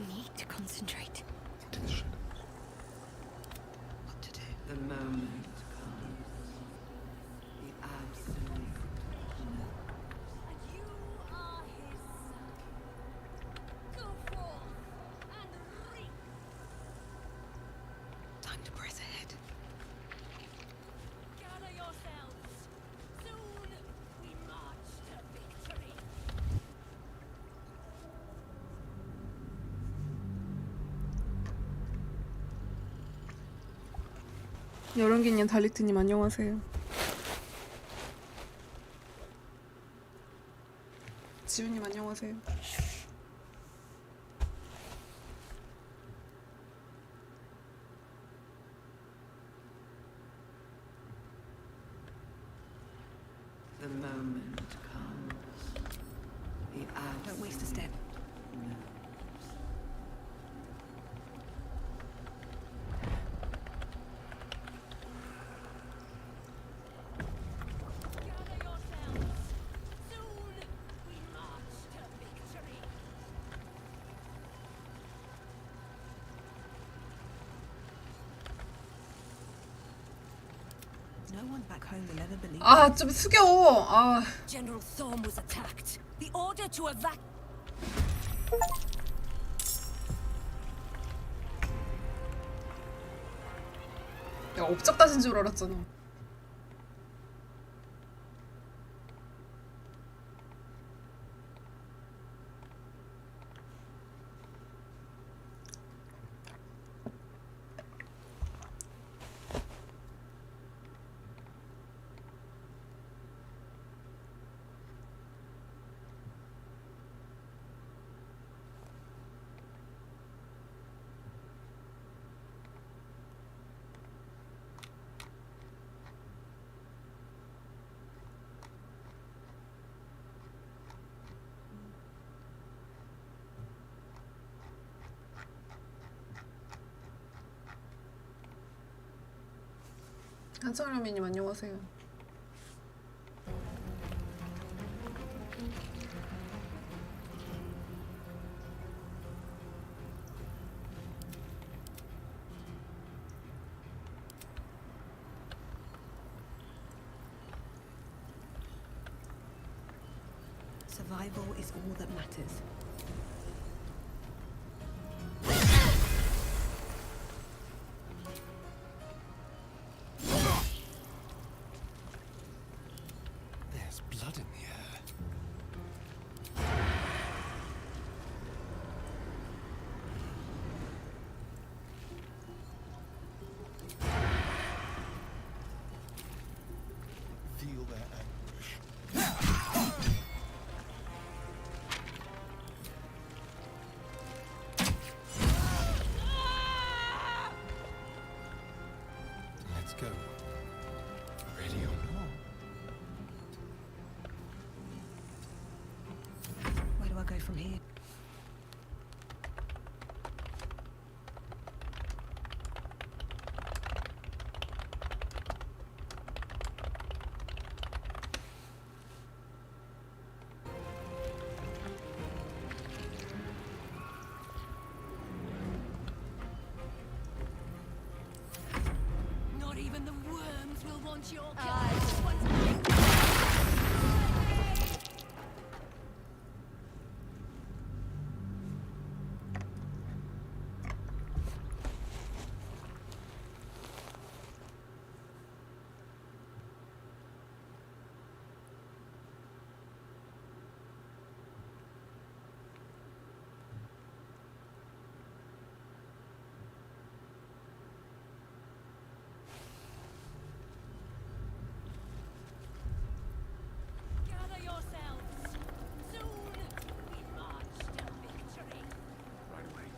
need to concentrate. To the shadows. What to do? The moment comes. The absolute. And you are his son. Go forth and reap. Time to press ahead. Gather yourselves. Soon we march to victory. 여름기님 달리트님 안녕하세요. 지훈님 안녕하세요. The moment comes. The absolute. Don't waste a step. Gather yourselves. Soon we march to victory. No one back home will ever believe. 아, 좀 숙여. 아, General Thorm was attacked. The order to evacuate. 내가 업적 따진 줄 알았잖아. 한성라미님 안녕하세요. Survival is all that matters. There's blood in the air. Feel their anguish. Let's go. Ready or not? Where do I go from here? Not even the worms will want your guts. Once I gather yourselves. Soon we march to victory. Right away.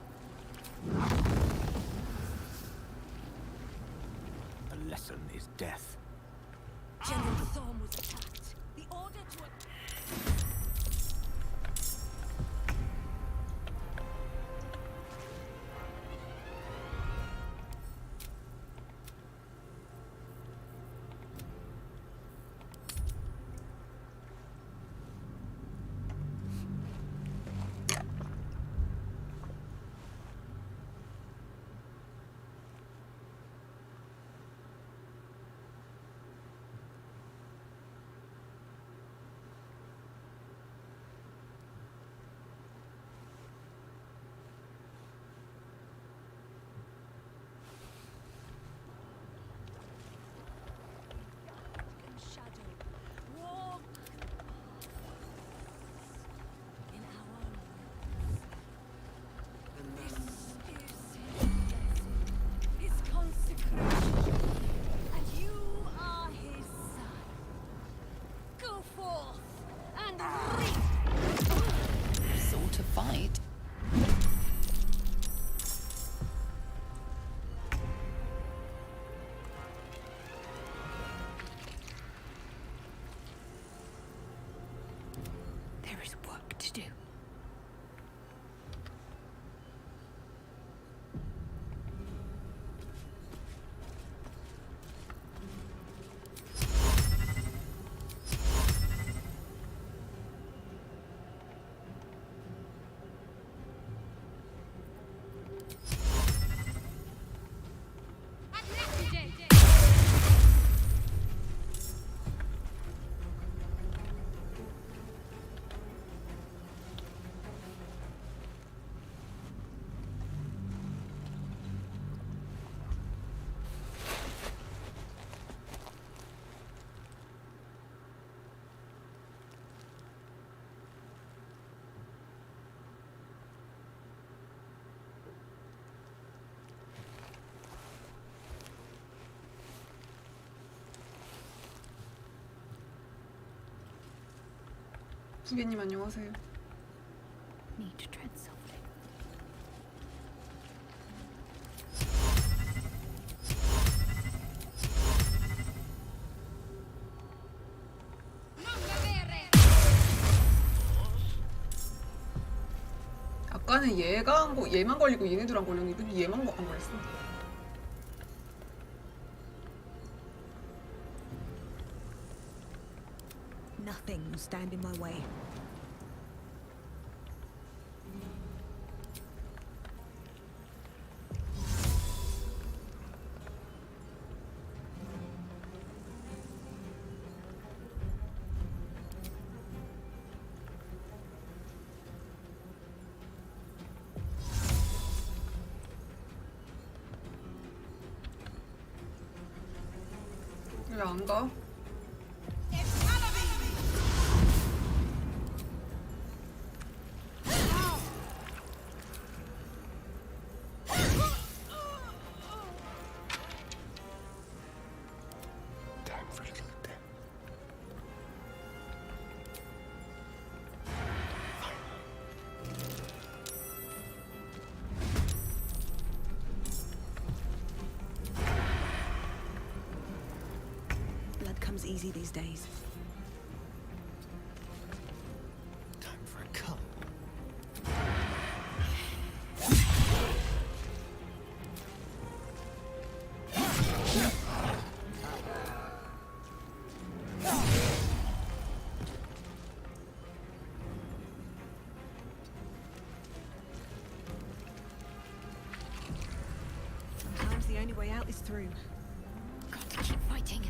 The lesson is death. General Thorm was attacked. The order to fight. There is work to do. 부개님 안녕하세요. Need to tread softly. 아까는 얘만 걸리고 얘네들 안 걸렸는데 이번 얘만 안 걸렸어. Nothing will stand in my way. 왜 안 가? Time for a little death. Blood comes easy these days. Time for a cup. Sometimes the only way out is through. Got to keep fighting.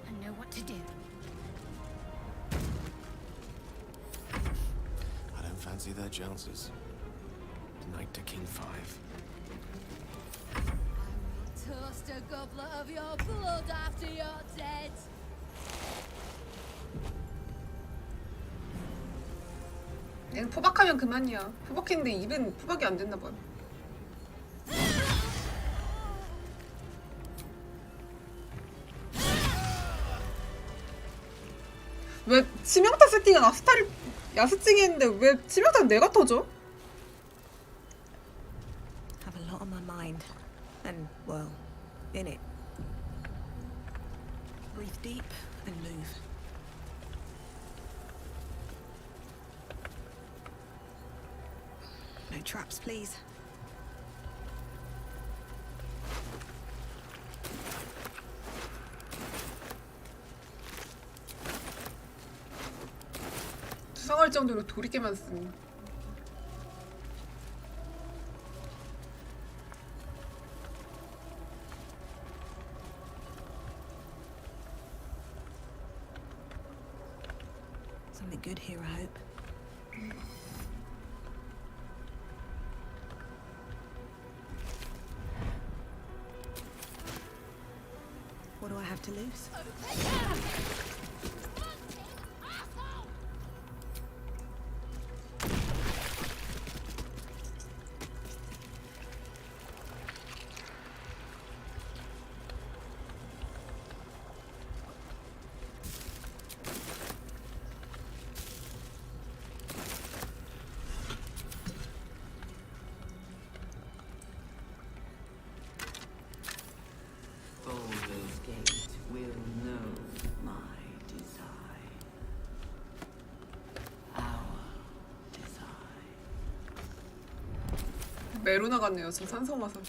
I know what to do. I don't fancy their chances. Knight to King 5. Toast a goblet of your blood after you're dead. 얘는 포박하면 그만이야. 포박했는데 입은 포박이 안 됐나 봐. 왜 치명타 세팅은 아스타를 야스증이 했는데 왜 치명타는 내가 터져? Have a lot on my mind. And, well, in it. Breathe deep and move. No traps, please. 수상할 정도로 돌이 꽤 많습니다. Something good here, I hope. What do I have to lose? 메루나 같네요. 지금 산성화산.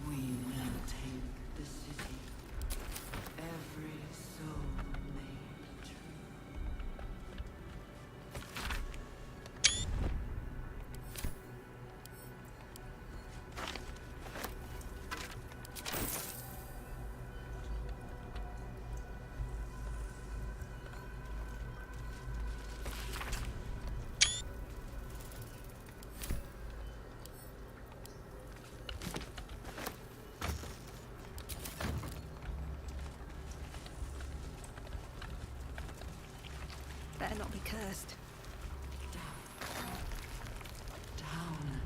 We will take the city. Every soul made true. Better not be cursed. Down.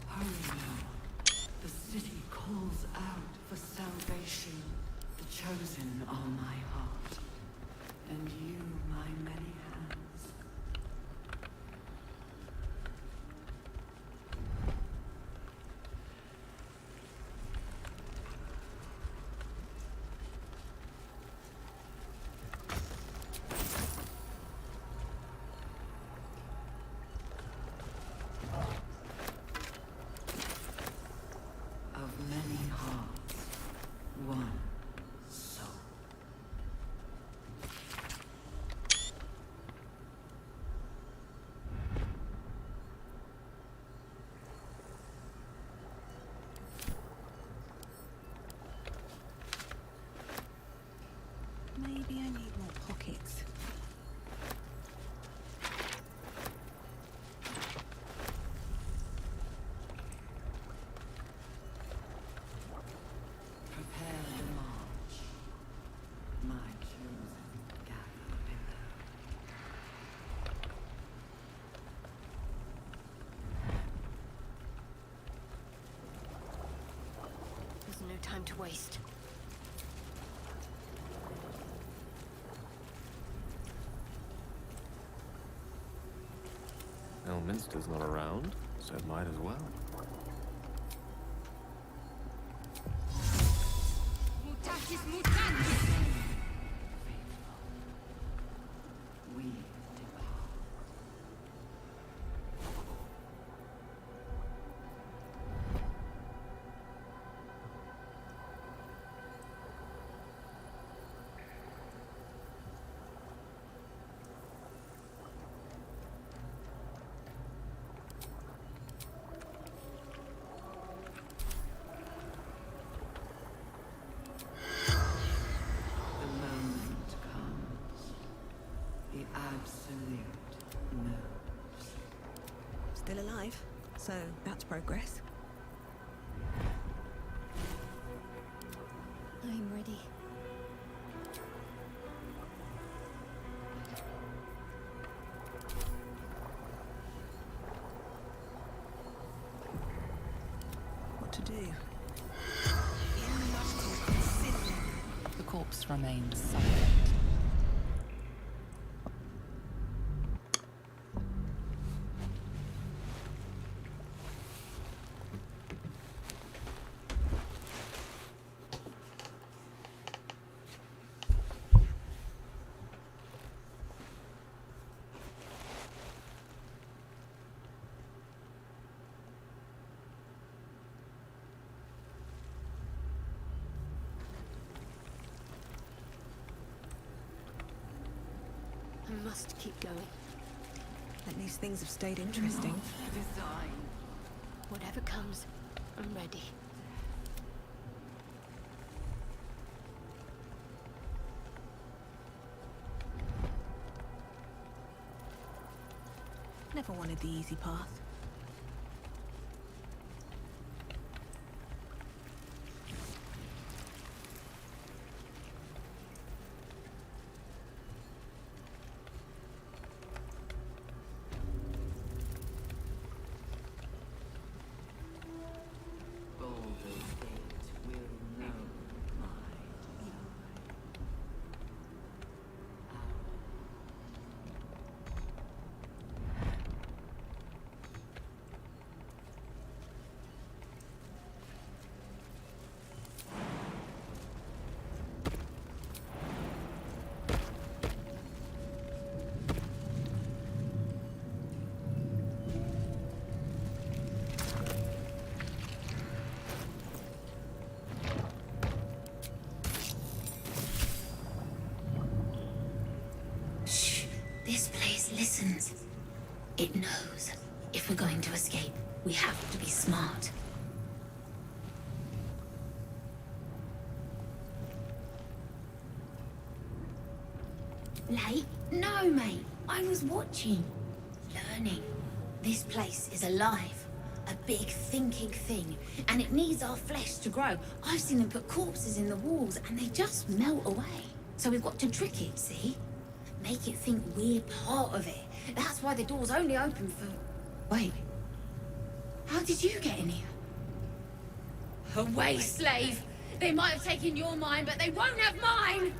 Hurry now. The city calls out for salvation. The chosen are my heart, and you my many hands. Of many hearts, one soul. Maybe I need more pockets. Prepare the march. My chosen gather hither. There's no time to waste. Elminster's not around, so might as well. Mutatis mutandis! We depart. The moment comes. The absolute knows. Still alive, so that's progress. I'm ready. What to do? The corpse remains silent. I must keep going. At least things have stayed interesting. Design. Whatever comes, I'm ready. Never wanted the easy path. Baldur's Gate will know my Shh. This place listens. It knows. If we're going to escape, we have to be smart. Late? No, mate. I was watching. Learning. This place is alive. A big thinking thing. And it needs our flesh to grow. I've seen them put corpses in the walls and they just melt away. So we've got to trick it, see? Make it think we're part of it. That's why the door's only open for... Wait. How did you get in here? Away, slave! They might have taken your mind, but they won't have mine!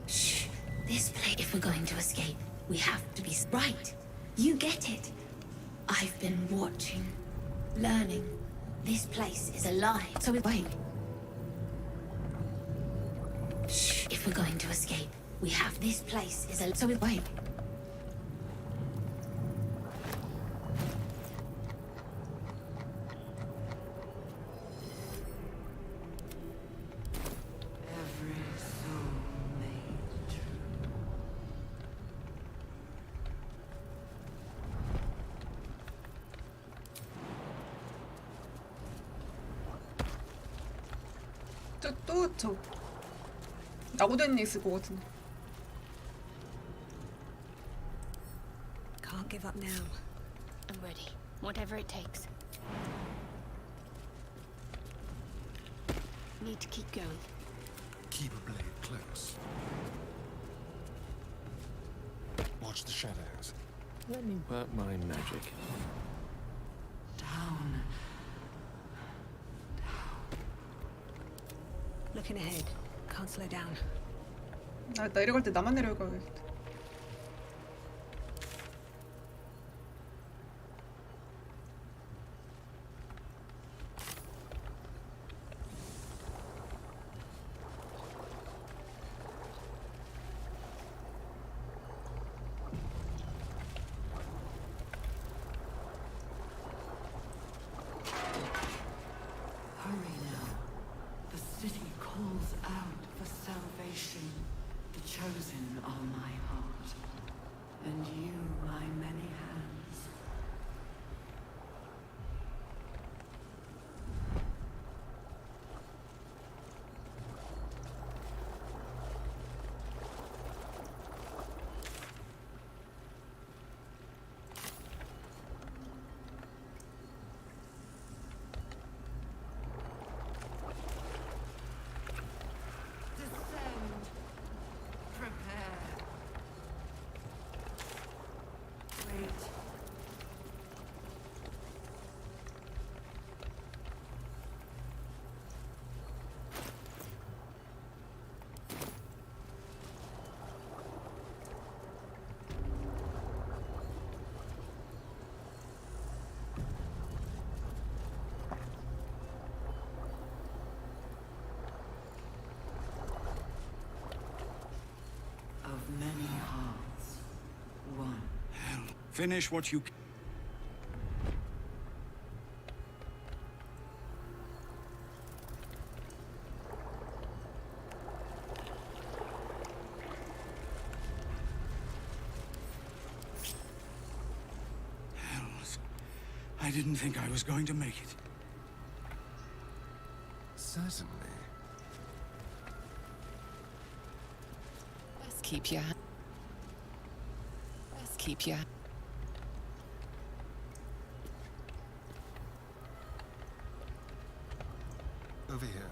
Shh. This place, if we're going to escape, we have to be right. You get it. I've been watching, learning. This place is alive. So we wait. Shh. If we're going to escape, we have this place is alive. So we wait. every soul made true. 저 낙오된 애 있을 것 같은데. Can't give up now. I'm ready. Whatever it takes. Need to keep going. Keep a blade close. Watch the shadows. Let me work my magic. Down. Looking ahead. Can't slow down. 나 내려갈 때 나만 내려가야겠다. Hurry now. The city calls out for salvation. The chosen are my heart, and you my many hands. Descend. Prepare. Wait. Of many hearts, one. Finish what you... Hells. I didn't think I was going to make it. Certainly. Best keep your hand. Best keep your. Over here.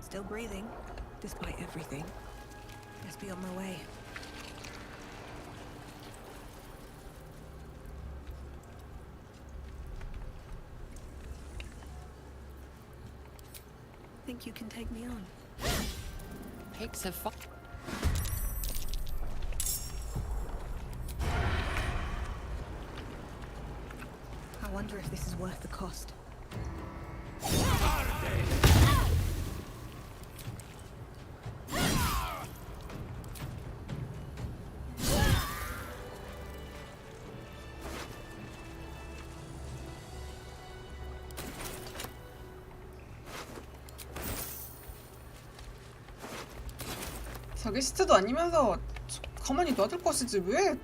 Still breathing, despite everything. Must be on my way. Think you can take me on? Pigs have fought. I wonder if this is worth the cost. 자기 시체도 아니면서 가만히 놔둘 것이지 왜?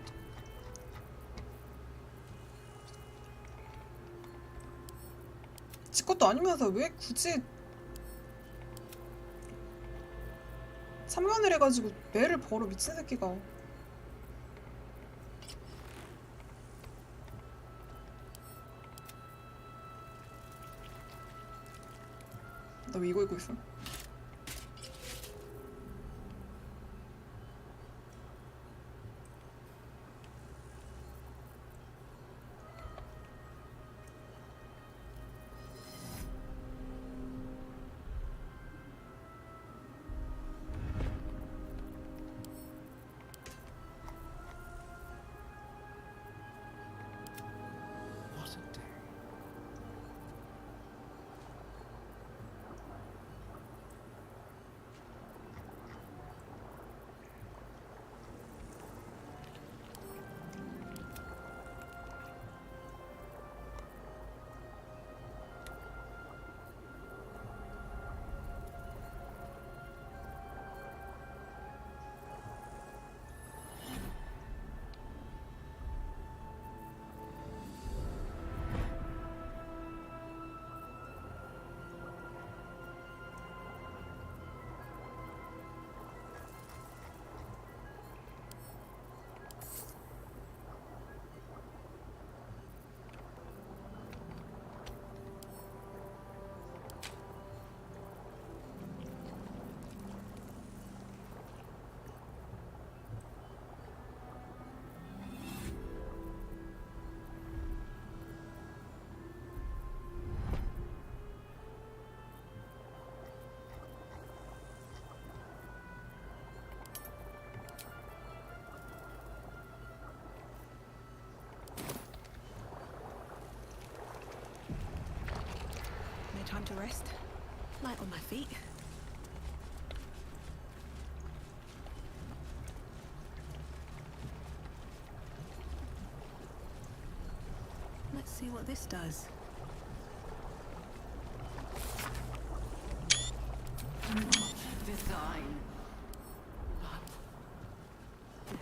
지 것도 아니면서 왜 굳이 참견을 해가지고 매를 벌어 미친 새끼가. 나 왜 이거 입고 있어? What a day. No time to rest. Light on my feet. Let's see what this does. Design. Love. Death.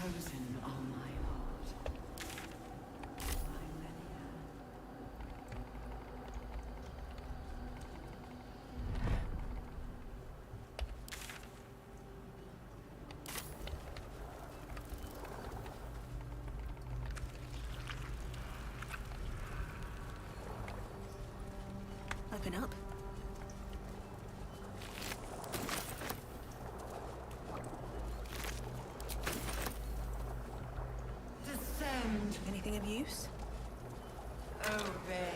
chosen are my heart. My many Open up. descend, Anything of use? obey.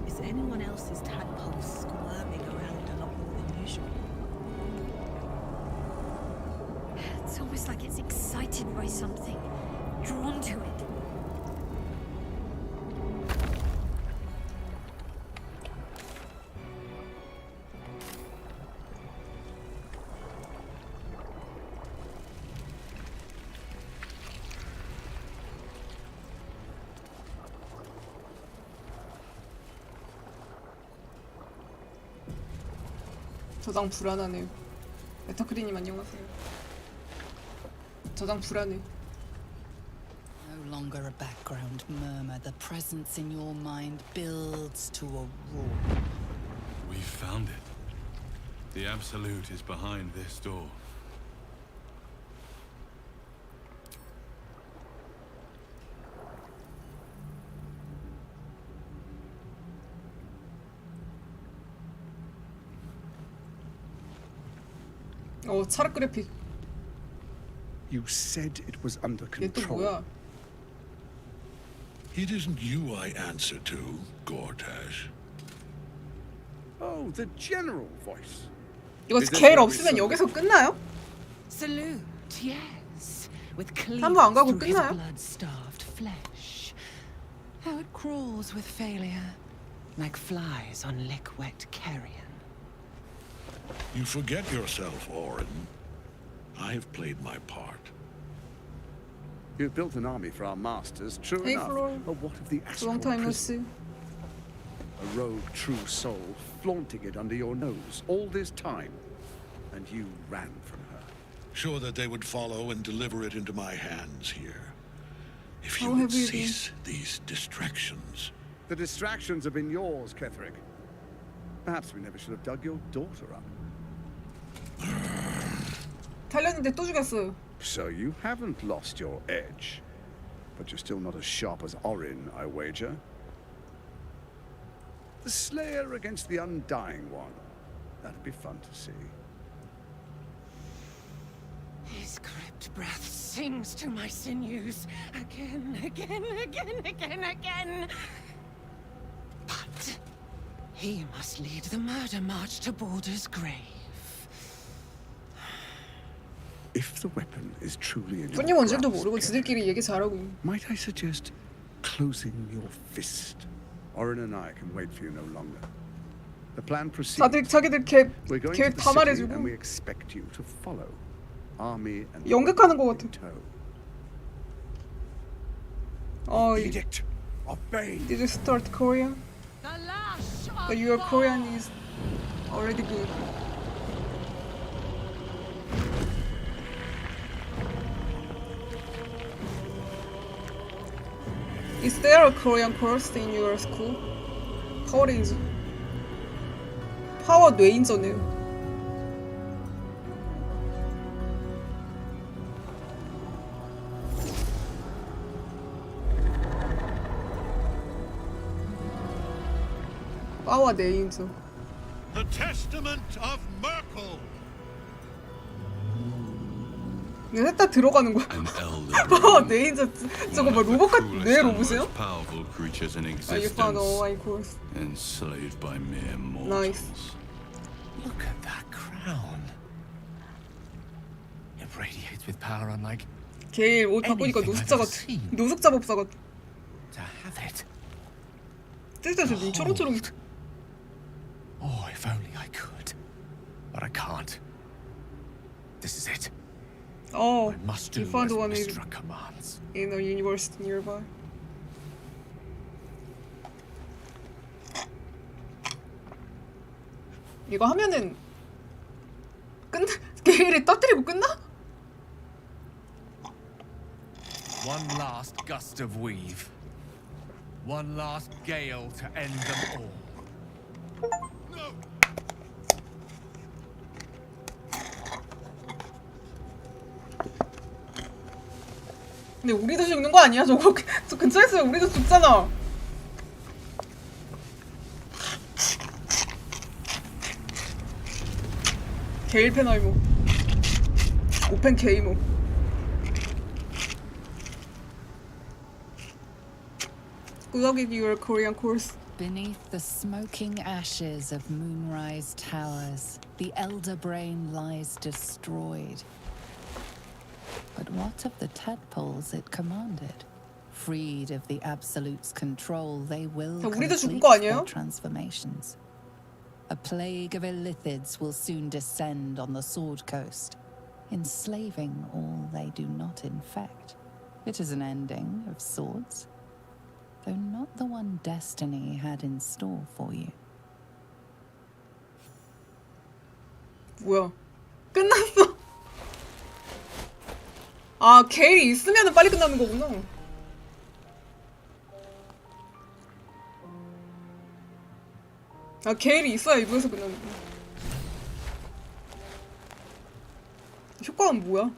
Is anyone else's tadpole squirming around a lot more than usual? It's almost like it's excited by something, drawn to it. 저장 불안하네요. 메타크리님 안녕하세요. 저장 불안해. No longer a background murmur. The presence in your mind builds to a roar. We found it. The Absolute is behind this door. 차라 그래픽. You said it was under 얘 또 control. 뭐야? It isn't you I answer to, Gortash. Oh, the general voice. 이거 Is this 겔 where we 없으면 saw 여기서 끝나요? Salute, yes. With cleavage 한번 안 가고 through his 끝나요? blood-starved flesh. How it crawls with failure, like flies on lick-wet carrion. You forget yourself, Orin. I've played my part. You've built an army for our masters, true Hey, enough. Flora. But what of the It's a long astral time no prison? see. A rogue true soul flaunting it under your nose all this time. And you ran from her. Sure that they would follow and deliver it into my hands here. If you How would have you been? cease these distractions. The distractions have been yours, Ketherick. Perhaps we never should have dug your daughter up. 달렸는데 또 죽였어요. So you haven't lost your edge. But you're still not as sharp as Orin, I wager. The Slayer against the Undying One. That'd be fun to see. His crypt breath sings to my sinews again, again, again, again, again. But he must lead the murder march to Baldur's grave. If the weapon is truly in your 손님 뭔지도 grasp, 모르고 지들끼리 얘기 잘하고. might I suggest closing your fist? Orin and I can wait for you no longer. The plan proceeds. 자기들 We're going 계획 to the 다 city 말해주고. and we expect you to follow. Army and 연극하는 것 같아. in tow. Edict, obey. Did you start Korean? The lash of But your Korean is already good. Is there a Korean course in your school? 파워레인저. 파워 뇌인저네요. 파워 뇌인저. The Testament of Merkel. 이거 셋다 들어가는 거야. An elder 파워 brain, 뇌인저 one 저거 뭐 of the 로봇 같 cruelest 뇌 and 로봇이야? most powerful creatures in 아, you existence, found online course. enslaved by mere Nice. mortals. Look at that crown. It radiates with power unlike 걔 옷 바꾸니까 Anything 노숙자 I've 같아. seen. 노숙자 법사 같아. to have it. 뜯어서 눈 초롱초롱. Oh, if only I could. But I can't. This is it. Oh, I must do you as found one Mistra commands. in a university nearby. 이거 하면은 끝나? 게일을 터뜨리고 끝나? One last gust of weave. One last gale to end them all. 근데 우리도 죽는 거 아니야? 저거 저 근처에 있으면 우리도 죽잖아. 게일 페나이모. 오펜 게이모. Good luck in your Korean course. Beneath the smoking ashes of Moonrise Towers, the Elder Brain lies destroyed. But what of the tadpoles it commanded? Freed of the Absolute's control, they will 우리도 죽은 complete 거 their 아니에요? transformations. A plague of illithids will soon descend on the Sword Coast, enslaving all they do not infect. It is an ending of sorts, though not the one destiny had in store for you. 뭐야? 끝났어. 아, 게일이 있으면 빨리 끝나는 거구나. 아, 게일이 있어야 이부에서 끝나는 거야. 효과는 뭐야?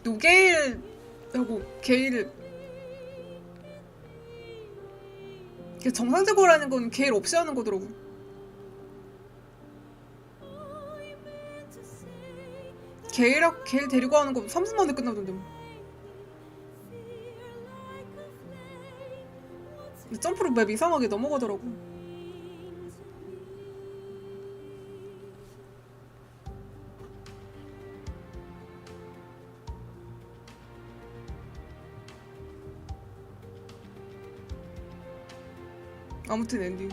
노게일하고 게일 정상적으로 하는 건 게일 없이 하는 거더라고. 게일 데리고 하는 거 3분 만에 끝나던데. 점프로 맵 이상하게 넘어가더라고. 아무튼 엔딩.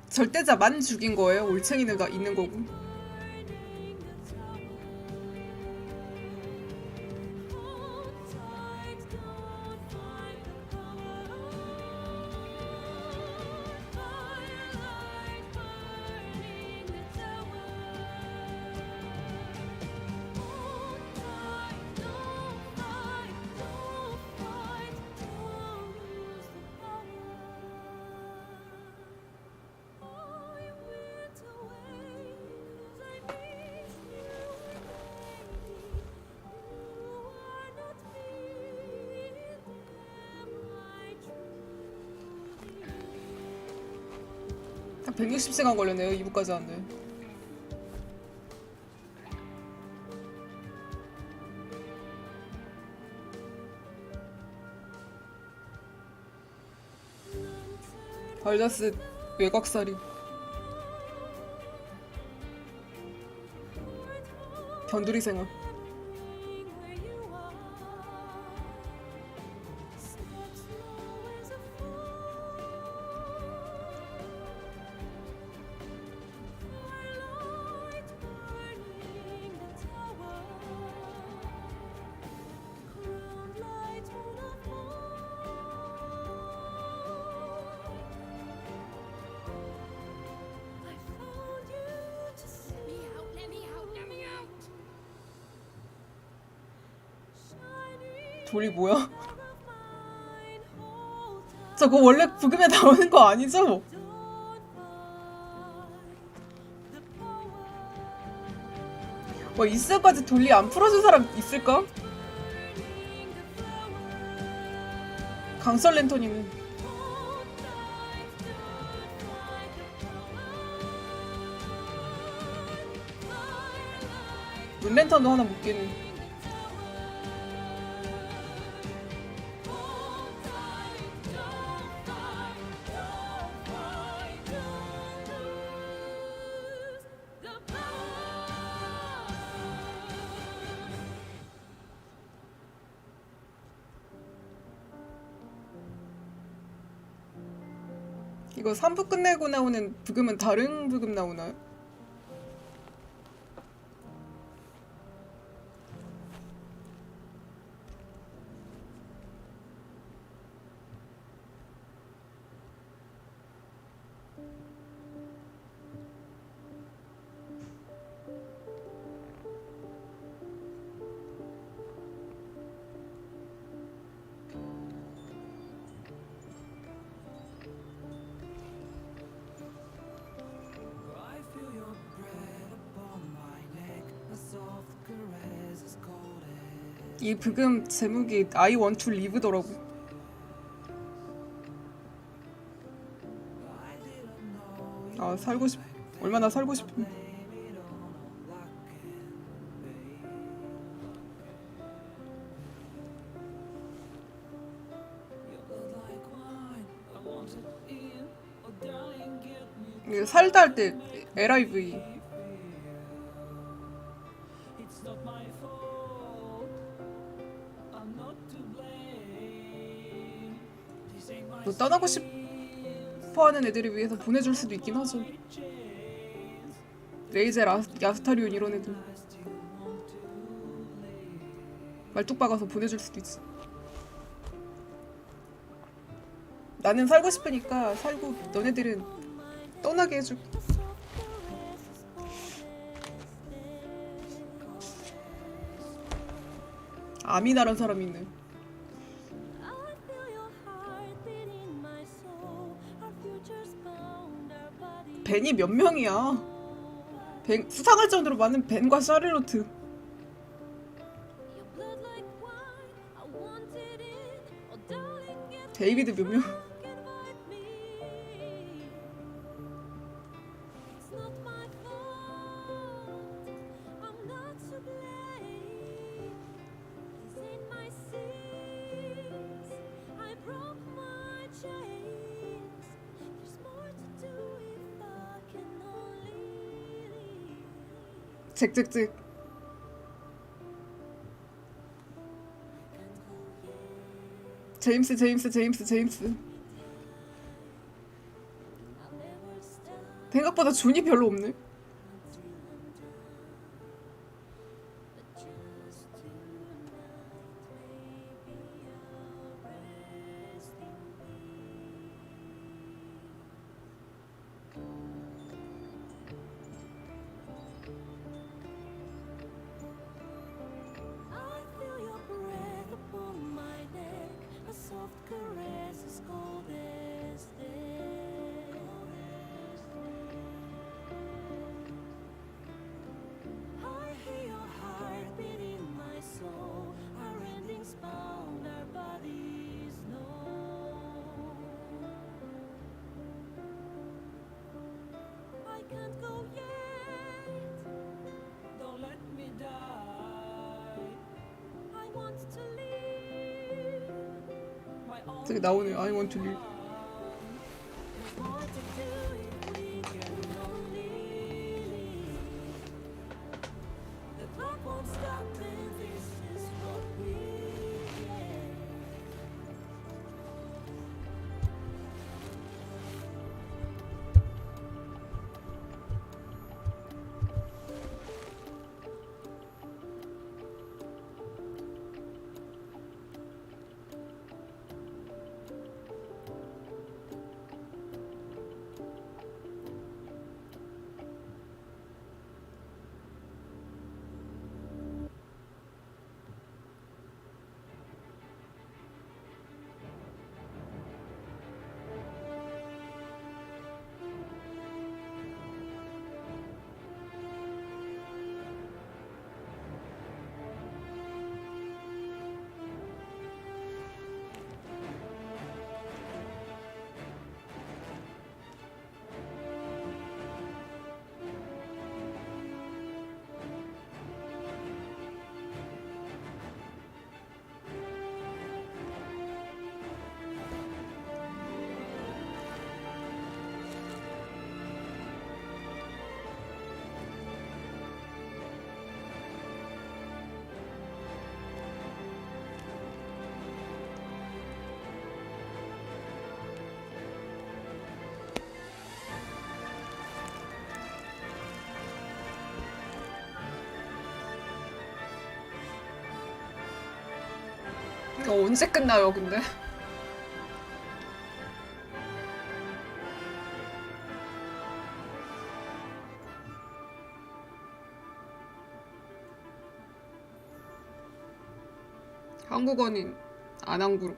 절대자만 죽인 거예요? 올챙이는 다 있는 거고. 한 160시간 걸렸네요. 2부까지 하는데. 발다스 외곽살이. 변두리 생활. 돌이 뭐야? 저거 원래 부금에 나오는 거 아니죠? 와, 이스까지 돌리 안 풀어준 사람 있을까? 강설 랜턴이네. 문 랜턴도 하나 묶이네. 이거 3부 끝내고 나오는 부금은 다른 부금 나오나요? 이 부금 제목이 I want to live더라고. 아 살고 싶 얼마나 살고 싶은. 이게 살다 할 때 LIV. 뭐 떠나고 싶어하는 애들을 위해서 보내줄 수도 있긴 하죠. 레이젤, 야스타리온 이런 애들 말뚝 박아서 보내줄 수도 있어. 나는 살고 싶으니까 살고 너네들은 떠나게 해줄게. 아미나란 사람이 있네. 벤이 몇 명이야? 벤, 수상할 정도로 많은 벤과 샤를로트. 데이비드 몇 명? 잭잭잭. 제임스. 생각보다 존이 별로 없네. 저기 나오네. I want to live. 언제 끝나요, 근데? 한국어는 안한글.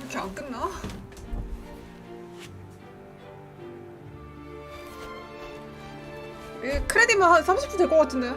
이렇게 안 끝나? 이 크레딧만 한 30분 될 것 같은데.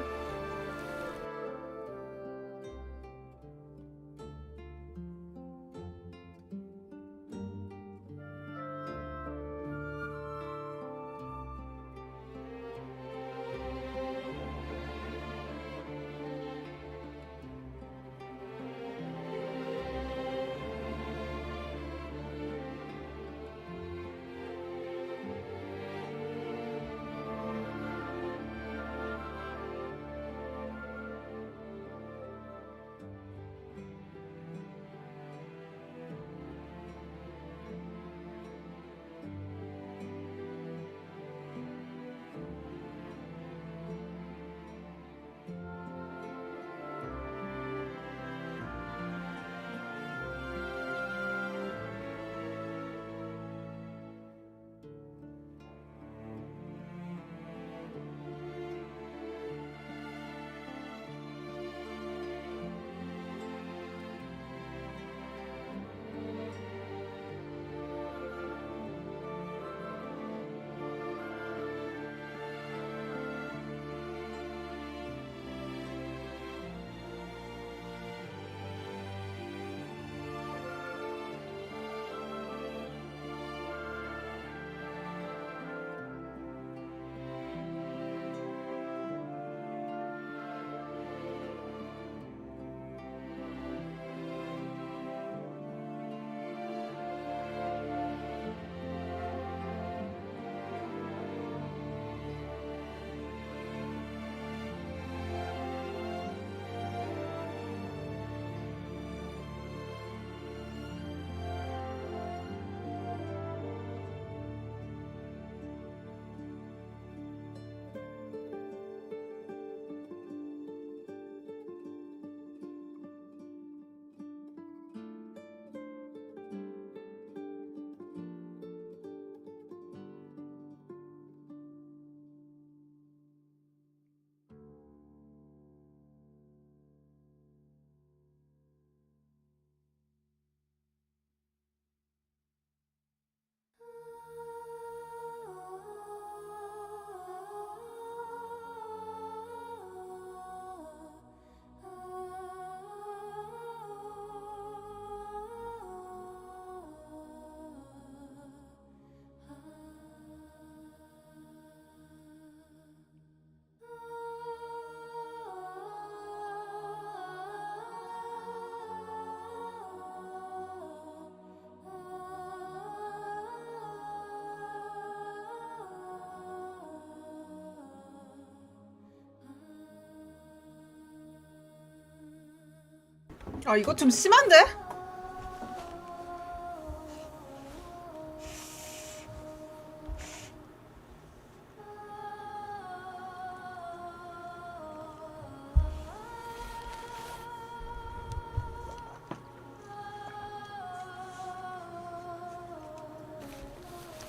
아 이거 좀 심한데?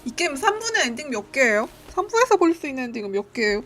이 게임 3부는 엔딩 몇 개예요? 3부에서 볼 수 있는 엔딩은 몇 개예요?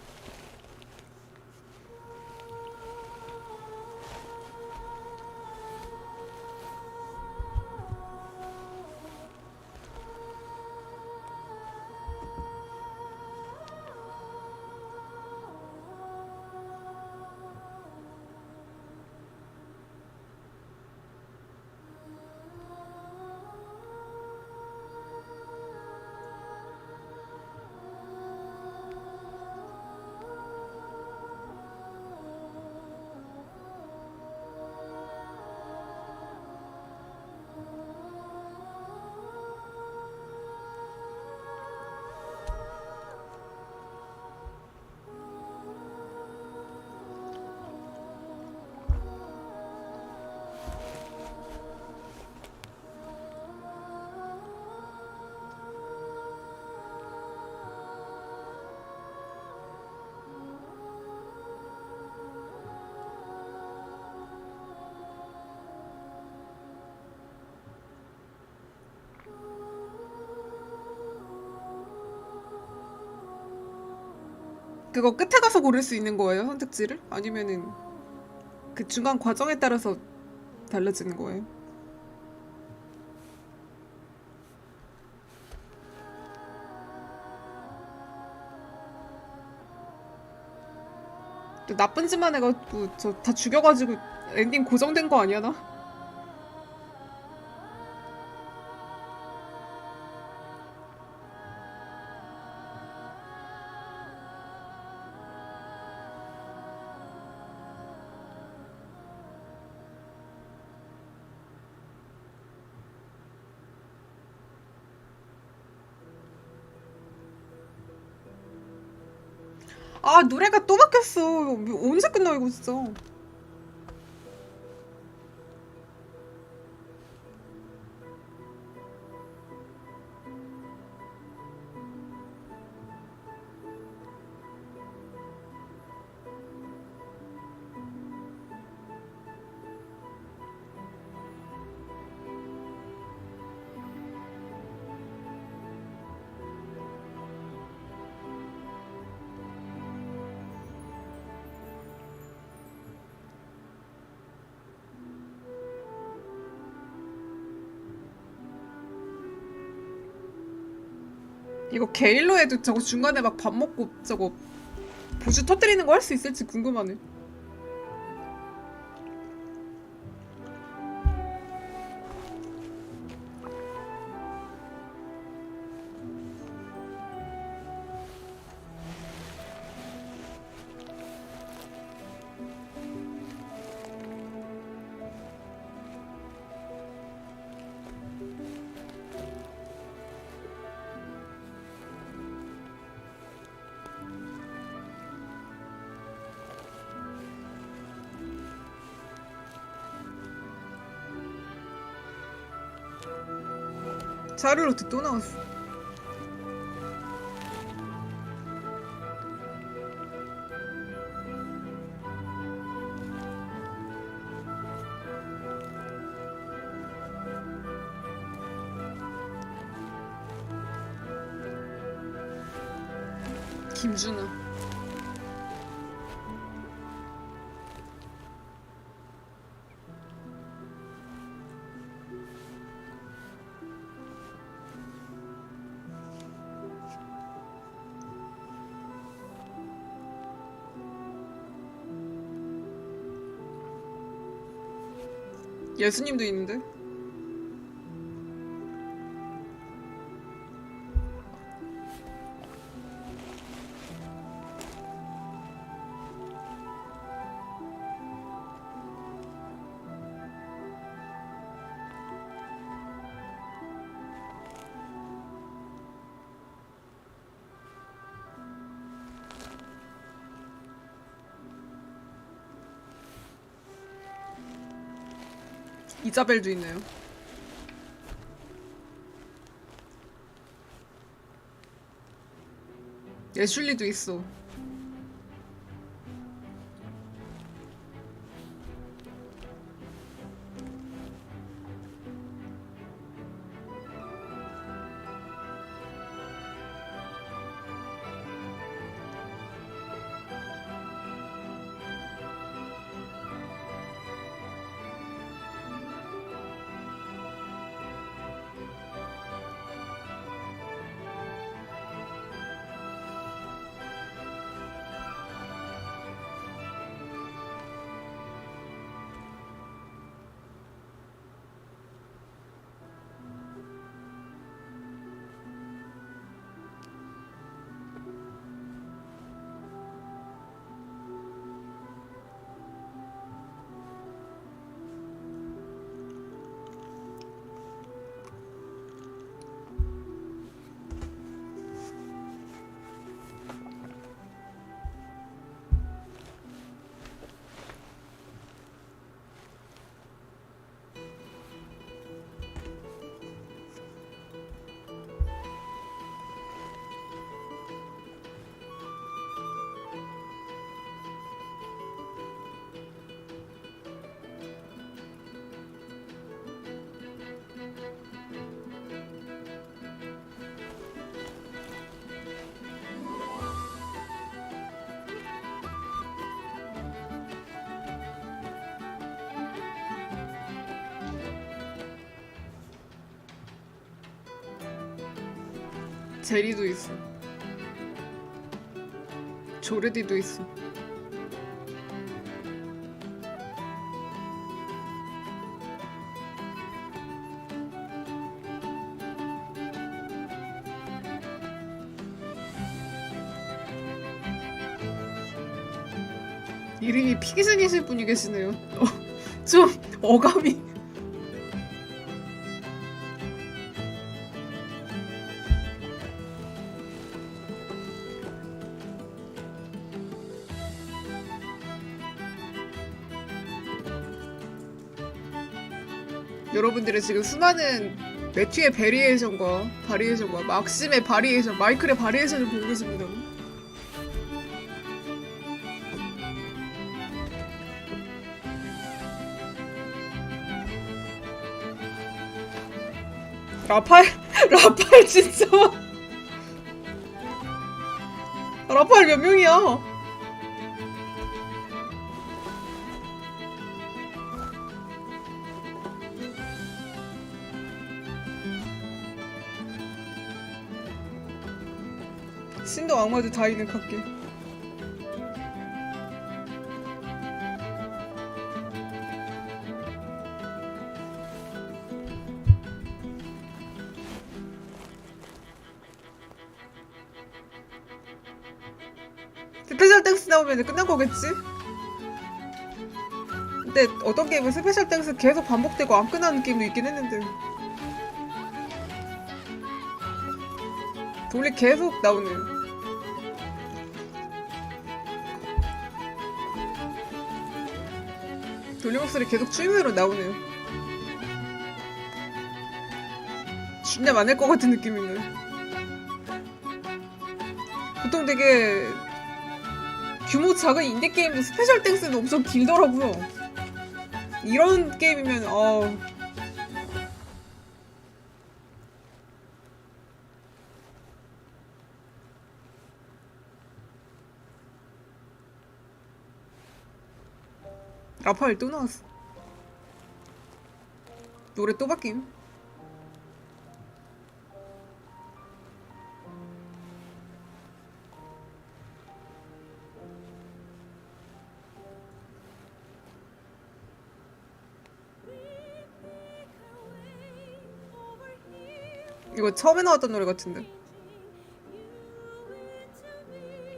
그거 끝에 가서 고를 수 있는 거예요, 선택지를? 아니면은 그 중간 과정에 따라서 달라지는 거예요? 또 나쁜 짓만 해가지고 저 다 죽여가지고 엔딩 고정된 거 아니야 나? 아 노래가 또 바뀌었어. 언제 끝나 이거 진짜. 이거 게일로 해도 저거 중간에 막 밥 먹고 저거 보주 터뜨리는 거 할 수 있을지 궁금하네. 자르로트 또 나왔어. 김준아. 예수님도 있는데? 이자벨도 있네요. 애슐리도 있어. 제리도 있어. 조르디도 있어. 이름이 피기생이실 분이 계시네요. 좀 어감이. 여러분들의 지금 수많은 매튜의 베리에이션과 바리에이션과 막심의 바리에이션, 마이클의 바리에이션을 보고 계십니다. 라팔 진짜. 라팔 몇 명이야? 신도 악마도 다 있는 갓길. 스페셜 땡스 나오면 끝난 거겠지? 근데 어떤 게임은 스페셜 땡스 계속 반복되고 안 끝나는 게임도 있긴 했는데 돌리 계속 나오네요. 돌리 목소리 계속 추임새로 나오네요. 진짜 많을 것 같은 느낌이네. 보통 되게 규모 작은 인디게임도 스페셜 땡스는 엄청 길더라고요. 이런 게임이면 라파엘 또 나왔어. 노래 또 바뀜. 이거 처음에 나왔던 노래 같은데.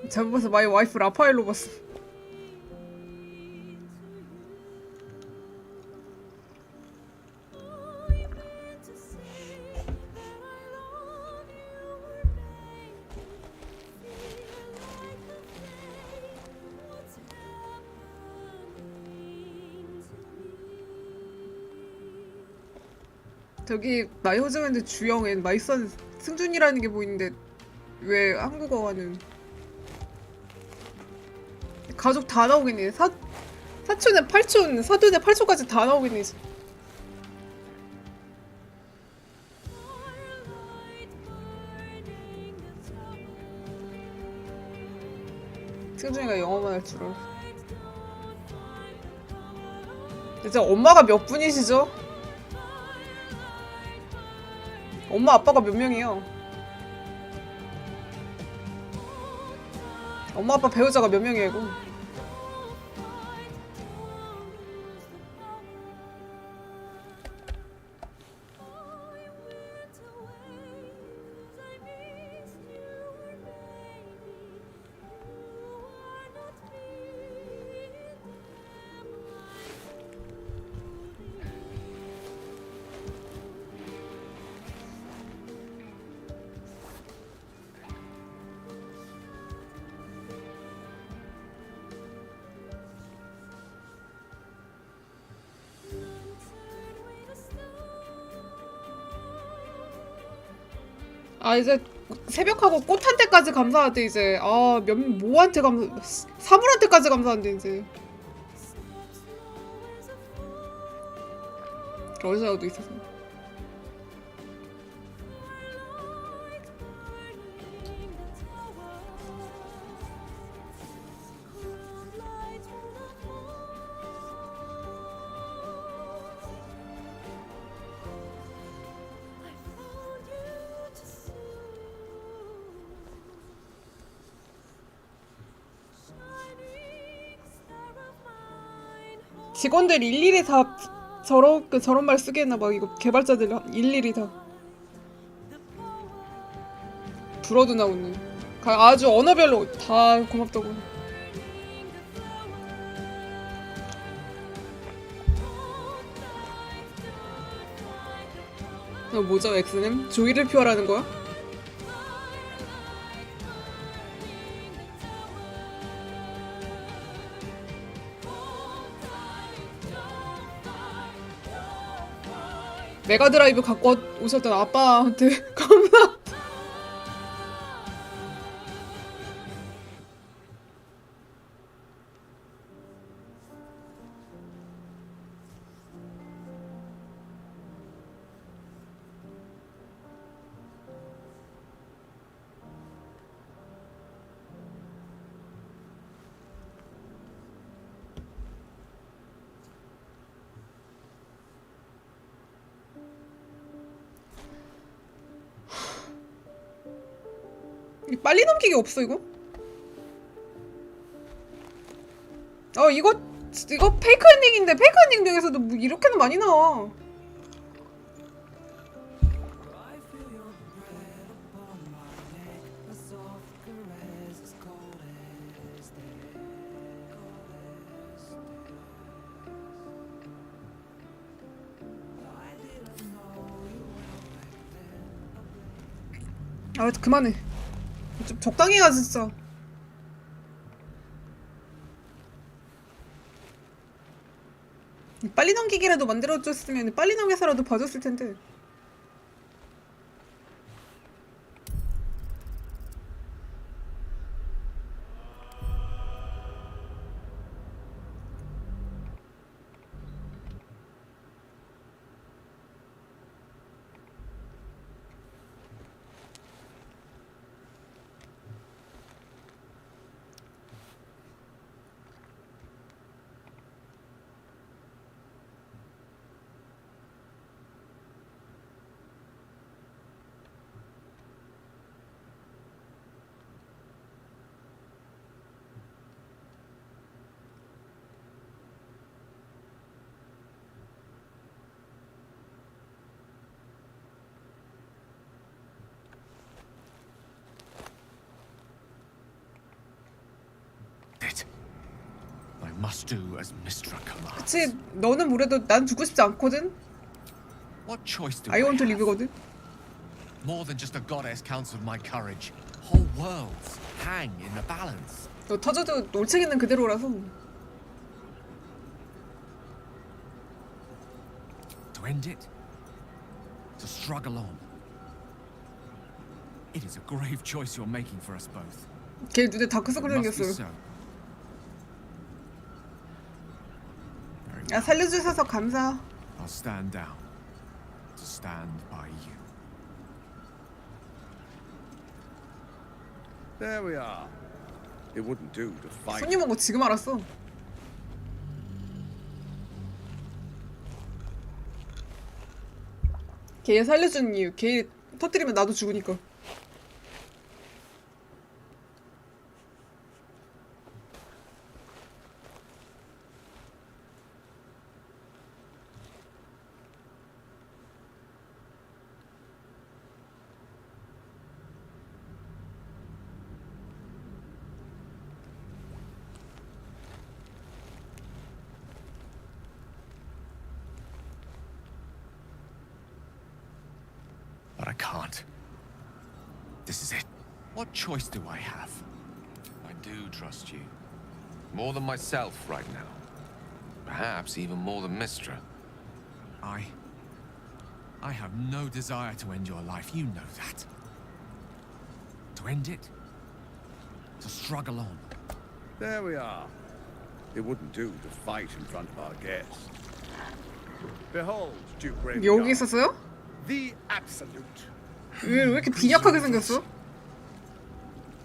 잘못 봐서 마이 와이프 라파엘로 봤어. 저기 마이 호즈밴드 주영엔 마이선 승준이라는 게 보이는데 왜 한국어와는 가족 다 나오겠네. 사촌에 8촌, 사돈에 8촌까지 다 나오겠네. 승준이가 영어만 할 줄 알아. 진짜 엄마가 몇 분이시죠? 엄마 아빠가 몇 명이에요? 엄마 아빠 배우자가 몇 명이에요 이거? 아 이제 새벽하고 꽃 한 때까지 감사하대 이제. 아 뭐한테 사물한테까지 감사한대 이제. 러시아도 있어서. 직원들 일일이 다 저런 말 쓰겠나 봐. 이거 개발자들 일일이 다 불어도 나오네. 아주 언어별로 다 고맙다고. 이거 뭐죠 엑스님? 조의를 표하라는 거야? 메가드라이브 갖고 오셨던 아빠한테 감사. 빨리 넘기기 없어 이거? 이거 페이크 엔딩인데 페이크 엔딩 중에서도 뭐 이렇게는 많이 나와. 그만해. 좀 적당히 가 진짜. 빨리 넘기기라도 만들어줬으면 빨리 넘겨서라도 봐줬을 텐데. Must do as Mistra commands. 그치, 너는 뭐래도 난 죽고 싶지 않거든. What choice do I want to have? live거든. More than just a goddess counts with my courage. Whole worlds hang in the balance. 너 터져도 올챙이는 그대로라서. To end it, to struggle on. It is a grave choice you're making for us both. 걔 눈에 다크서클 It must be 생겼어요. so. Very 야 well. 살려주셔서 감사. I'll stand down to stand by you. There we are. It wouldn't do to fight. 손님 온 거 지금 알았어. 걔 살려준 이유. 걔 터뜨리면 나도 죽으니까. But I can't. This is it. What choice do I have? I do trust you. More than myself right now. Perhaps even more than Mistra. I have no desire to end your life. You know that. To end it. To struggle on. There we are. It wouldn't do to fight in front of our guest. Behold, Duke Raven. 여기 있었어요? The absolute. 왜 이렇게 빈약하게 생겼어?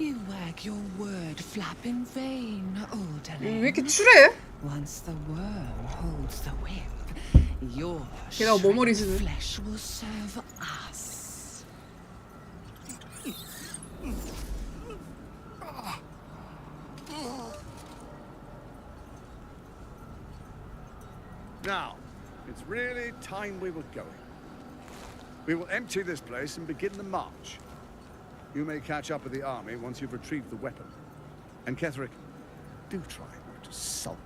You wag your word flap in vain, 왜 orderly. 이렇게 추래? Once the worm holds the whip, your 게다가 머머리시네. shredded flesh will serve us. Now, it's really time we were going. We will empty this place and begin the march. You may catch up with the army once you've retrieved the weapon. And Ketherick, do try not to sulk.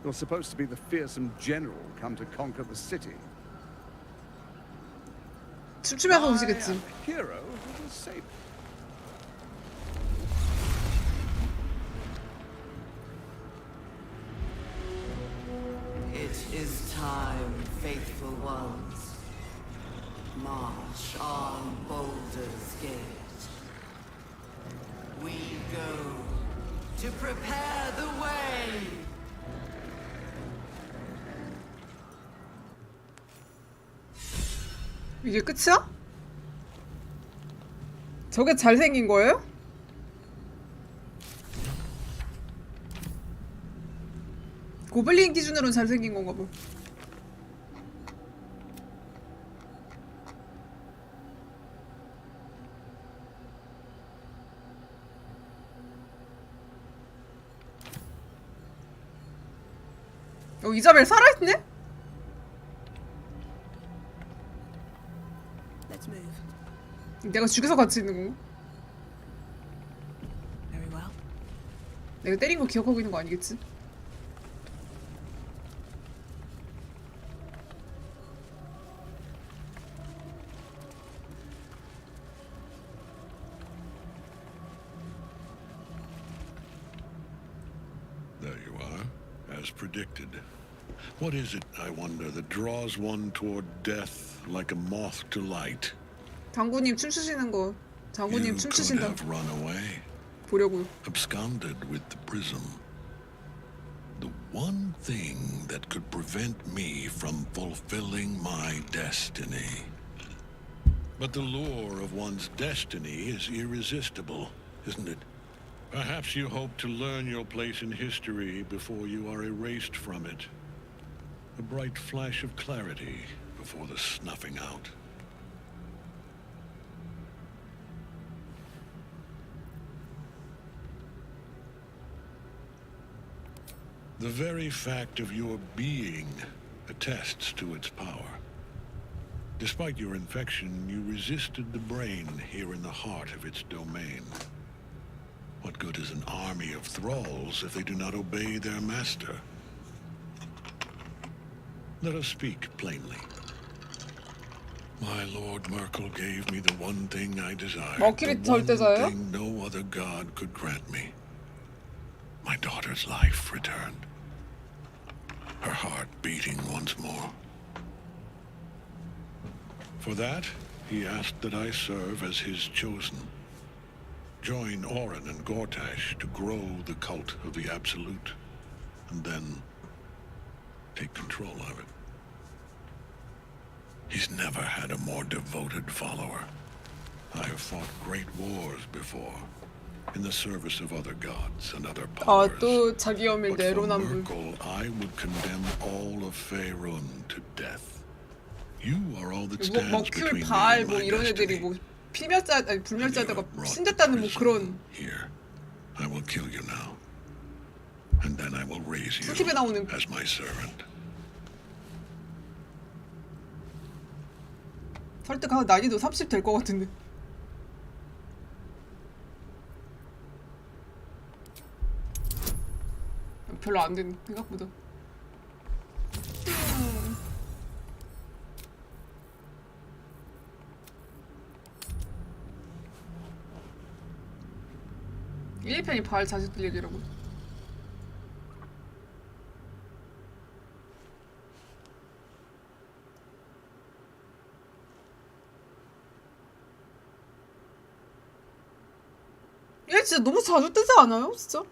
You're supposed to be the fearsome general come to conquer the city. 춤추면서 오시겠지. I am a hero who will save it. It is time, faithful ones. March on Baldur's Gate. We go to prepare the way. 이게 끝이야? 저게 잘생긴 거예요? 고블린 기준으로는 잘생긴 건가 봐. 이자벨 살아있네? Let's move. 내가 죽여서 같이 있는 건가? Very well. 내가 때린 거 기억하고 있는 거 아니겠지? There you are, as predicted. What is it, I wonder, that draws one toward death like a moth to light? 장군님 춤추시는 거. You 장군님 could 춤추신다. have run away, 보려고요. absconded with the prism. The one thing that could prevent me from fulfilling my destiny. But the lure of one's destiny is irresistible, isn't it? Perhaps you hope to learn your place in history before you are erased from it. A bright flash of clarity before the snuffing out. The very fact of your being attests to its power. Despite your infection, you resisted the brain here in the heart of its domain. What good is an army of thralls if they do not obey their master? Let us speak plainly. My Lord Merkel gave me the one thing I desired, 먹힐이 the one 절대자예요? thing no other god could grant me. My daughter's life returned. Her heart beating once more. For that, he asked that I serve as his chosen. Join Orin and Gortash to grow the cult of the Absolute, and then take control of it. He's never had a more devoted follower. I have fought great wars before, in the service of other gods and other powers. 또 자기 염일 But for 내로남불. Merkel, I would condemn all of Faerun to death. You are all that 뭐 stands 머큐 between me 바알 and 뭐 my 이런 애들이 destiny. 뭐 필멸자 아니 불멸자다가 You have brought 신됐다는 뭐 the 그런 prison here. I will kill you now, and then I will raise you 수집에 나오는 as my servant. 설득하고 난이도 30 될 것 같은데. 별로 안 되는 생각보다. 일 2편이 바알 자식들 얘기라고. 얘 진짜 너무 자주 뜨지 않아요? 진짜?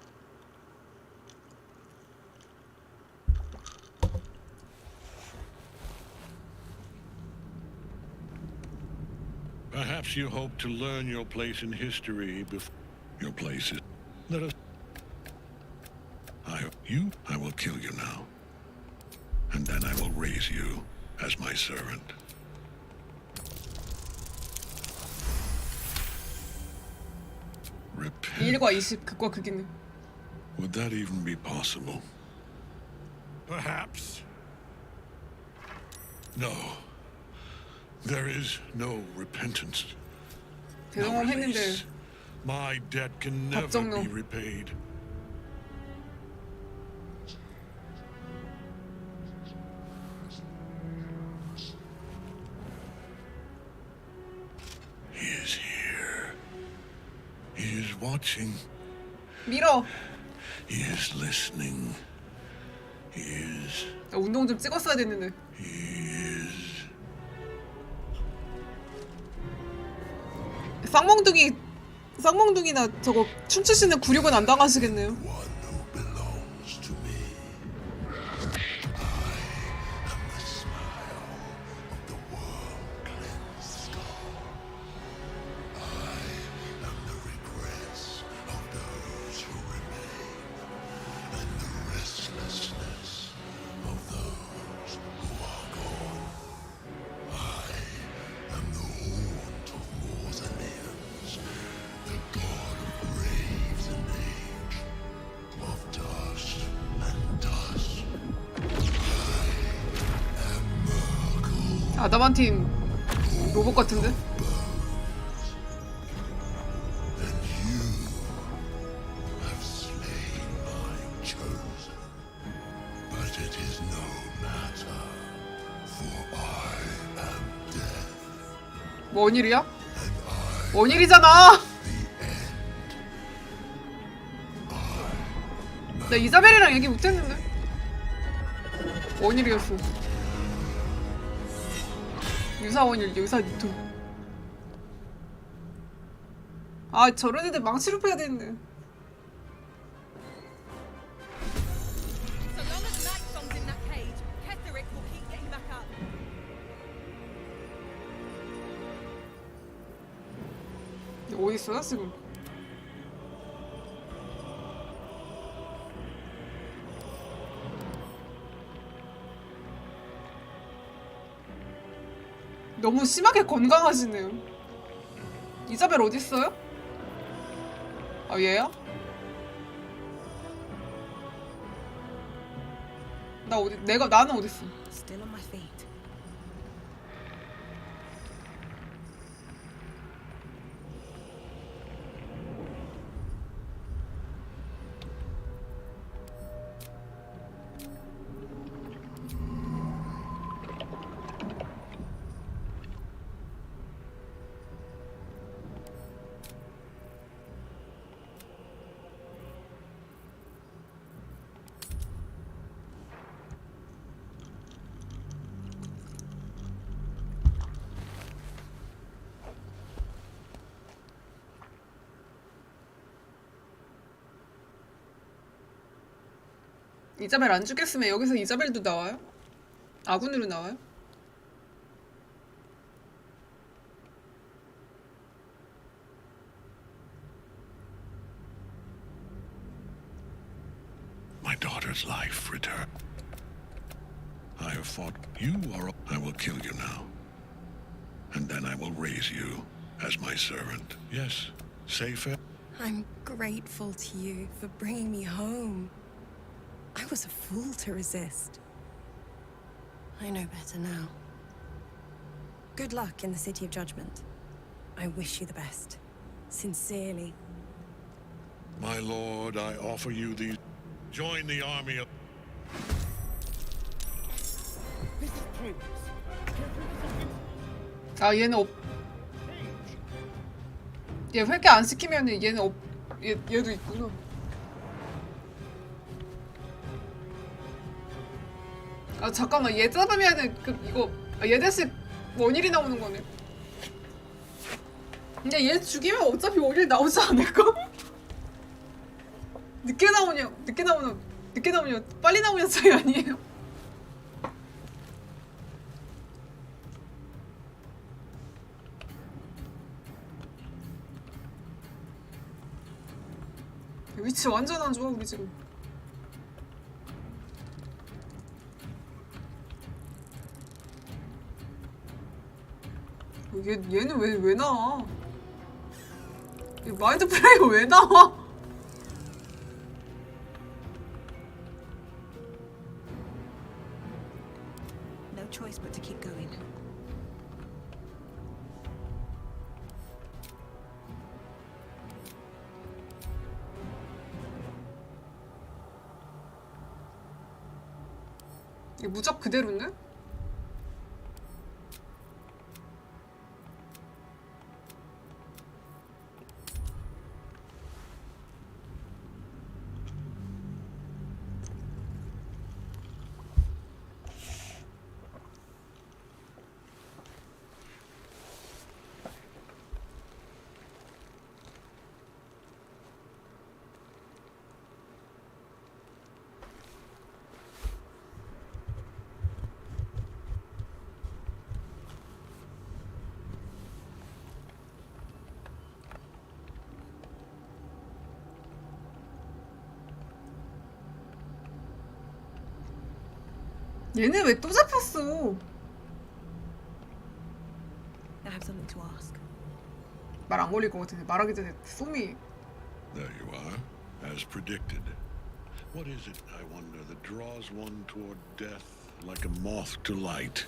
Perhaps you hope to learn your place in history before your place is. Let us. I will kill you now, and then I will raise you as my servant. Repent. 1과 20 극과 극이네. Would that even be possible? Perhaps. No. There is no repentance. 대동원 했는데 My debt can never 답정너. be repaid. He is here. He is watching. 밀어. He is listening. He is. 나 운동 좀 찍었어야 됐는데. He is. 쌍몽둥이나 저거 춤추시는 구륙은 안 당하시겠네요. One who belongs to me. I am the smile of the world-cleansed skull. I am the regrets of those who remain, and the restlessness of those who are gone. I am the haunt of Morthanians, the god of graves and age, of dust and dust. I am Merkel. 아담한틴 로봇 같은데? And you have slain my chosen. But it is no matter, for I am death, 원일이야? and I 원일이잖아! the end. 나 이자벨이랑 얘기 못했는데? 원일이었어. 유사원일, 유사유튜. 아, 저런 애들 망치로 패야 되는데. So long as Nightsong's in that cage, Ketherick will keep getting back up. 어디 있어요, 지금? 너무 심하게 건강하시네요. 이자벨 어디 있어요? 아, 얘야? 나는 어디 있어? Still on my feet. 이자벨 안 죽였으면 여기서 이자벨도 나와요? 아군으로 나와요? My daughter's life return. I have fought. You are. I will kill you now. And then I will raise you as my servant. Yes, say fair. I'm grateful to you for bringing me home. I was a fool to resist. I know better now. Good luck in the City of Judgment. I wish you the best. Sincerely. My lord, I offer you these. Join the army of. 아 얘는 없. 얘 회개 안 시키면은 얘는 없. 얘도 있구나. 아 잠깐만 얘 잡으면은 그 이거 얘 대신 원일이 나오는 거네. 근데 얘 죽이면 어차피 원일 나오지 않을까? 늦게 나오냐 빨리 나오냐 차이 아니에요? 위치 완전 안 좋아 우리 지금. 얘는 왜 나와? 얘 마인드 플레이가 왜 나와? No choice but to keep going. 얘 무적 그대로네? 얘네 왜 또 잡혔어? I have something to ask. 말 안 걸릴 것 같은데 말하기 전에 쏨이. There you are, as predicted. What is it, I wonder, that draws one toward death like a moth to light?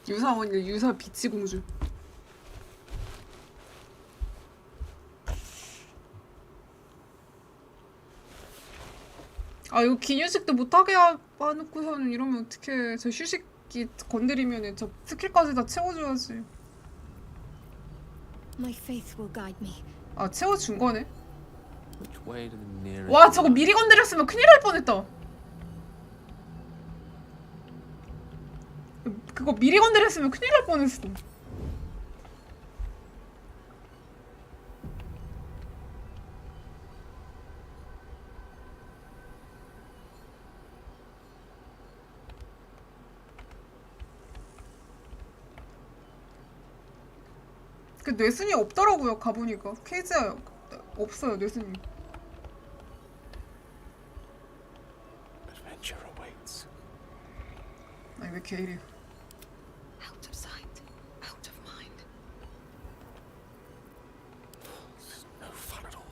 유사원이래. 유사 비치 공주. 아 이거 긴 휴식도 못하게 해놓고서는 이러면 어떡해. 저 휴식기 건드리면은 저 스킬까지 다 채워줘야지. My faith will guide me. 아 채워준 거네. Which way to the nearest? 와 저거 미리 건드렸으면 큰일 날 뻔했다. 그거 미리 건드렸으면 큰일 날 뻔했어. 그 뇌순이 없더라고요. 가보니까 케이지야 없어요 뇌순이. Adventure awaits. 아니 왜 이렇게 이래. Out of sight, out of mind. This is no fun at all.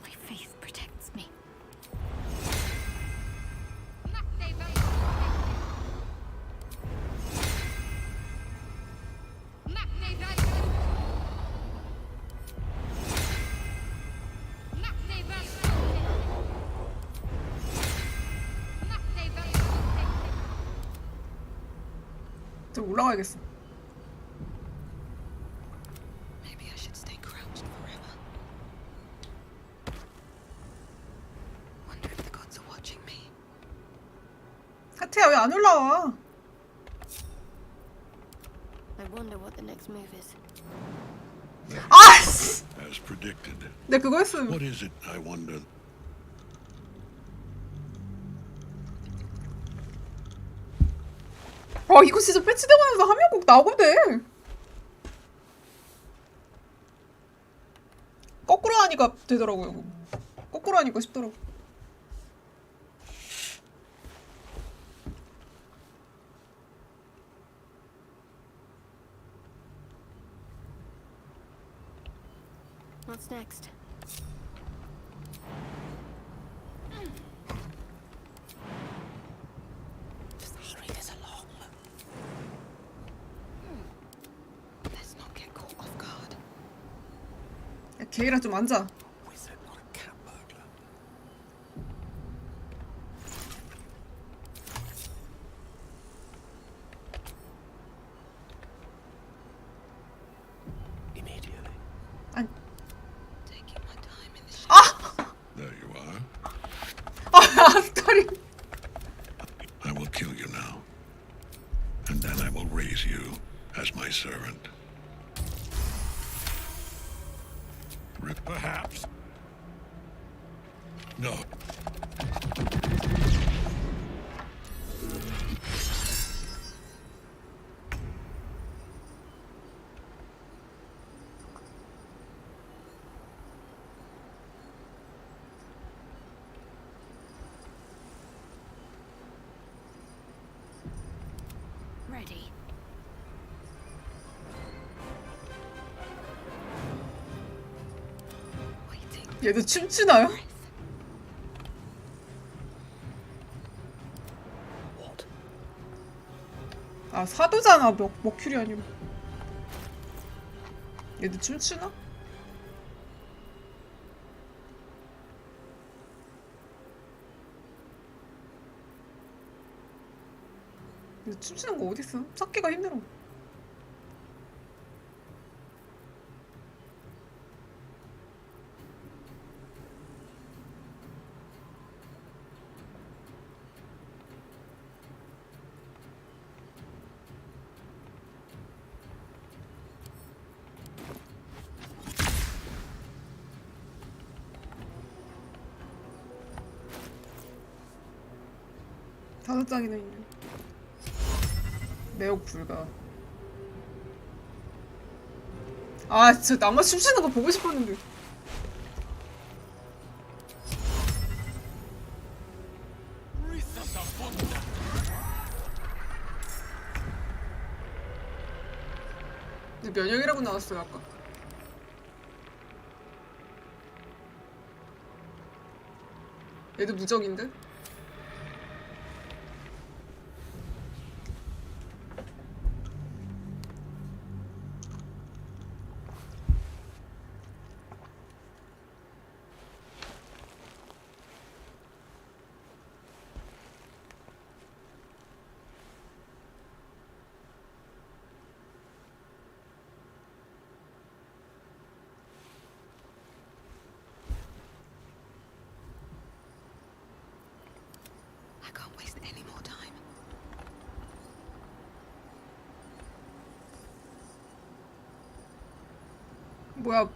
My faith protects me. 좀 올라가야겠어. Maybe I should stay crouched forever. Wonder if the gods are watching me. 하트야 왜 안 올라와? next move is. 아! As predicted. 내 그거 했음. What is it, I wonder? 아 이거 진짜 패치되고 나서 하면 꼭 나오거든. 거꾸로 하니까 되더라고요. 거꾸로 하니까 쉽더라고. What's next? Just hurry this along. Let's not get caught off guard. 야, 걔이라 좀 앉아. Wizard, not a cat burglar. Immediately. 안. Taking my time in the 아! There you are. 아, 아스카리. I will kill you now. And then I will raise you as my servant. Perhaps. No. Ready. 얘도 춤추나요? 아 사도잖아. 머큐리 아니고. 얘도 춤추나? 근데 춤추는 거 어딨어? 찾기가 힘들어. 다섯 장이나 있네. 매혹 불가. 아 진짜 나만 춤추는 거 보고 싶었는데. 근데 면역이라고 나왔어요 아까. 얘도 무적인데? I can't waste any more time. 뭐야?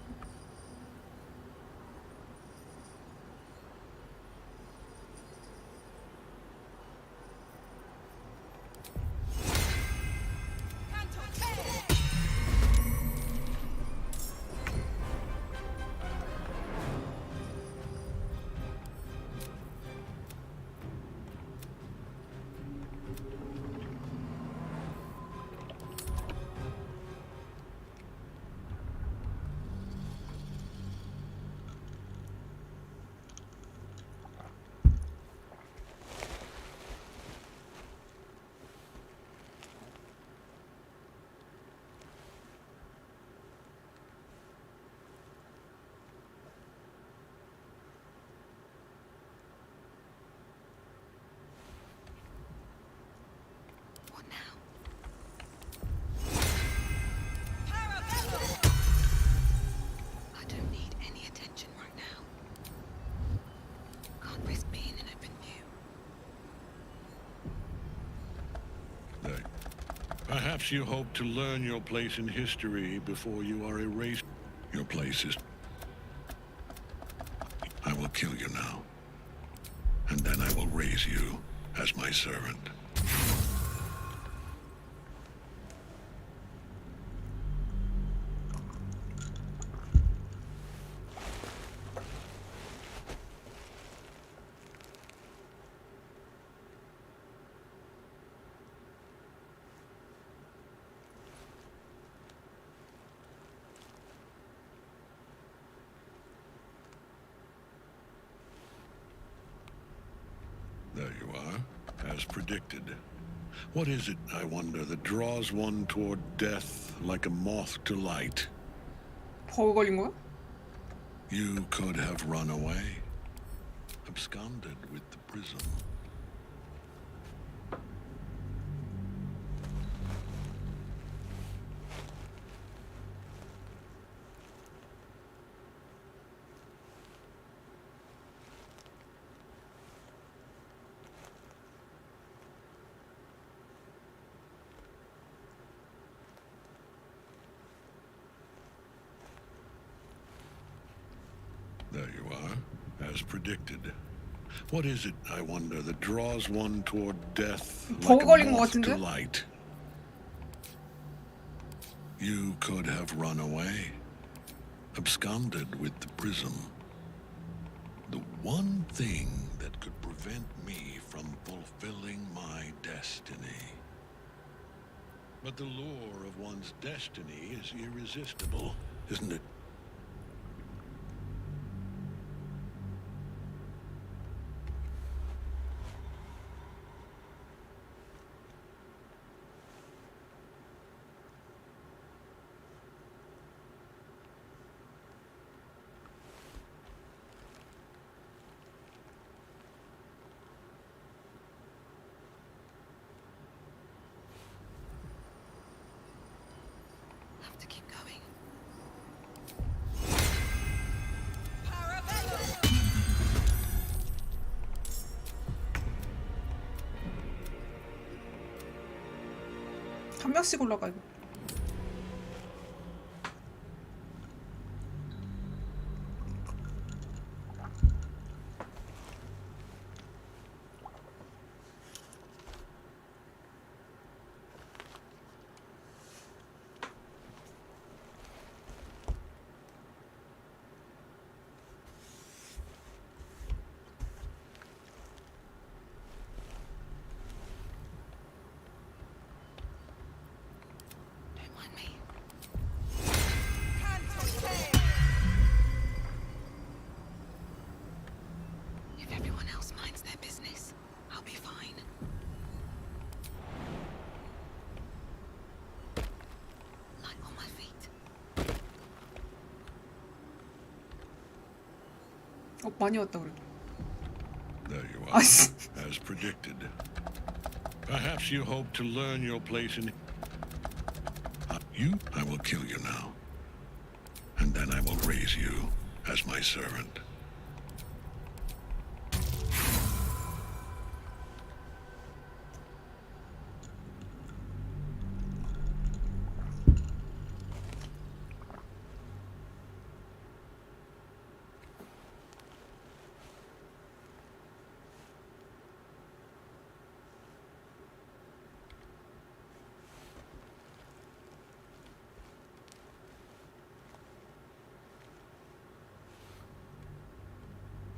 Perhaps you hope to learn your place in history before you are erased. Your place is... I will kill you now. And then I will raise you as my servant. There you are, as predicted. What is it, I wonder, that draws one toward death like a moth to light? 버그 걸린 거야? You could have run away, absconded with the prism. There you are, as predicted. What is it, I wonder, that draws one toward death like 버그 a 걸린 거 moth to 같은데? light? You could have run away, absconded with the prism. The one thing that could prevent me from fulfilling my destiny. But the lure of one's destiny is irresistible, isn't it? Have to keep going. 한 명씩 올라가야 돼. Don't mind me. If everyone else minds their business, I'll be fine. Light on my feet. 많이 왔다 그래. There you are, 아씨. as predicted. Perhaps you hope to learn your place in... I will kill you now. And then I will raise you as my servant.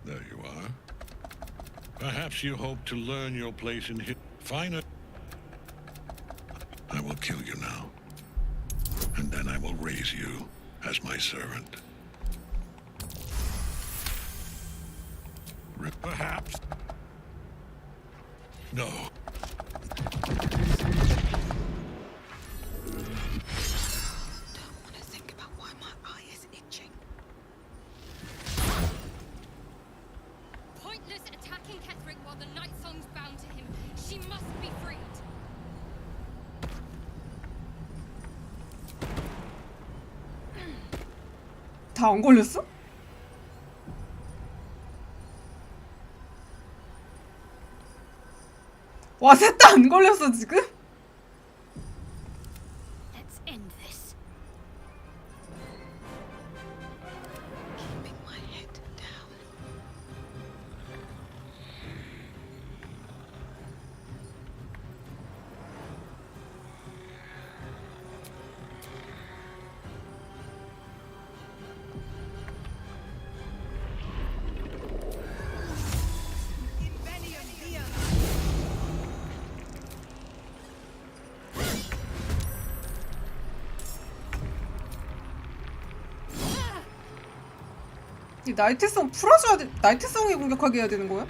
There you are. Perhaps you hope to learn your place in Fine. I will kill you now. And then I will raise you as my servant. Perhaps. No. Don't want to think about why my eye is itching. Pointless attacking Ketherick while the Night Song's bound to him. She must be freed. 다 안 걸렸어? 와, 셋 다 안 걸렸어 지금? 이 나이트성 풀어줘야 돼. 나이트성이 공격하게 해야 되는 거야?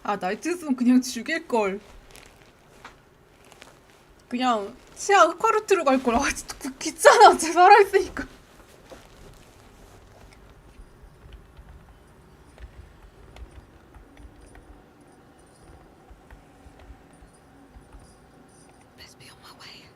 아, 나이트성 그냥 죽일걸. 그냥 치아 흑화루트로 갈걸. 아, 진짜 귀찮아. 쟤 살아있으니까. Best be on my way.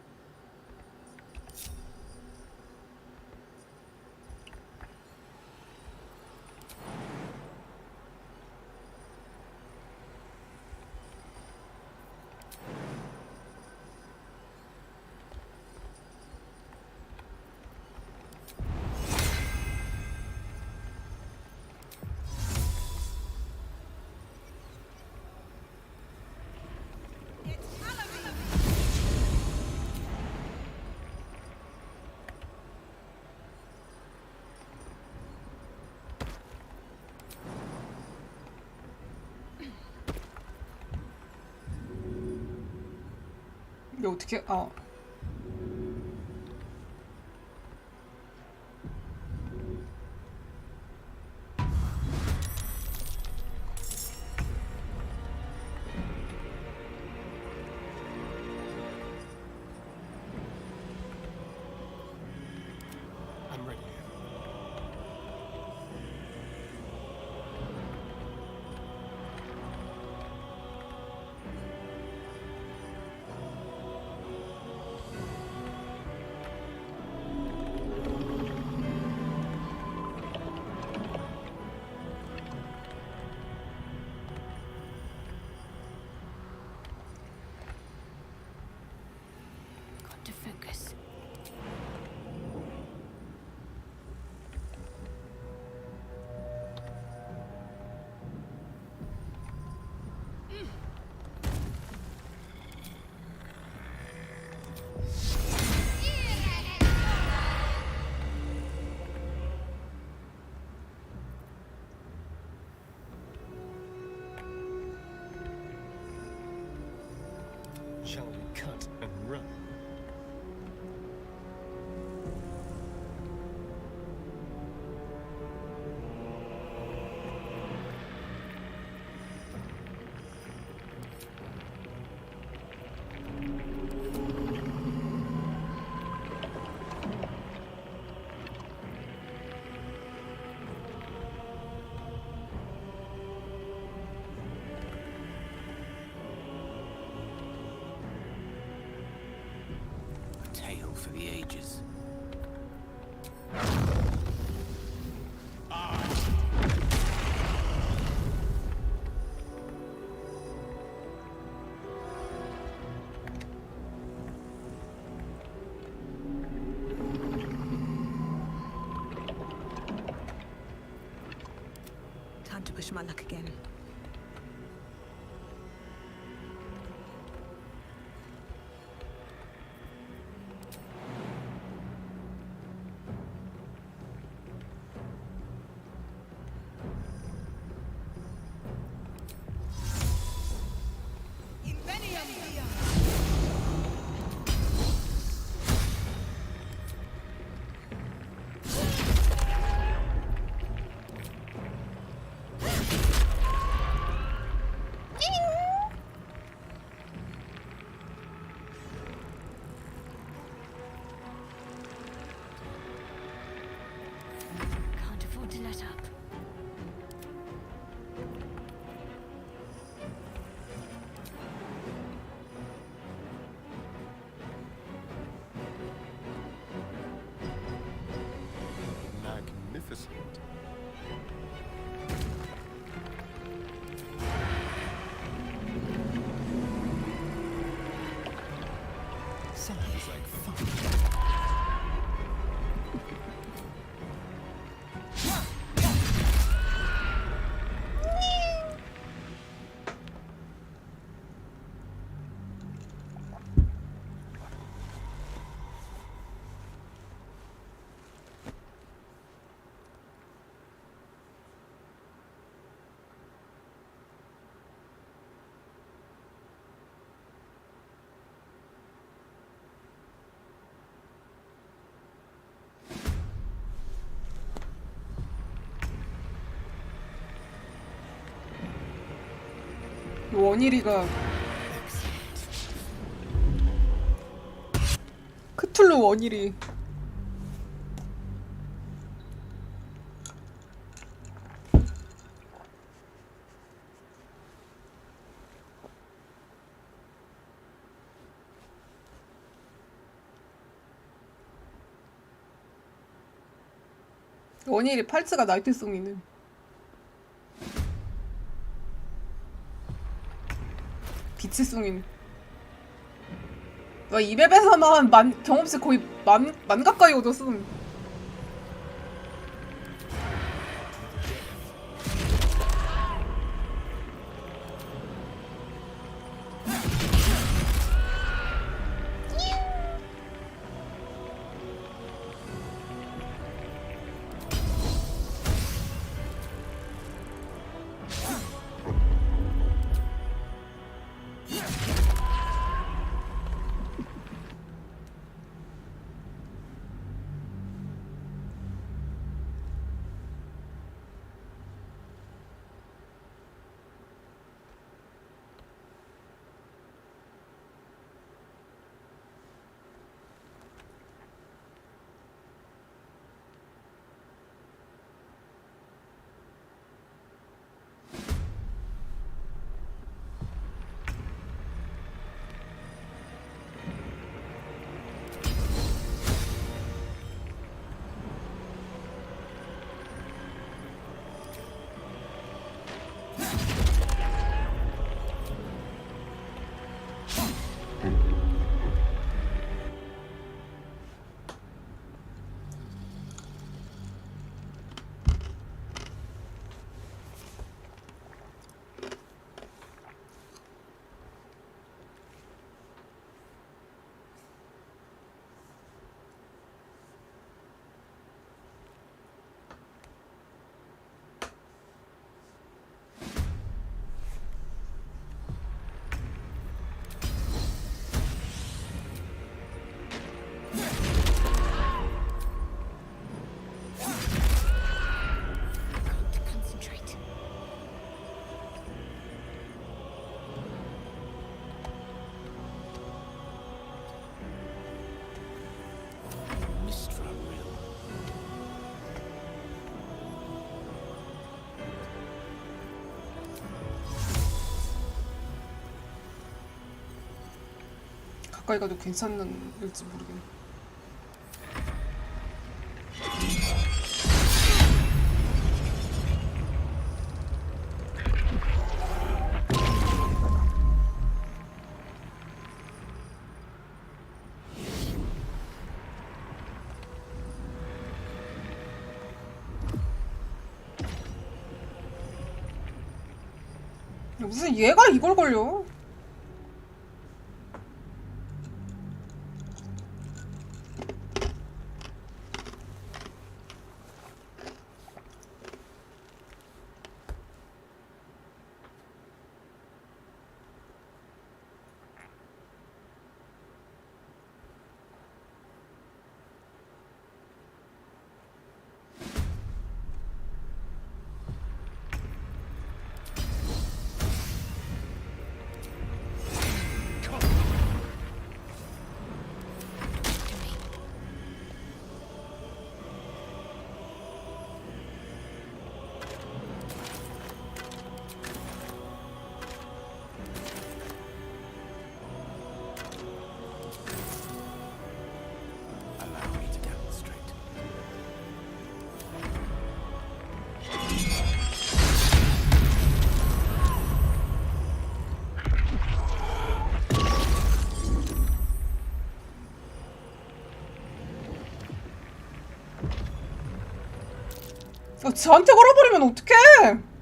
이게 어떻게? 아. I'm ready. Got to focus. Shall we cut and run? Tale for the ages. Time to push my luck again. Can't afford to let up. Magnificent. Sounds like fun. 원일이가 크툴루 원일이 원일이 팔츠가 나이트송이는 비치송이는 나 이 맵에서만 경험치 거의 만 가까이 얻었음. 가까이 가도 괜찮을지 모르겠네. 무슨 얘가 이걸 걸려? 저한테 걸어버리면 어떡해!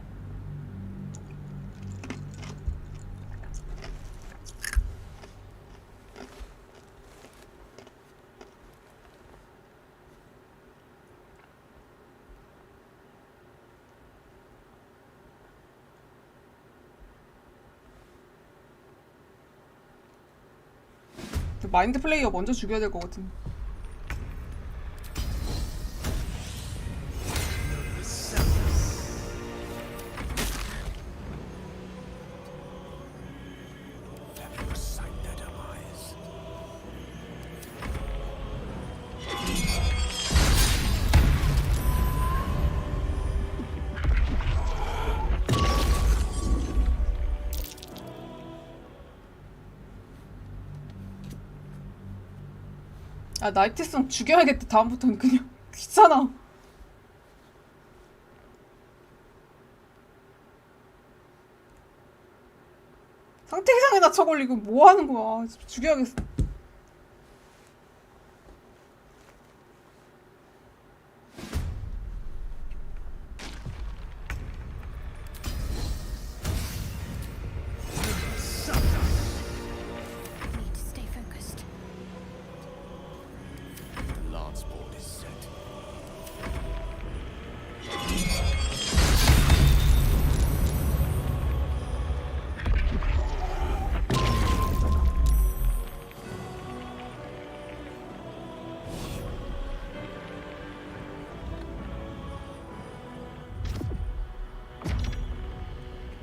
마인드 플레이어 먼저 죽여야 될 것 같은. 아 나이트송 죽여야겠다. 다음부터는 그냥 귀찮아. 상태 이상에나 쳐걸리고 뭐 하는 거야. 죽여야겠어. Need to stay focused. The lance board is set.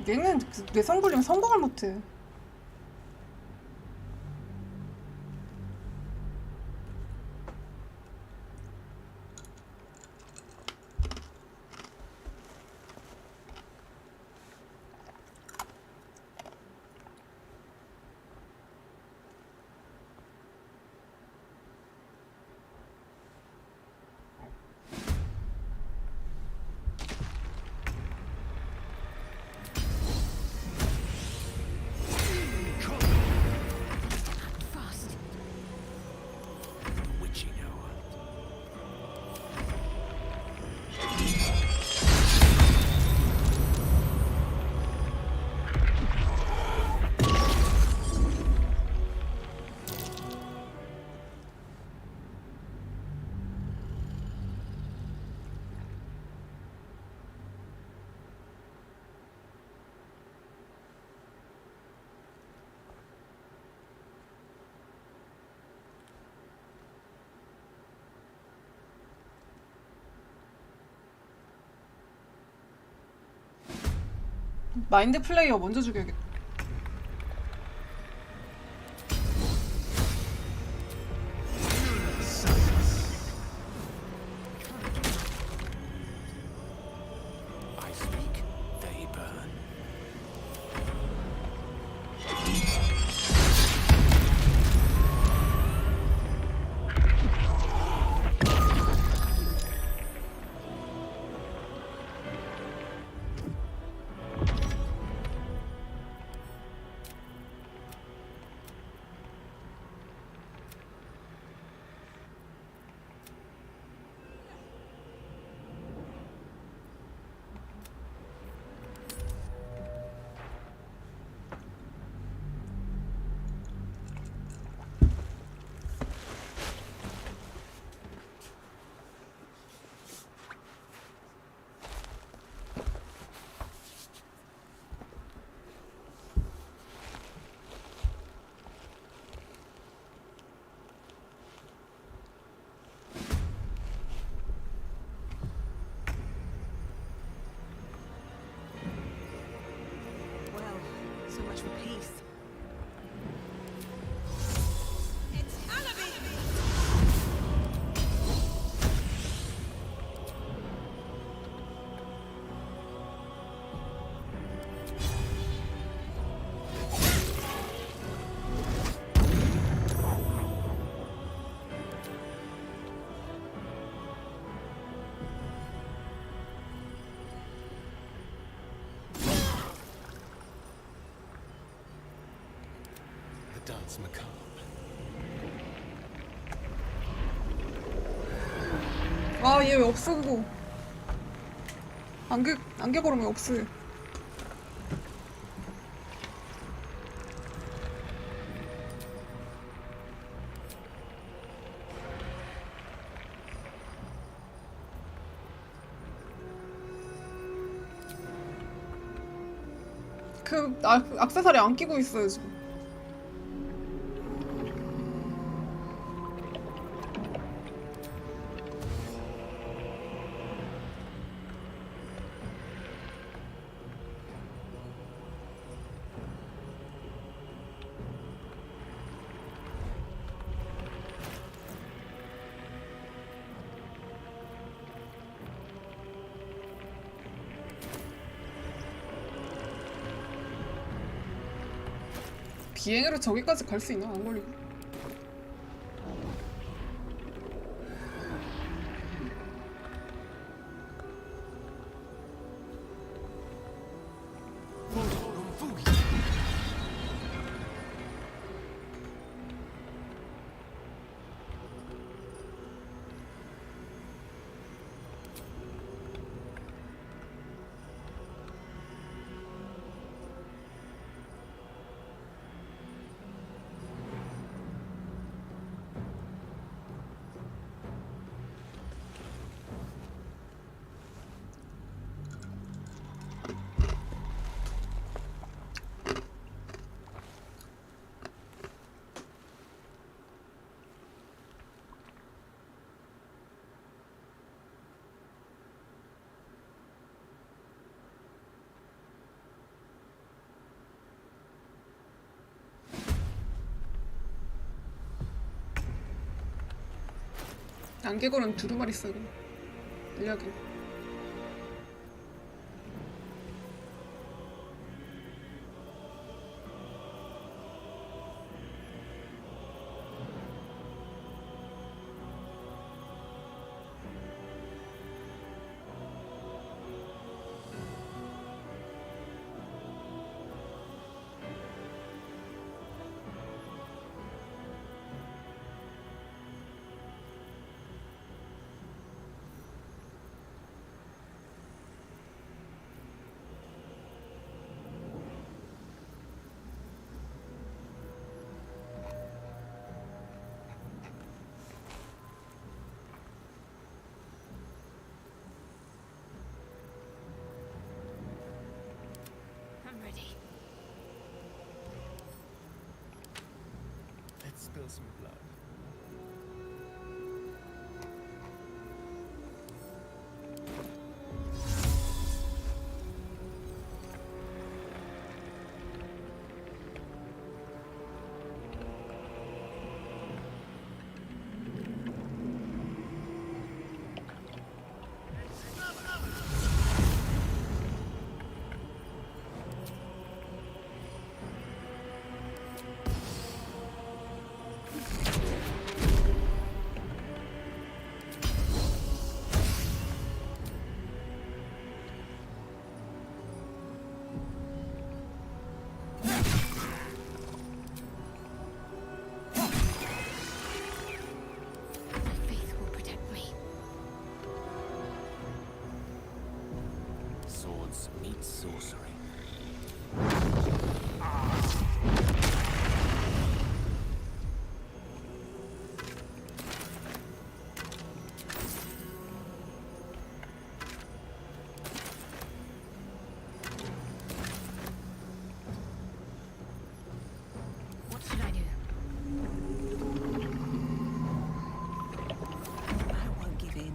얘는 뇌성 굴리면 성공을 못해. Fast. Witching hour. 마인드 플레이어 먼저 죽여야겠다. I speak, they burn. Well, so much for peace. The dance macabre. 아, 얘 왜 없어 그거. 안개 걸으면 없어. 악세사리 안 끼고 있어요 지금. 비행으로 저기까지 갈 수 있나? 안 걸리고. 안개골은 두루마리 써. 물약이. I'm ready. Let's spill some blood. My faith will protect me. Swords meet sorcery. What should I do? I won't give in.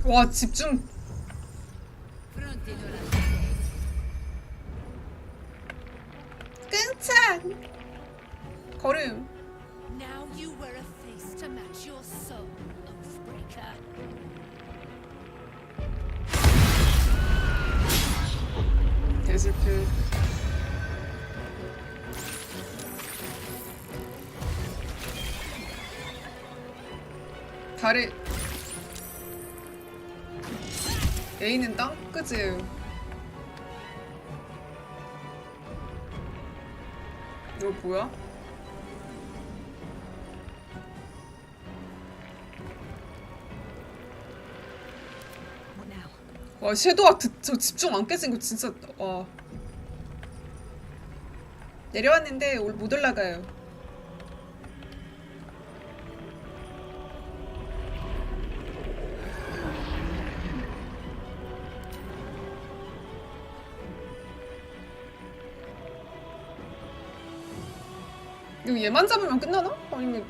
와 집중. 끈찬. 걸음. Now you wear a face to match your soul, Oathbreaker. 대실패. 다리. A는 땅? 그지? 이거 뭐야? What now? 와 섀도우 저 집중 안 깨진 거 진짜 와 내려왔는데 못 올라가요. 이거 얘만 잡으면 끝나나? 아니면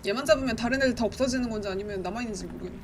얘만 잡으면 다른 애들 다 없어지는 건지 아니면 남아있는지 모르겠네.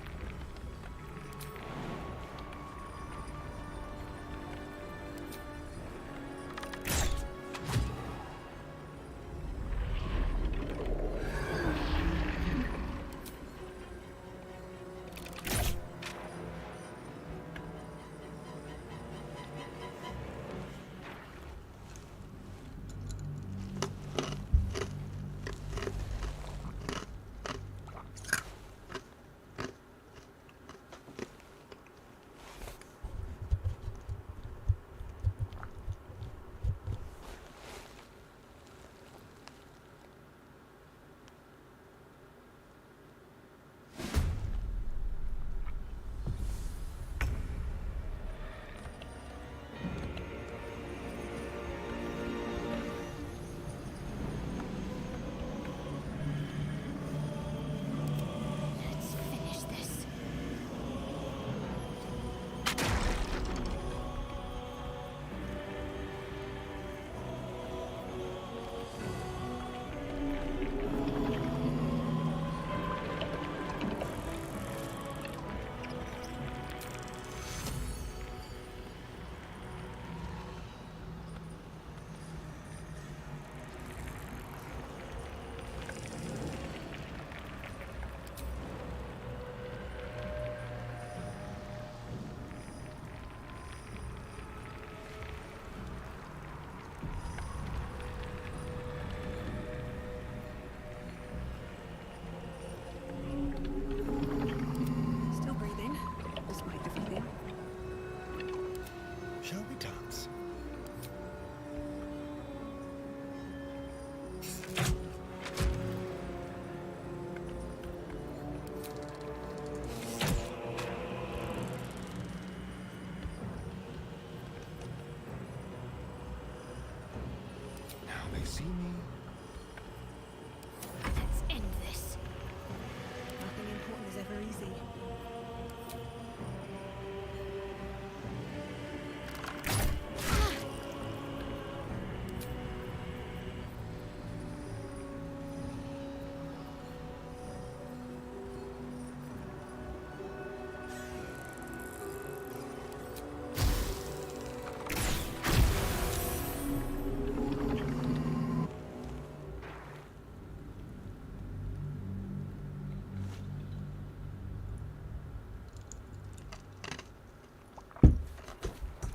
Shall we dance? Now they see me. Let's end this. Nothing important is ever easy.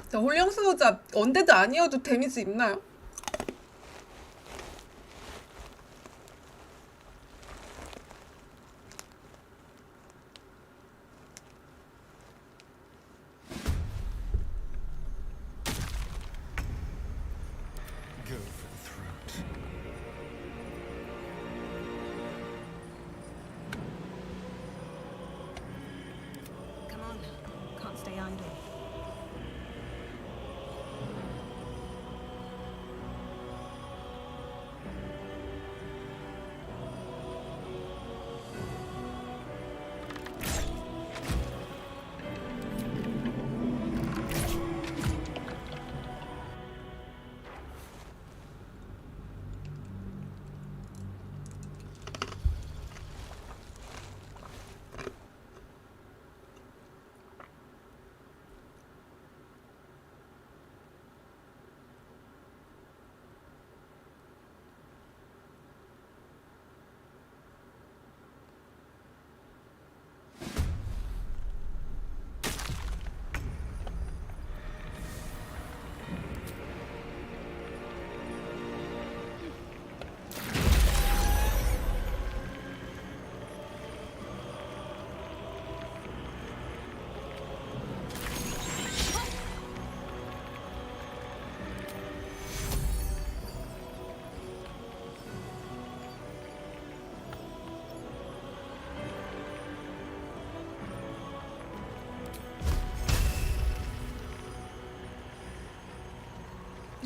자, 홀령 수호자 언데드 아니어도 데미지 있나요? Go for the throat. Come on. Can't stay idle.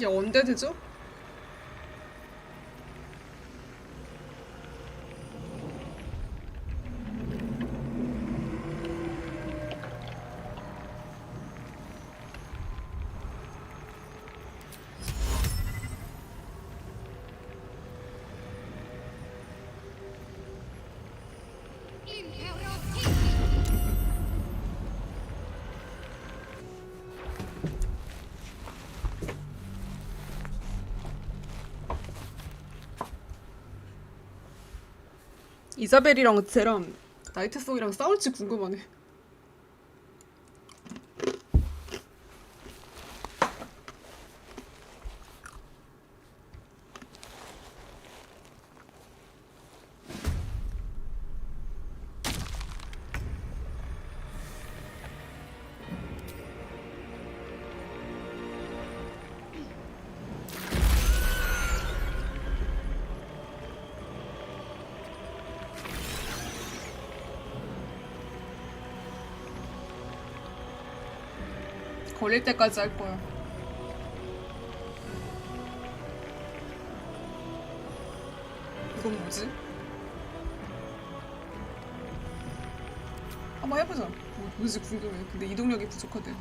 야, 언데드죠? 이자벨이랑 쟤랑 나이트송이랑 싸울지 궁금하네. 걸릴 때까지 할 거야. 이건 뭐지? 한번 해보자. 뭐지 궁금해. 근데 이동력이 부족하대.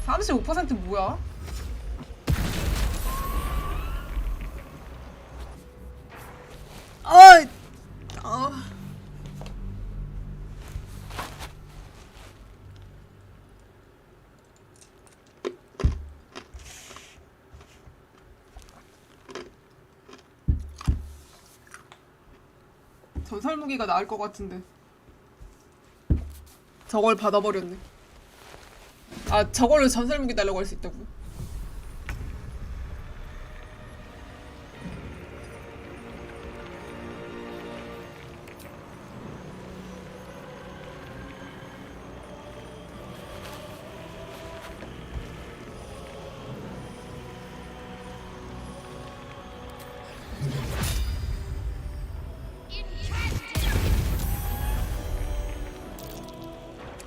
35% 뭐야? 전설 무기가 나을 것 같은데. 저걸 받아버렸네. 아, 저걸로 전설 무기 달라고 할 수 있다고.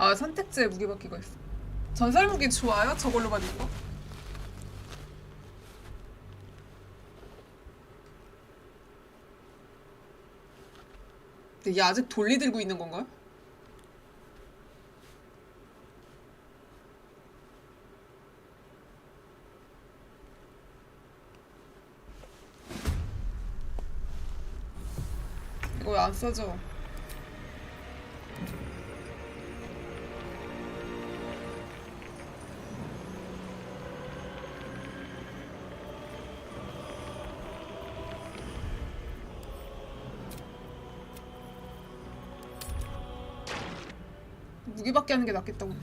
아, 선택지에 무기바퀴가 있어. 전설 무기 좋아요? 저걸로 받는 거? 근데 얘 아직 돌리 들고 있는 건가요? 이거 왜 안 써져? 무기밖에 하는 게 낫겠다고.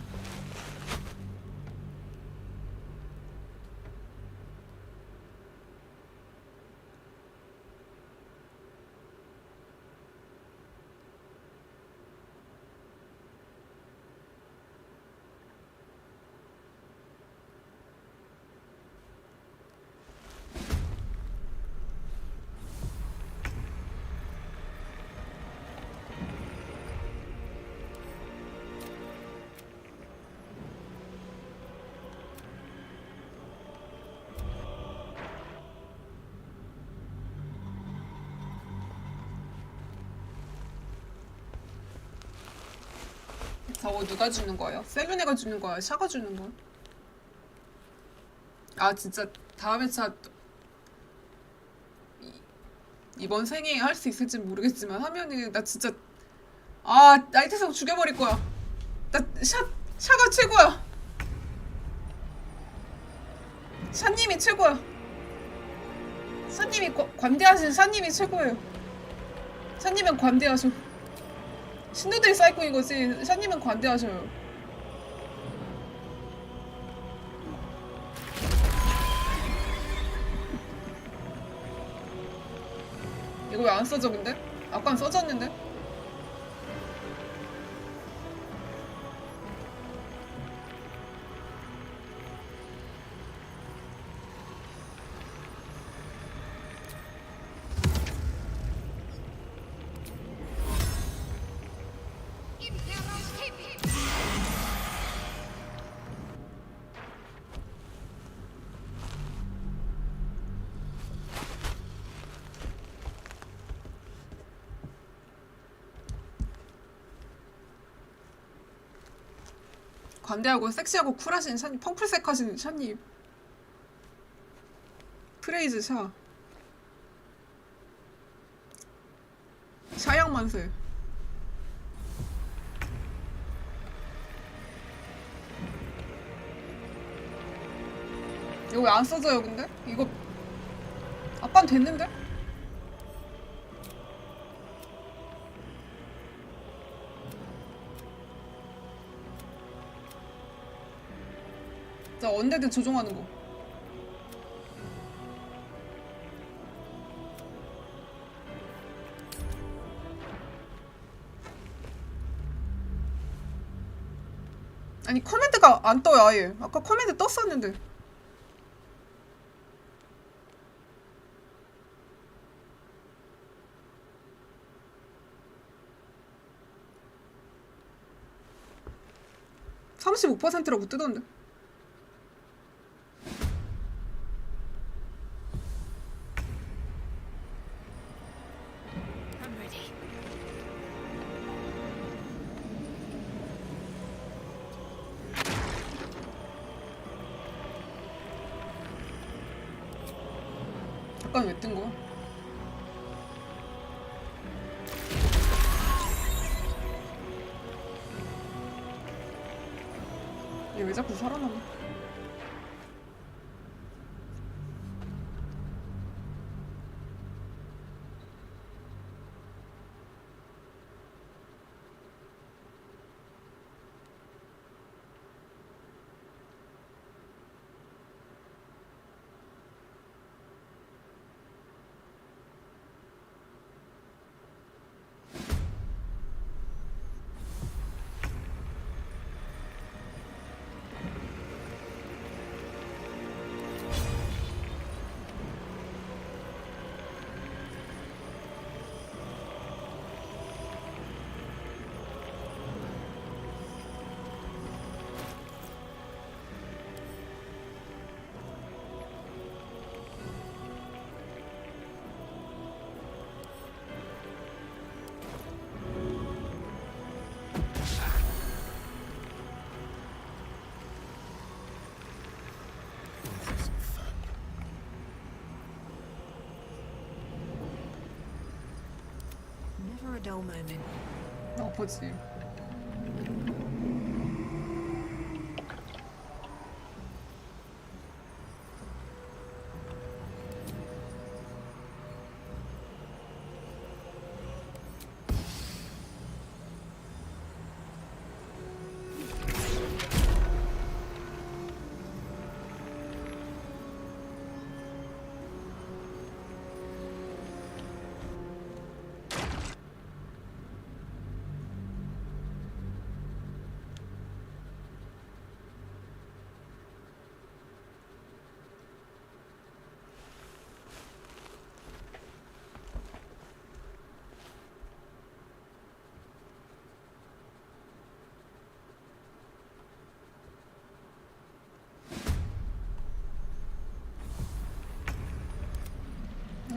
저거 누가 주는 거예요? 셀루네가 주는 거야? 샤가 주는 거야? 아 진짜 다음에 차 이번 생에 할 수 있을지 모르겠지만 하면은 나 진짜 나이트에서 죽여버릴 거야. 나 샤가 최고야. 샤님이 최고야. 샤님이 관대하신 샤님이 최고예요. 샤님은 관대하셔. 신도들이 사이코인 거지. 샤님은 관대하셔요. 이거 왜 안 써져 근데? 아까는 써졌는데? 관대하고 섹시하고 쿨하신 샤님, 펑플색 하신 샤님. 프레이즈 샤. 샤양만세. 이거 왜 안 써져요 근데? 이거 아빠는 됐는데? 자, 언데드 조종하는 거. 아니 커맨드가 안 떠요 아예. 아까 커맨드 떴었는데. (35%라고) 뜨던데. 잠깐 왜 뜬 거야? 얘 왜 자꾸 살아남아? dome omen. 보지.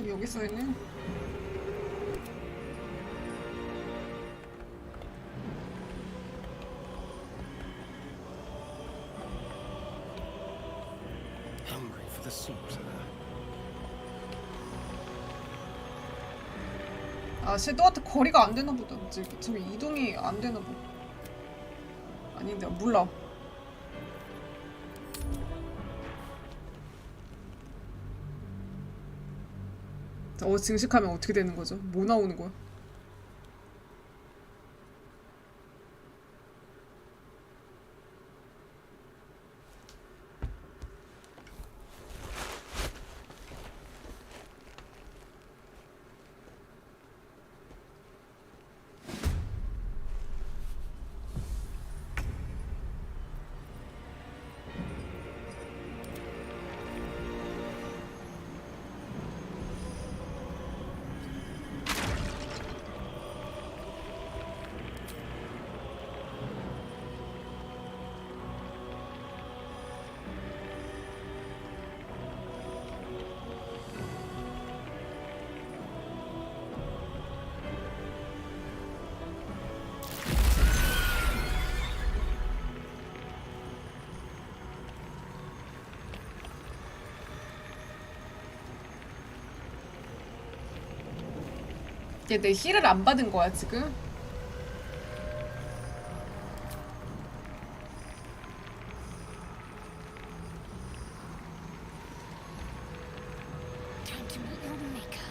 여기 써있네. Hungry for the soup, sir. 아, 섀도우한테 거리가 안 되나 보다. 저기 이동이 안 되나 보다. 아닌데, 몰라. 증식하면 어떻게 되는 거죠? 뭐 나오는 거야? 얘 내 힐을 안 받은 거야 지금? Time to meet your maker.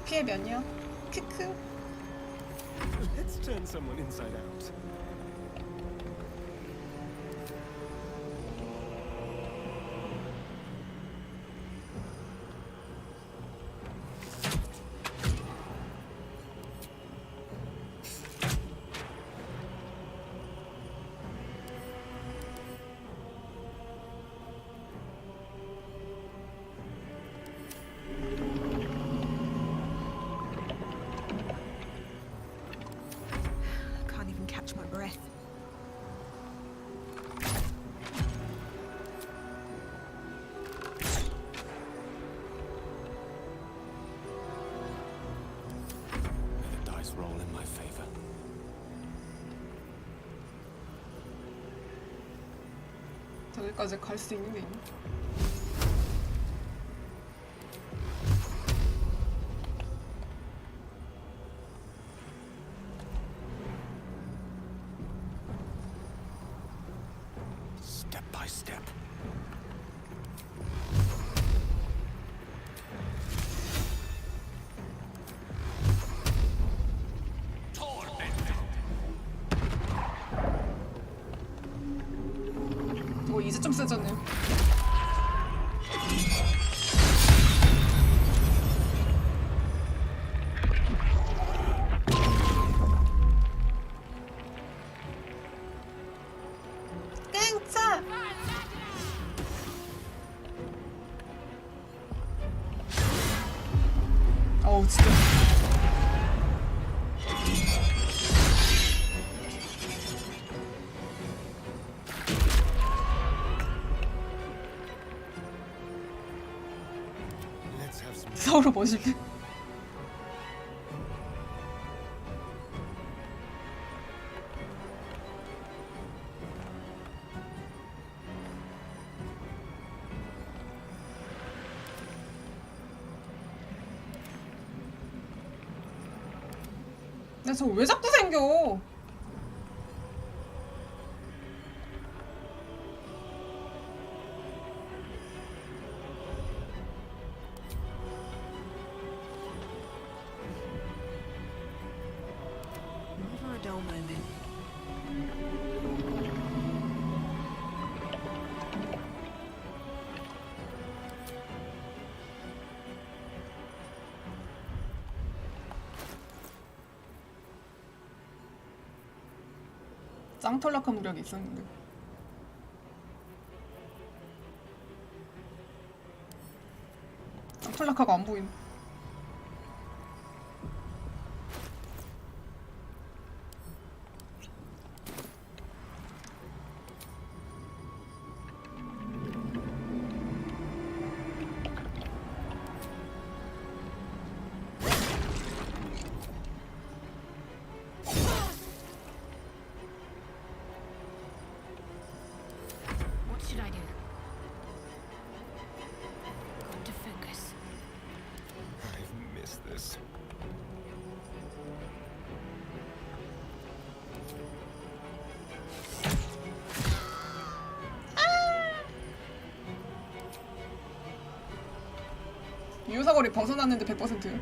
피해 면역. 크크. Let's turn someone inside out. Can't even catch my breath. May the dice roll in my favor. 저기까지 갈 수 있는 게 있나? Step by step. 이제 좀 세졌네. 깡차! 어우 진짜. 서로 멋있네. 근데 저거 왜 자꾸 생겨? Never a dull moment. 짱털락한 무력이 있었는데. 짱털락하고 안 보이네. What should I do? Got to focus. I've missed this. 유사거리 벗어났는데 100%.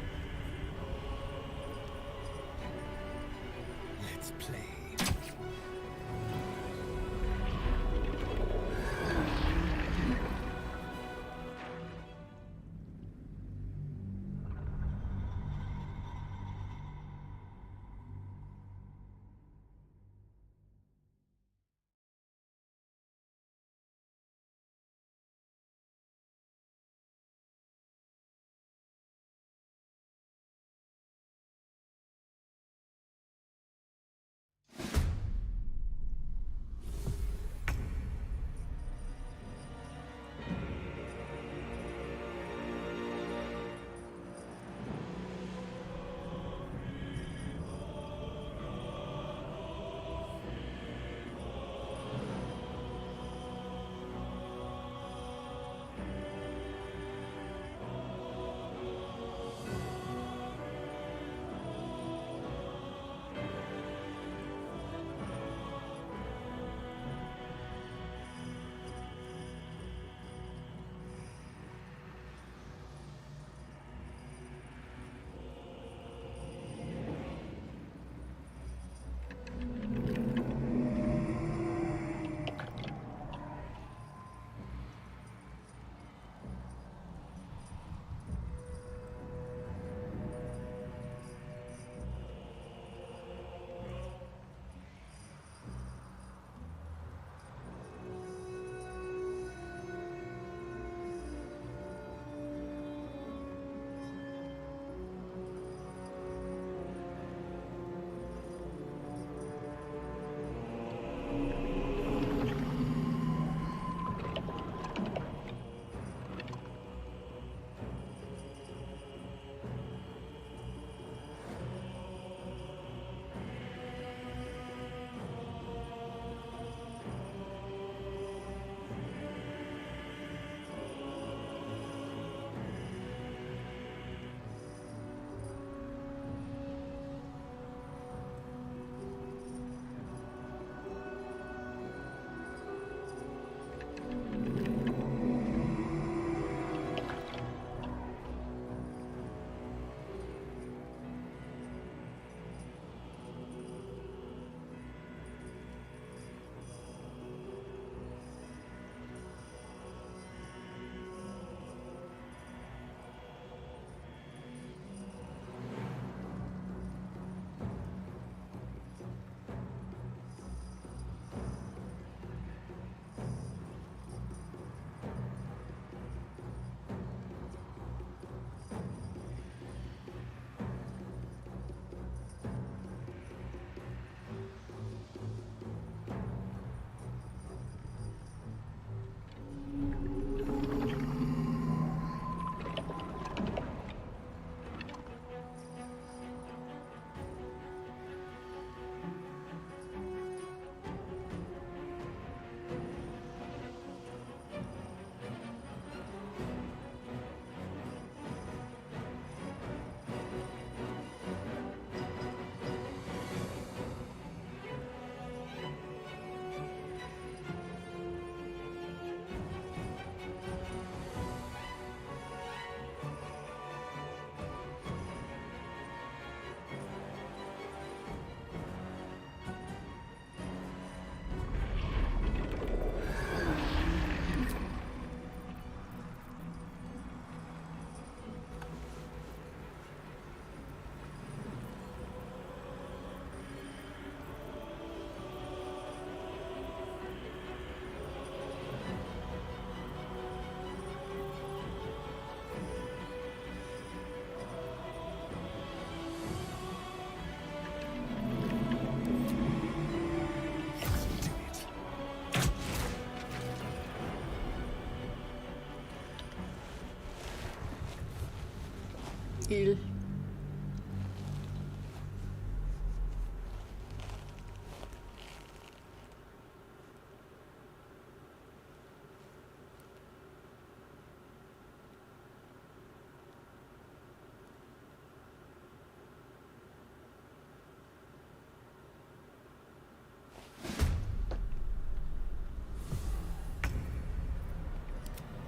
1.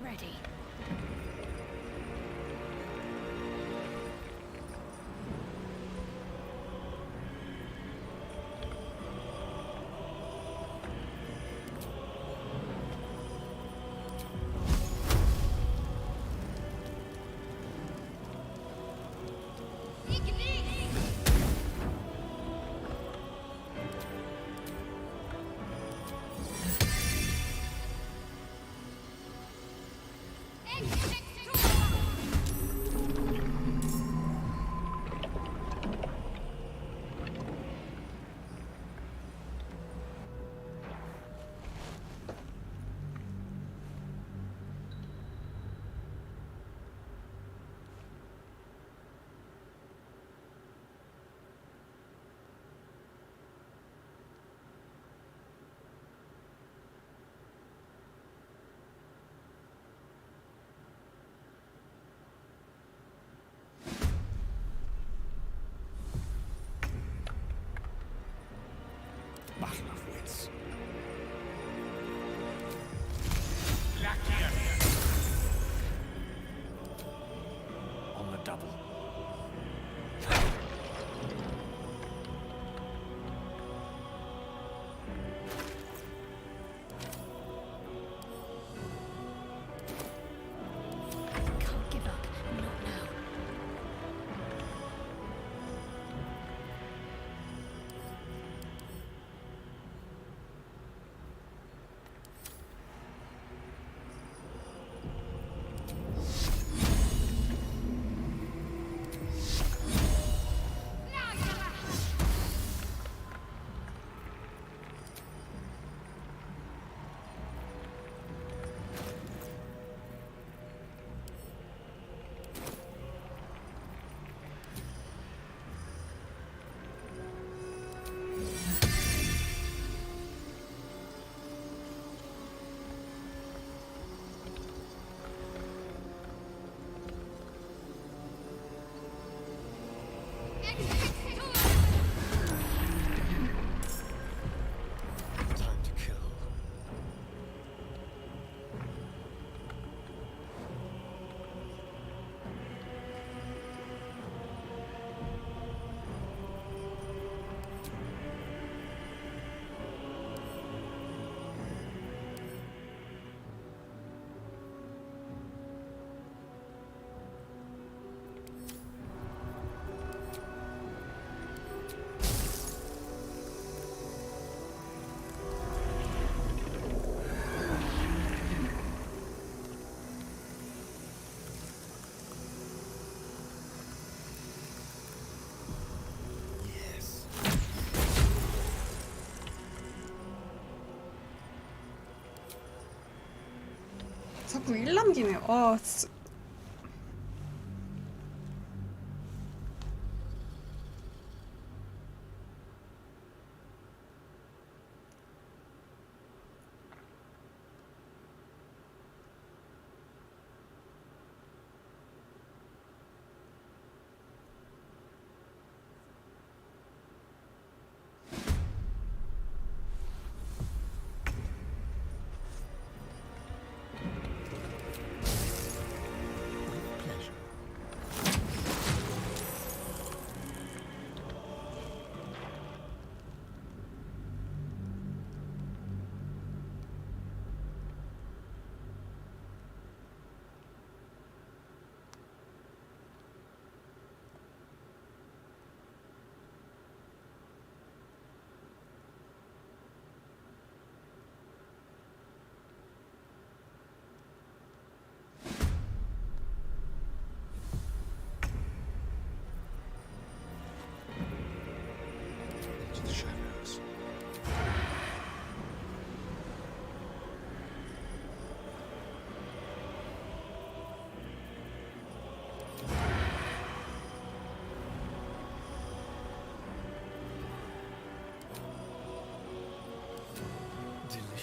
Ready. Battle of wits. On the double. Can't give up. Not now. Time to kill. Yes. 자꾸 일 남기네. 아, 진짜.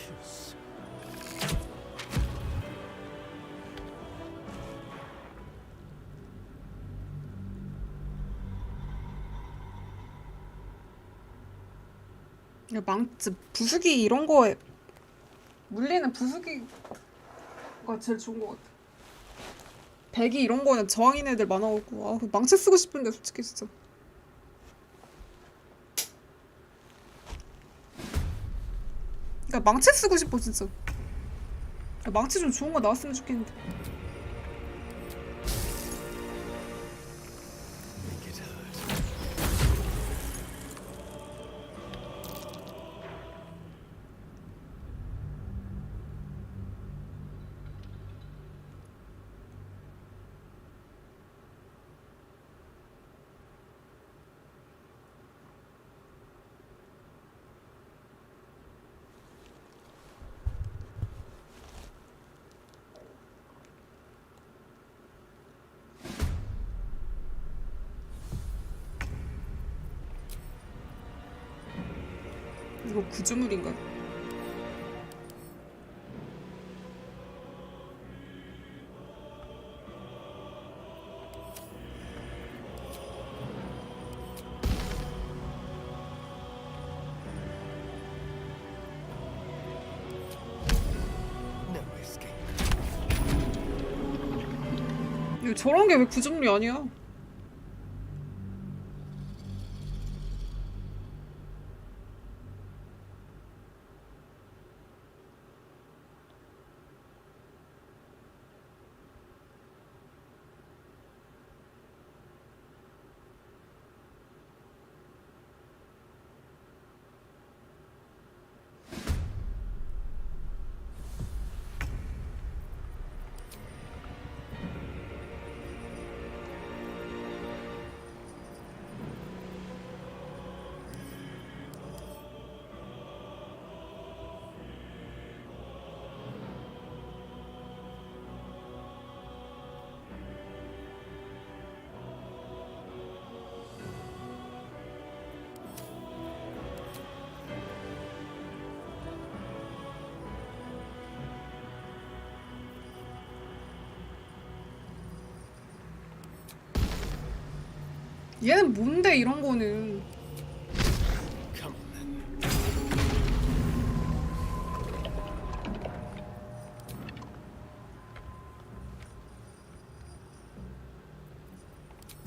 Delicious. 부수기 이런 거에 물리는 부수기가 제일 좋은 것 같아. 배기 이런 거는 저항인 애들 많아갖고 아, 그 망치 쓰고 싶은데 솔직히 진짜. 그러니까 망치 쓰고 싶어 진짜. 망치 좀 좋은 거 나왔으면 좋겠는데. Make it hurt. 이거 구조물인가? No escape. 이거 저런 게 왜 구조물이 아니야? 얘는 뭔데 이런 거는. Come on then.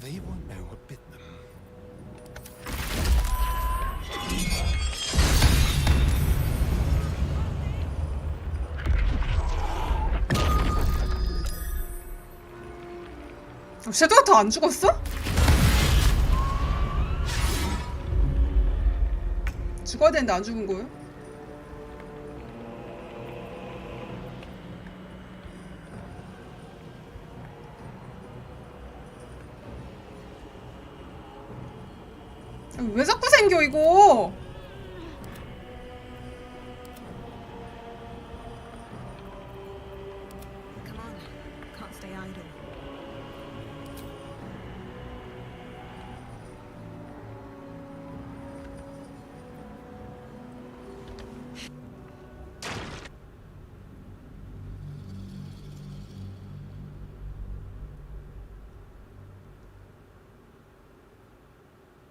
They won't know what bit them. 섀도우 더 안 죽었어? 죽어야 되는데 안 죽은 거예요? 왜 자꾸 생겨 이거? Come on. Can't stay idle.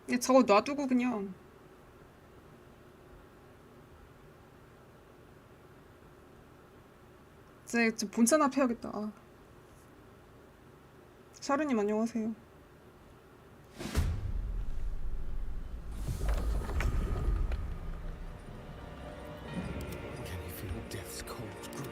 얘 저거 놔두고 그냥. 이제 본체 납해야겠다. 아. 샤르님 안녕하세요. Can you feel death's cold grip?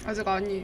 아직 아니.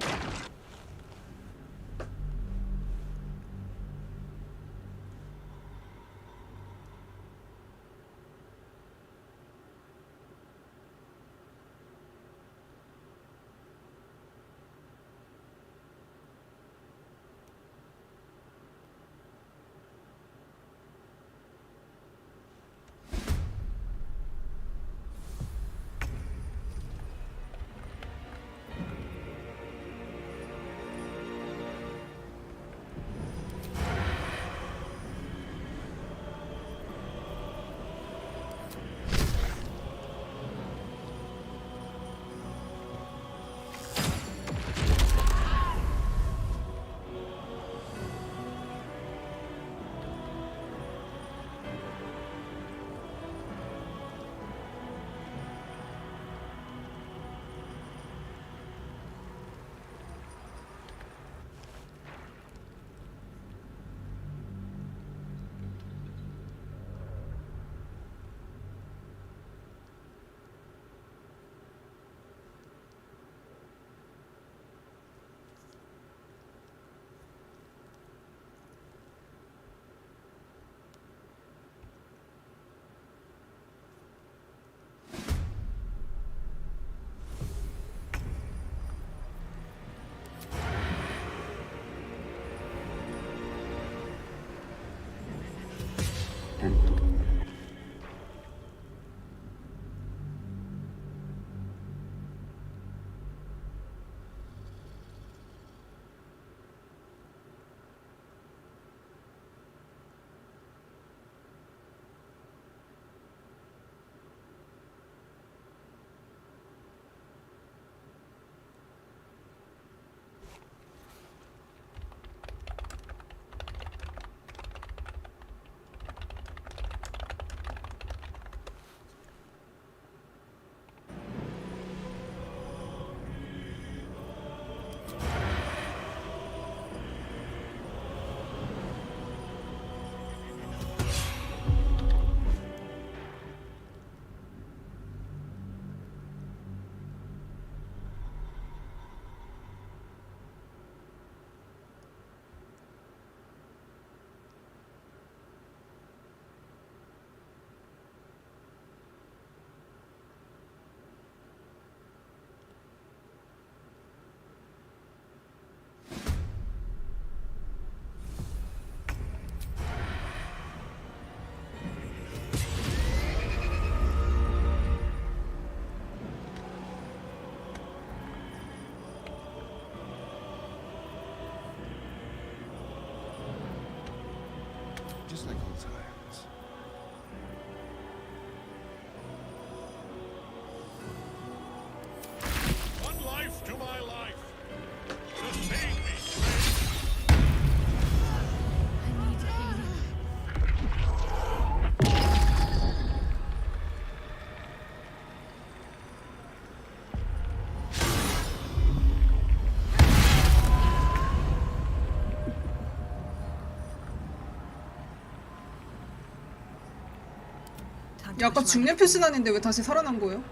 야, 아까 중년 표시단인데 왜 다시 살아난 거예요?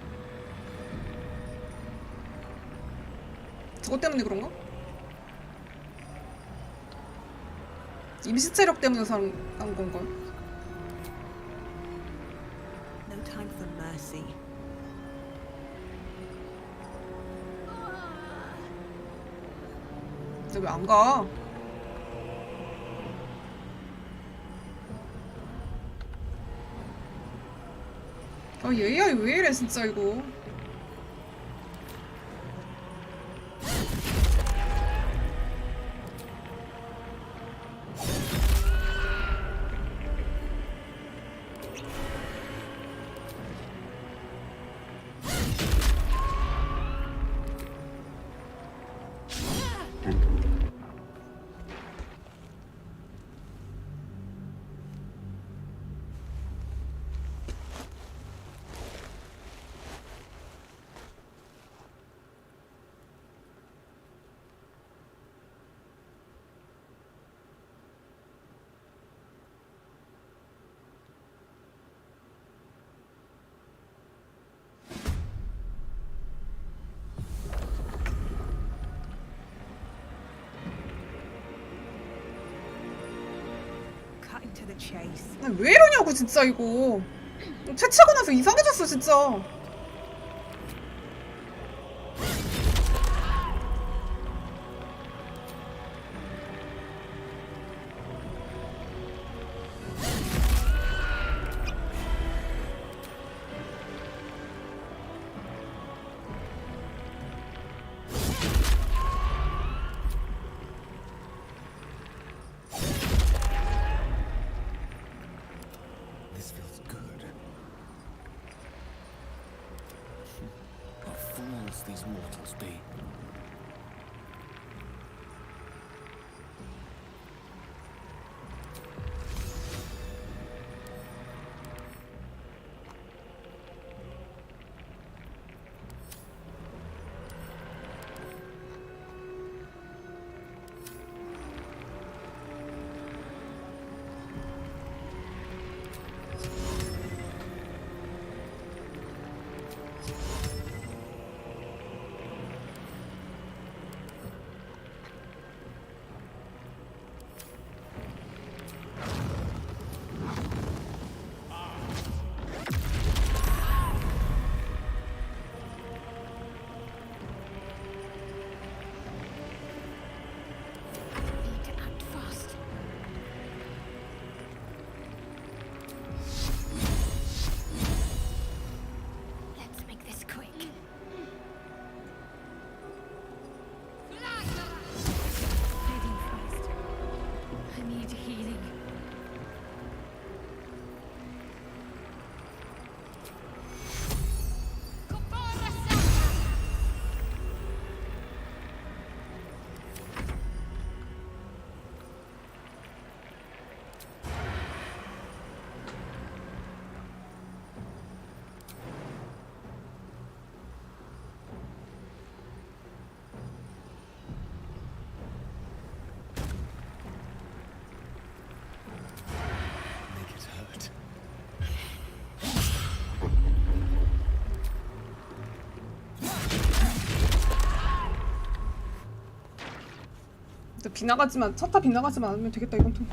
저것 때문에 그런가? 임시 체력 때문에 살아난 건가요? No time for mercy. 근데 왜 안 가? 아, 얘 AI 왜 이래 진짜 이거. Cutting to the chase. 아니, 왜 이러냐고 진짜 이거. 퇴치하고 나서 이상해졌어 진짜. This feels good. What fools these mortals be. Need to act fast. Let's make this quick. Heading fast. I need healing. Make it hurt. 근데 빗나가지만 첫타 빗나가지만 않으면 되겠다 이건 좀.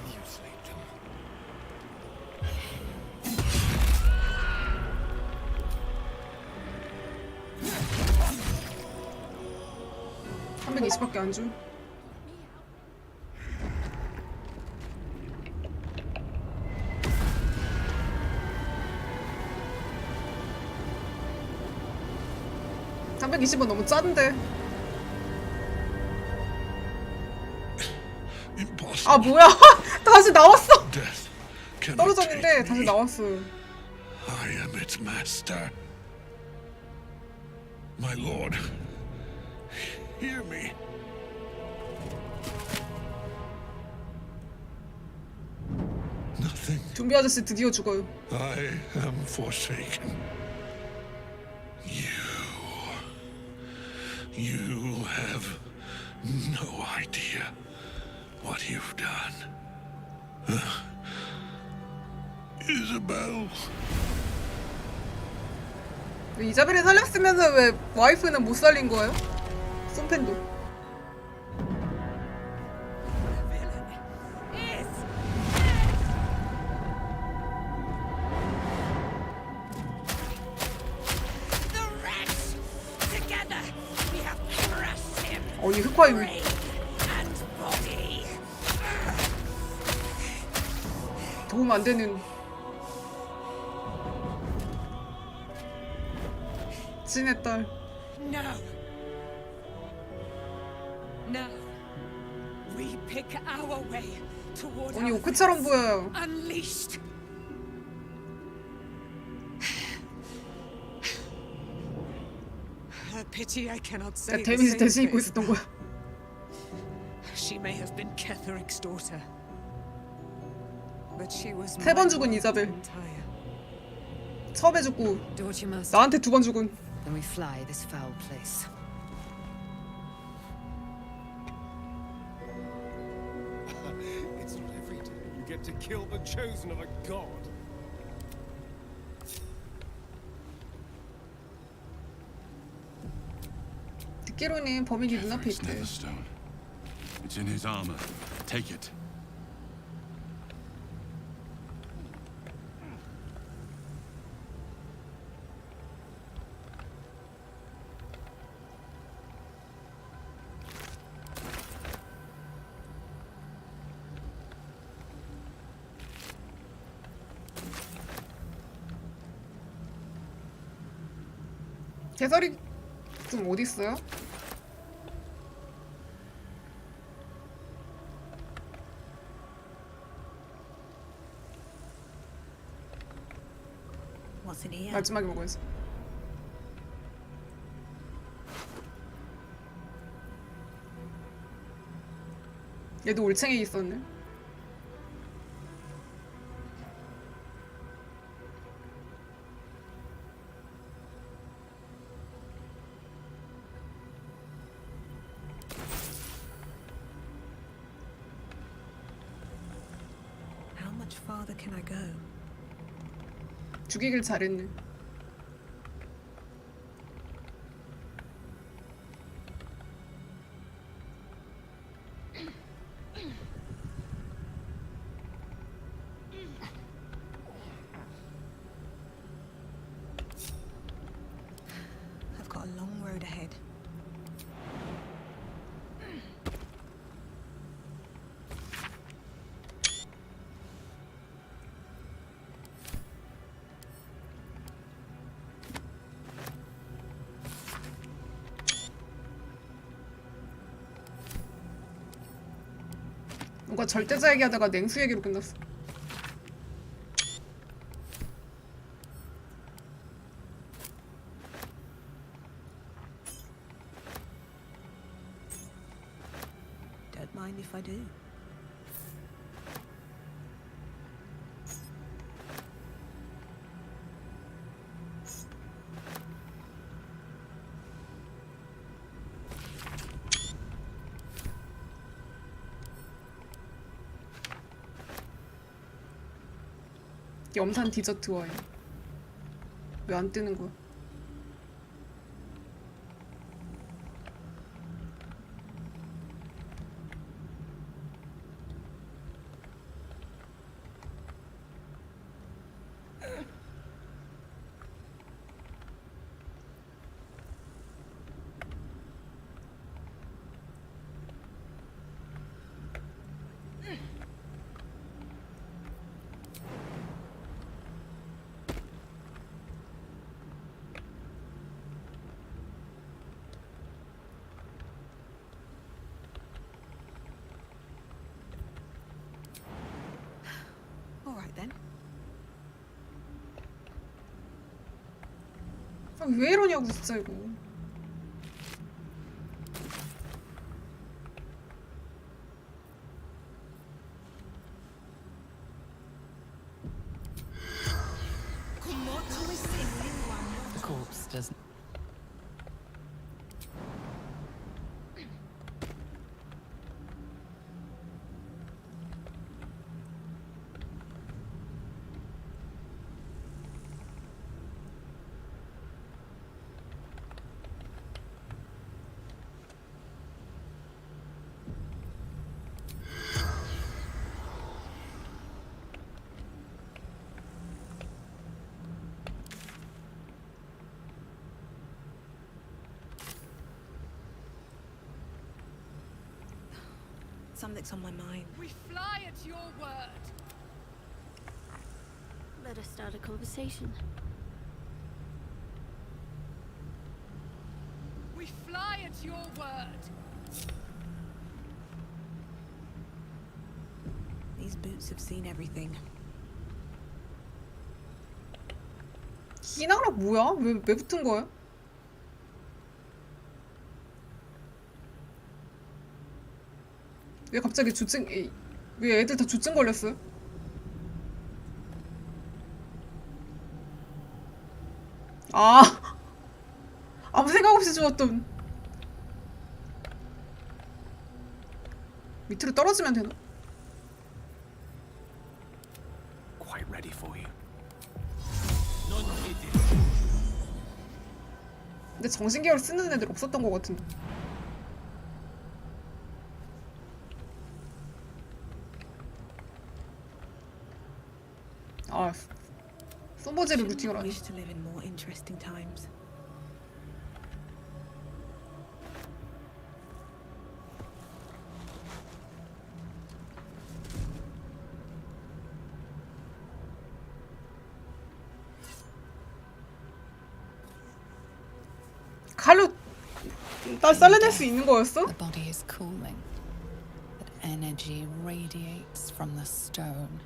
Mutilate them. 320밖에 안 줘. (320원) 너무 짠데. 아 뭐야? 다 다시 나왔어. Death cannot take 떨어졌는데 다시 me. 나왔어요. I am its master. My lord, hear me. Nothing. 좀비 아저씨 드디어 죽어요. I am forsaken. You have no idea what you've done. Isabel. 이자벨이 살렸으면은 왜 와이프는 못 살린 거예요? 손펜도. 이 흑화임. 도움 안 되는. 진의 딸. No. No. We pick our way toward 언니 오크처럼 보여요. unleashed. A pity I cannot say. 데미지 대신 입고 있었던 거야. She may have been Ketheric's daughter, but she was. 세 번 죽은 이자벨. 처음에 죽고 나한테 두 번 죽은. Then we fly this foul place. It's not every day you get to kill the chosen of a god. 듣기로는 범인이 눈앞에 있대. It's in his armor. Take it. 개설이 좀 어디 있어요? 마지막에 먹어야지. 얘도 올챙이 있었네. How much farther can I go? 죽이길 잘했네. I've got a long road ahead. 뭔가 절대자 얘기하다가 냉수 얘기로 끝났어. Don't mind if I do. 염산 디저트 와인. 왜 안 뜨는 거야? 아, 왜 이러냐고 진짜 이거. The corpse doesn't. Something's on my mind. We fly at your word. Let us start a conversation. We fly at your word. These boots have seen everything. 이 나라 뭐야? 왜 붙은 거야? 왜 갑자기 주증... 왜 애들 다 주증 걸렸어요? 아... 아무 생각 없이 주웠던... 밑으로 떨어지면 되나? Quite ready for you. 근데 정신계열 쓰는 애들 없었던 것 같은데. 아, 소모제를 루팅을 하네. Wish to live in more interesting times. 칼로 딸 잘라낼 수 있는 거였어? The body is cooling, but energy radiates from the stone.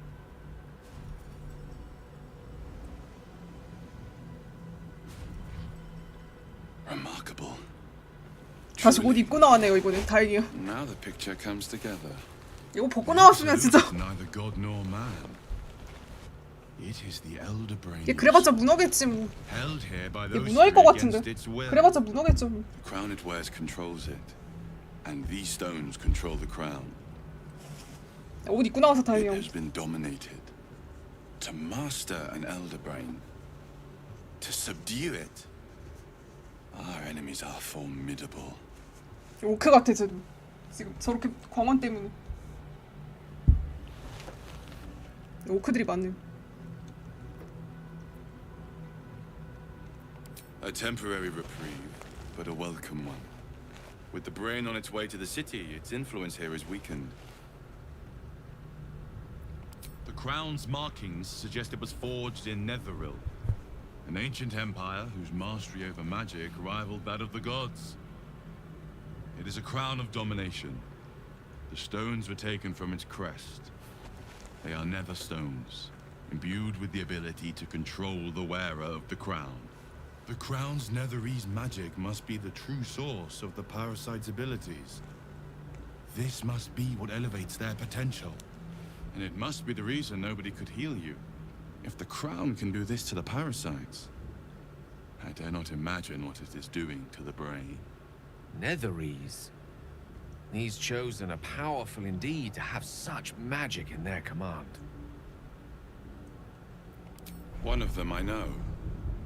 Remarkable. 다시 옷 입고 나왔네요 이번엔. 다행이야. Now the picture comes together. 이거 벗고 나왔으면 진짜. Neither god nor man. It is the elder brain. 얘 그래봤자 문어겠지 뭐. Held here by 얘 those 문어일 것 three 같은데. against its will. 그래봤자 문어겠죠. The crown it wears controls it, and these stones control the crown. 옷 입고 나와서 It 다행이야. has been dominated. To master an elder brain, to subdue it, our enemies are formidable. 오크 같아 쟤도. 지금 저렇게 광원 때문에. 오크들이 많네. A temporary reprieve, but a welcome one. With the brain on its way to the city, its influence here is weakened. The crown's markings suggest it was forged in Netheril, an ancient empire whose mastery over magic rivaled that of the gods. It is a crown of domination. The stones were taken from its crest. They are nether stones, imbued with the ability to control the wearer of the crown. The crown's Netherese magic must be the true source of the parasite's abilities. This must be what elevates their potential. And it must be the reason nobody could heal you. If the crown can do this to the parasites, I dare not imagine what it is doing to the brain. Netherese? These chosen are powerful indeed to have such magic in their command. One of them I know,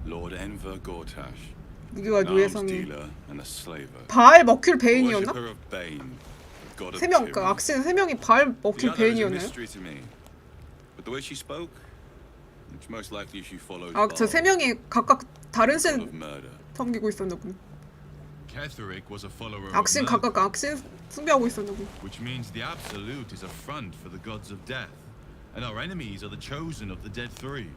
Lord Enver Gortash. 무기와 An arms 노예상이. dealer and a slaver. 바알 머큐르 베인이었나? Worshipper of Bane, god of 세 명, 그 tyranny. 악신 세 명이 바알 The 머큐르 other is a 베인이었나요? mystery to me. But the way she spoke, it's most likely she follows 아, 저 세 명이 각각 다른 God 신 of murder. 섬기고 있었나 보네. Ketheric was a follower of 악신 murder, 각각 악신 숭배하고 있었나 보네. which means the Absolute is a front for the gods of death, and our enemies are the chosen of the Dead Three.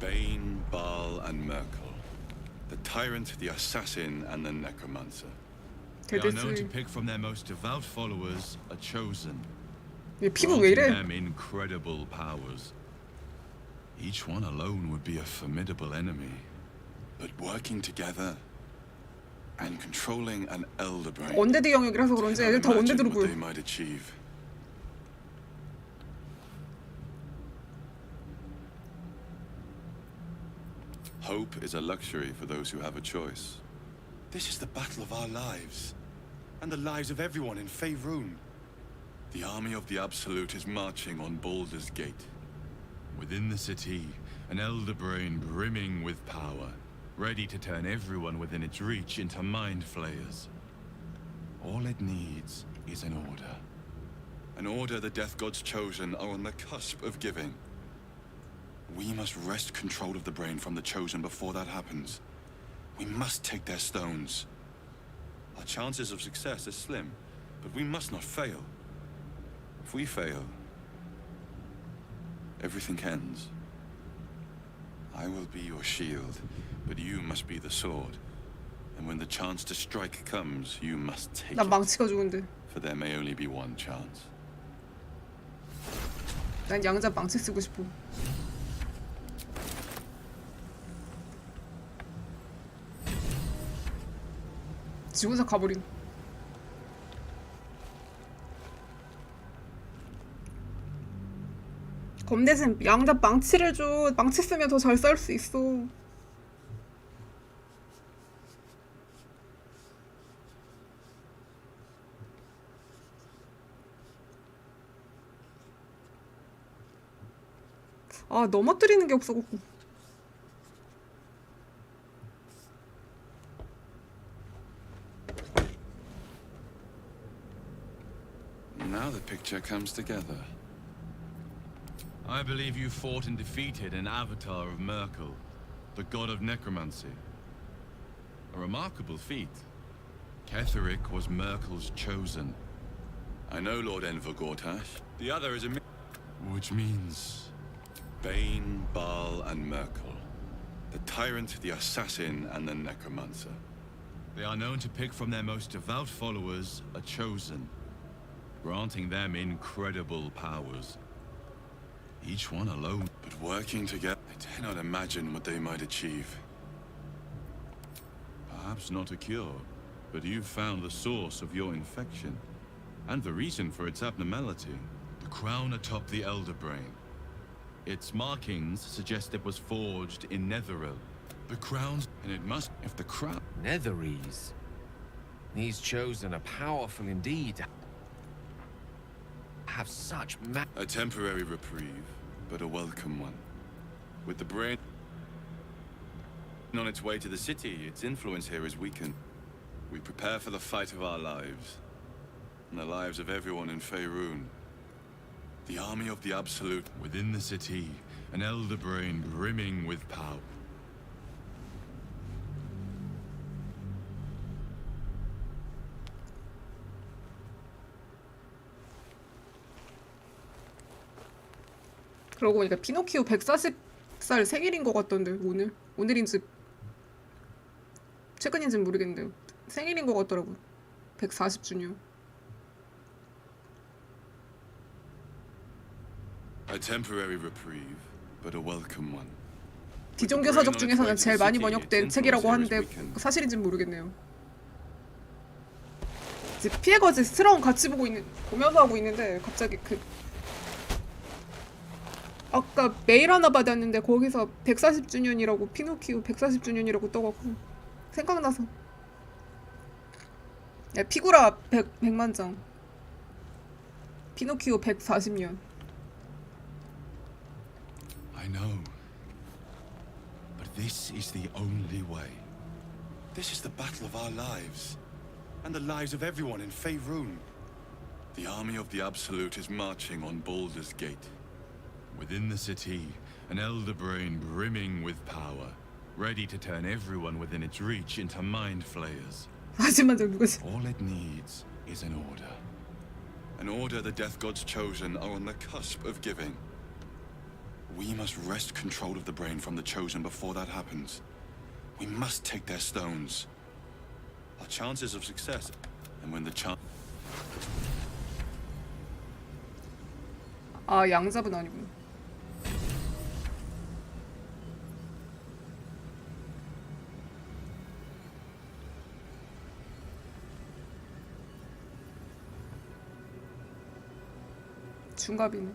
Bane, Baal, and Merkel. The tyrant, the assassin, and the necromancer. They are known to pick from their most devout followers a chosen, 얘 피부 왜 granting 이래? them incredible powers. Each one alone would be a formidable enemy. But working together and controlling an elder brain. 언데드 영역이라서 그런지 애들 다 언데드로 what 보여. they might achieve. Hope is a luxury for those who have a choice. This is the battle of our lives, and the lives of everyone in Faerun. The army of the Absolute is marching on Baldur's Gate. Within the city, an elder brain brimming with power, ready to turn everyone within its reach into mind flayers. All it needs is an order. An order the Death God's chosen are on the cusp of giving. We must wrest control of the brain from the chosen before that happens. We must take their stones. Our chances of success are slim, but we must not fail. If we fail, everything ends. I will be your shield, but you must be the sword. And when the chance to strike comes, you must take 난 it. 망치가 좋은데. For there may only be one chance. 난 양자 망치 쓰고 싶어. 지구사 가버린. 검대생 양자 망치를 줘. 망치 쓰면 더 잘 싸울 수 있어. 아 넘어뜨리는 게 없어갖고. Now the picture comes together. I believe you fought and defeated an avatar of Merkel, the god of necromancy. A remarkable feat. Ketheric was Merkel's chosen. I know Lord Enver Gortash. The other is a... Which means... Bane, Baal, and Merkel. The tyrant, the assassin, and the necromancer. They are known to pick from their most devout followers a chosen, granting them incredible powers. Each one alone. But working together, I dare not imagine what they might achieve. Perhaps not a cure, but you've found the source of your infection, and the reason for its abnormality. The crown atop the Elder Brain. Its markings suggest it was forged in Netheril. The crown's... and it must... if the crown... Netherese. These chosen are powerful indeed. Have such a temporary reprieve, but a welcome one. With the brain on its way to the city, its influence here is weakened. We prepare for the fight of our lives, and the lives of everyone in Faerun. The army of the Absolute. Within the city, an elder brain brimming with power. 그러고 보니까 피노키오 140살 생일인 것 같던데 오늘인지 최근인지는 모르겠는데 생일인 것 같더라고. 140주년. A temporary reprieve, but a welcome one. 비종교사적 중에서는 제일 많이 번역된 책이라고 하는데 사실인지는 모르겠네요. 이제 피해거지 스트라운 같이 보면서 하고 있는데 갑자기 아까 메일 하나 받았는데 거기서 140주년이라고 피노키오 140주년이라고 떠갖고 생각나서. 야, 피구라 100만 장. 피노키오 140년. I know. But this is the only way. This is the battle of our lives, and the lives of everyone in Faerun. The army of the Absolute is marching on Baldur's Gate. Within the city, an elder brain brimming with power, ready to turn everyone within its reach into mind flayers. 하지만 저 누구지? All it needs is an order. An order the Death God's chosen are on the cusp of giving. We must wrest control of the brain from the chosen before that happens. We must take their stones. Our chances of success, and when the chance... 아, 양잡은 아니구나. 중갑이네.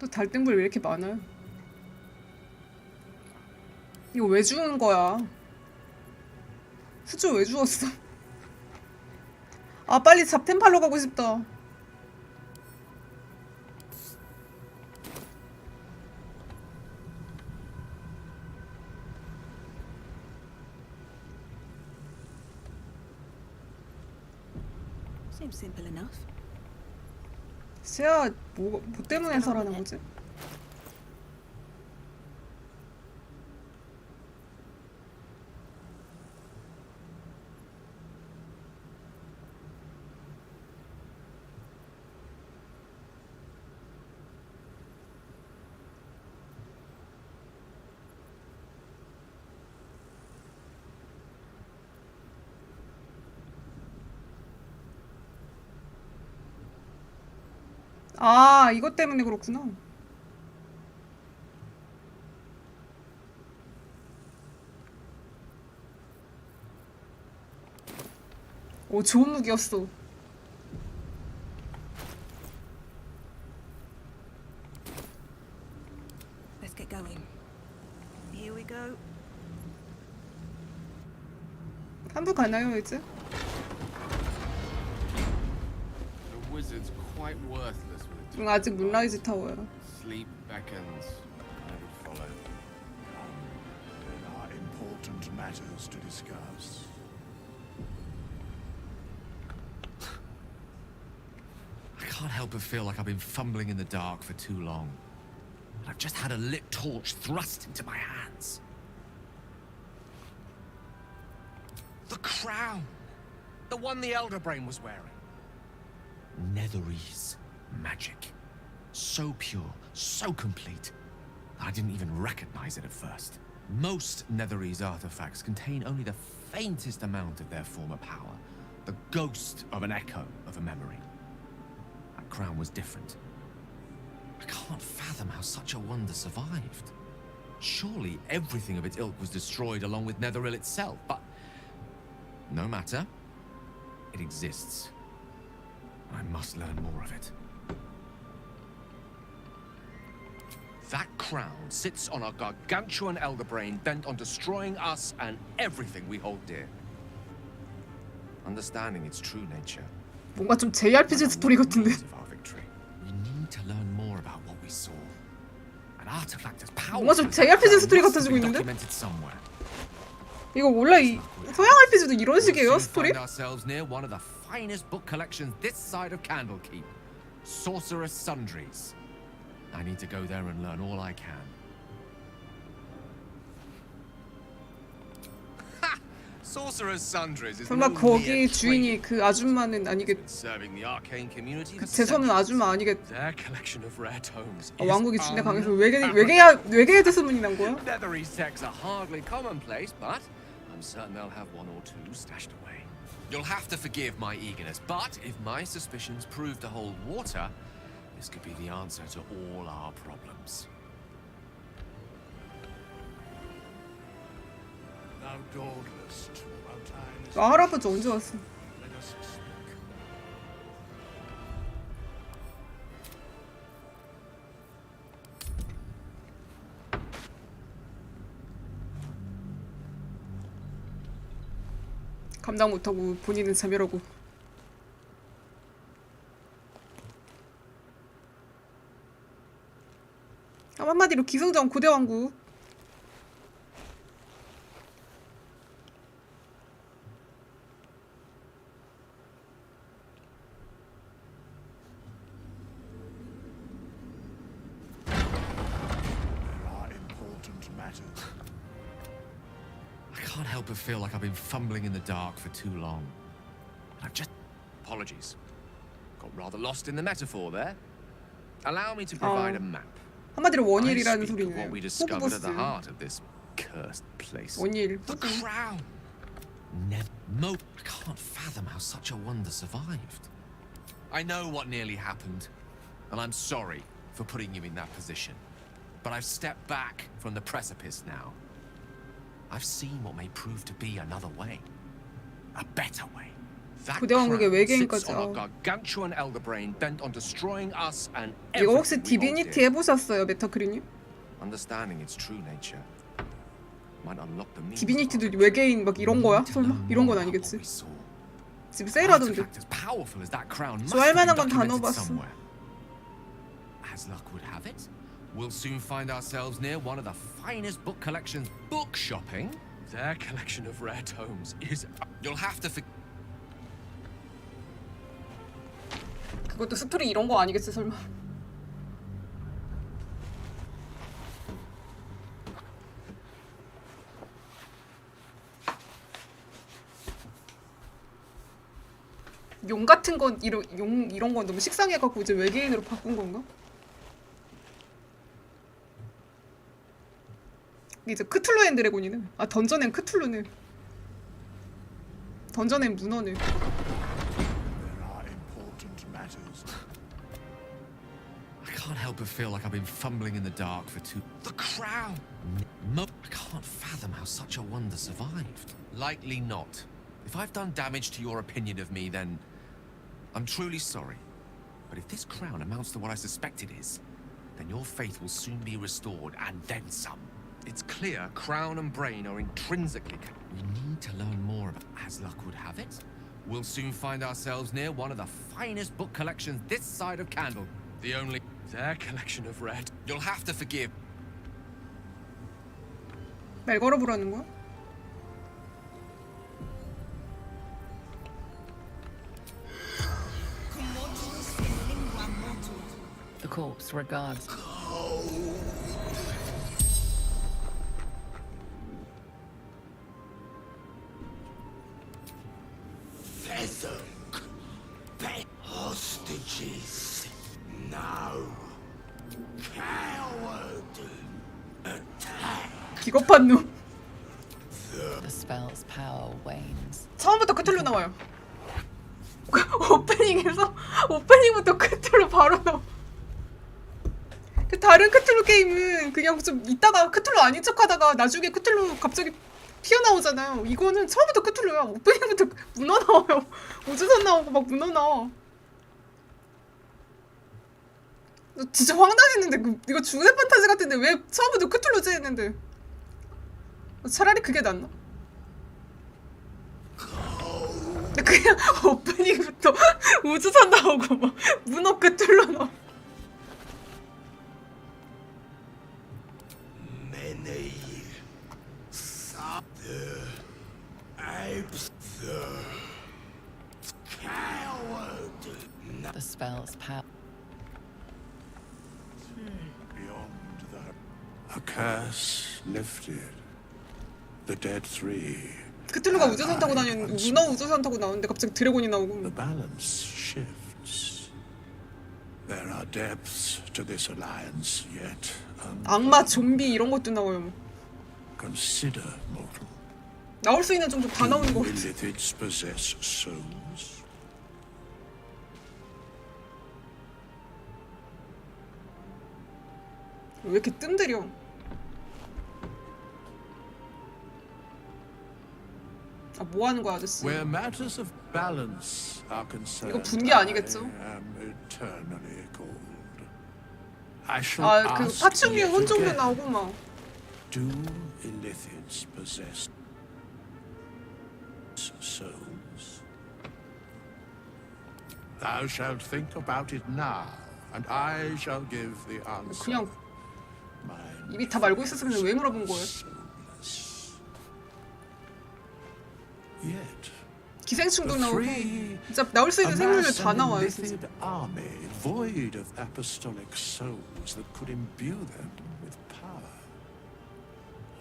또 달등불 왜 이렇게 많아요? 이거 왜 주는 거야? 수저 왜 주웠어? 아 빨리 잡템 팔러 가고 싶다. Seems simple enough. 세아 뭐 때문에 살아난 거지? 아, 이것 때문에 그렇구나. 오, 좋은 무기였어. Let's get going. Here we go. 한부 가나요, 이제? The wizard's quite worthless with it. 아직 문라이즈 타워야. Sleep beckons. I would follow. There are important matters to discuss. I can't help but feel like I've been fumbling in the dark for too long. And I've just had a lit torch thrust into my hands. The crown! The one the Elder Brain was wearing. Netherese magic. So pure, so complete. I didn't even recognize it at first. Most Netherese artifacts contain only the faintest amount of their former power. The ghost of an echo of a memory. That crown was different. I can't fathom how such a wonder survived. Surely everything of its ilk was destroyed along with Netheril itself, but no matter. It exists. I must learn more of it. That crown sits on a gargantuan elder brain bent on destroying us and everything we hold dear. Understanding its true nature. 뭔가 좀 JRPG 스토리 같은데. We need to learn more about what we saw. An artifact as powerful. 뭔가 좀 JRPG 스토리 같아지고 있는데? 이거 원래 이 서양 RPG도 이런 식이에요, 스토리? Ourselves near one of the finest book collections this side of Candlekeep. Sorcerer's Sundries. I need to go there and learn all I can. Ha! Sorcerer's Sundries is 설마 거기 주인이 그 아줌마는 아니겠? serving the arcane community. 그 재선은 아줌마 아니겠? Their collection of rare tomes. 왕국이 주인의 강에서 외계에 대해서 문이 난 거야? Netherese texts are hardly commonplace, but I'm certain they'll have one or two stashed away. You'll have to forgive my eagerness, but if my suspicions prove to hold water, this could be the answer to all our problems. Thou dawdlest, while time is 아, 할아버지 언제 왔어? let us speak. 감당 못하고 본인은 자멸하고. 한마디로 기승전 고대 왕국. I can't help but feel like I've been fumbling in the dark for too long. apologies. Got rather lost in the metaphor there. Allow me to provide a map. 한마디로 I 원일이라는 speak of 소리네. what we 호구 discovered at the 보스. heart of this cursed place. 원일. The crown. I can't fathom how such a wonder survived. I know what nearly happened, and I'm sorry for putting you in that position. But I've stepped back from the precipice now. I've seen what may prove to be another way. A better way. That crown sits on a gargantuan elder brain bent on destroying us and 이거 혹시 everything we hold 디비니티 dear. 해보셨어요, 메타크리님? Understanding its true nature might unlock the means 디비니티도 외계인 막 이런 거야? 설마? 이런 건 아니겠지? 지금 세일하던데. as powerful as that crown must 좋아할 have 만한 been 건 다 documented 넣어봤어. somewhere. As luck would have it, we'll soon find ourselves near one of the finest book collections. Book shopping? Their collection of rare tomes is... You'll have to 그것도 스토리 이런 거 아니겠지, 설마? 용 같은 건 이런 건 너무 식상해갖고 이제 외계인으로 바꾼 건가? 이제 크툴루 앤 드래곤이네. 아 던전 앤 크툴루네. 던전 앤 문어네. I can't help but feel like I've been fumbling in the dark for too... The crown! I can't fathom how such a wonder survived. Likely not. If I've done damage to your opinion of me, then... I'm truly sorry. But if this crown amounts to what I suspect it is, then your faith will soon be restored, and then some. It's clear crown and brain are intrinsically... We need to learn more about... As luck would have it, we'll soon find ourselves near one of the finest book collections this side of Candle. The only... Their collection of red. You'll have to forgive. 말 걸어보라는 거야? The corpse regards. Hostages. No. Coward. Attack. 기겁한 놈. The spell's power wanes. 처음부터 크툴루 나와요. 오프닝부터 크툴루 바로 나와. 그 다른 크툴루 게임은 그냥 좀 있다가 크툴루 아닌 척하다가 나중에 크툴루 갑자기 튀어나오잖아요. 이거는 처음부터 크툴루야. 오프닝부터 문어 나와요. 우주선 나오고 막 문어 나와. 진짜 황당했는데 이거 주제 판타지 같은데 왜 처음부터 크툴루지 했는데 차라리 그게 낫나? 그냥 오프닝부터 우주선 나오고 막 문어 크툴루 나와. Many. The apes. The coward. The spell's power. Beyond the... A curse lifted. The dead three. 크툴루가 우주선 타고 다니는 문어 우주선 타고 나오는데 갑자기 드래곤이 나오고. The balance shifts. There are depths to this alliance yet. 악마, 좀비 이런 것도 나와요. Consider, mortal. 나올 수 있는 정도 다 나오는 거 같아. Illithids possess souls. 왜 이렇게 뜸들여? 아, 뭐 하는 거야, 아저씨? Where matters of balance are concerned, 이거 분개 아니겠죠? I am eternally cold. I shall 아, 그 ask 파충류 yet 혼종도 again, 나오고 막. Do illithids possess souls? Thou shalt think about it now, and I shall give the answer. 그냥 입이 다 말고 있어서 그냥 왜 물어본 거예요? Yet, 기생충도 나오고 진짜 나올 수 있는 생물들 다 나와요. 진짜. army void of apostolic souls that could imbue them with power.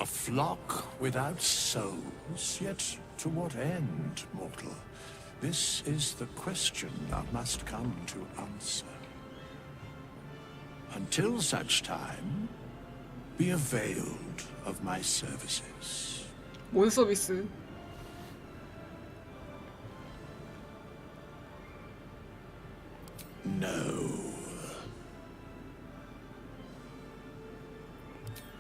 A flock without souls, yet to what end, mortal? This is the question thou must come to answer. Until such time, be availed of my services. 뭔 서비스? No.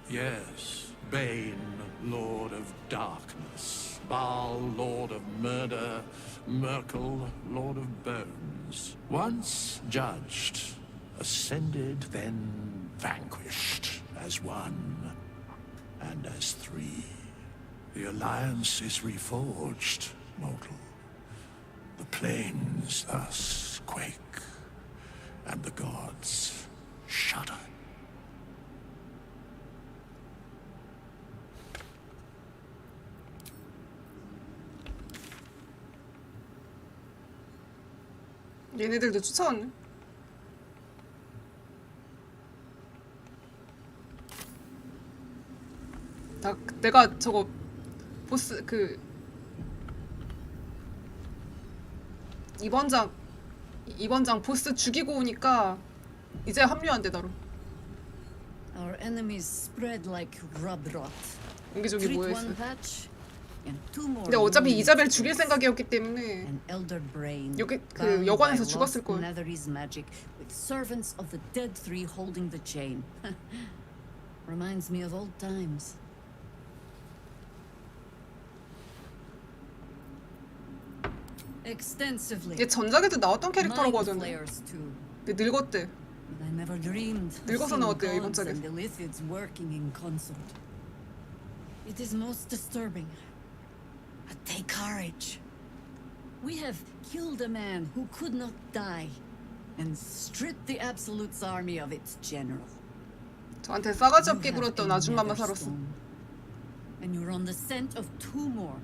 Yes, Bane, Lord of Darkness, Baal, Lord of Murder, Merkel, Lord of Bones. Once judged, ascended, then vanquished, as one, and as three. The alliance is reforged, mortal. The plains thus quake, and the gods shudder. 얘네들도 쫓아왔네. 내가 저거 보스 그 이번 장 보스 죽이고 오니까 이제 합류한대 나로. Our enemies spread like rub rot. 여기저기 Treat 모여 one 있어. patch and two more. 근데 어차피 ruins 이자벨 of 죽일 place. 생각이었기 때문에 An elder brain. 여기 그 bound 여관에서 by 죽었을 lost 거야. Netherese magic with servants of the dead three holding the chain. Reminds me of old times. Extensively. 얘 전작에도 나왔던 캐릭터라고 Mind 하던데. flayers too. 근데 늙었대. But I never dreamed of 늙어서 seeing 나왔대요, 이번 gods 짝에. and the lithids working in consort. It is most disturbing. But take courage. We have killed a man who could not die and stripped the Absolute's army of its general. 저한테 싸가지 You 없게 have 굴었던 a 아줌마만 nether 살았어. stone, and you're on the scent of two more.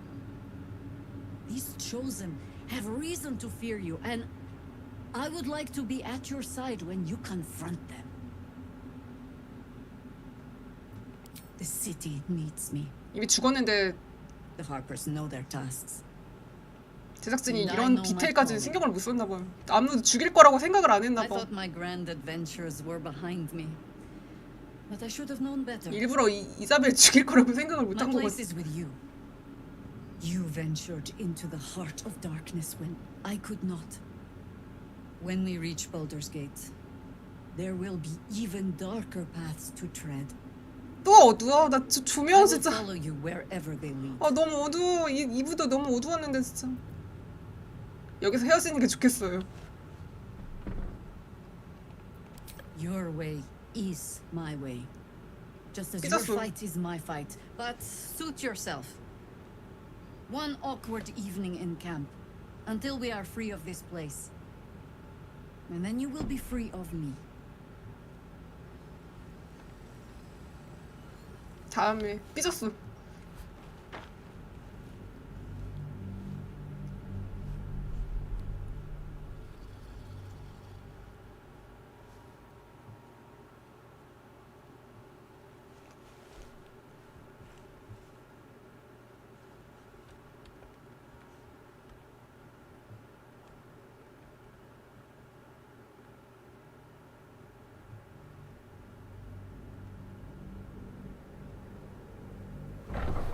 These chosen have reason to fear you, and I would like to be at your side when you confront them. The city needs me. 이미 죽었는데 The Harpers know their tasks. 제작진이 And I 이런 know my 디테일까지는 calling. 신경을 못 썼나 봐요. 아무도 죽일 거라고 생각을 안 했나 I 봐. thought my grand adventures were behind me, but I should have known better. 일부러 이자벨 죽일 거라고 생각을 못 My 한 거 place 같아. is with you. You ventured into the heart of darkness when I could not. When we reach Baldur's Gate, there will be even darker paths to tread. 또 어두워. 나 I 조명 will 진짜. follow you wherever they lead. 아 너무 어두워. 이부도 너무 어두웠는데 진짜. 여기서 헤어지는 게 좋겠어요. Your way is my way. Just as your 삐졌어. fight is my fight. But suit yourself. One awkward evening in camp, until we are free of this place. And then you will be free of me. 다음에 삐졌어.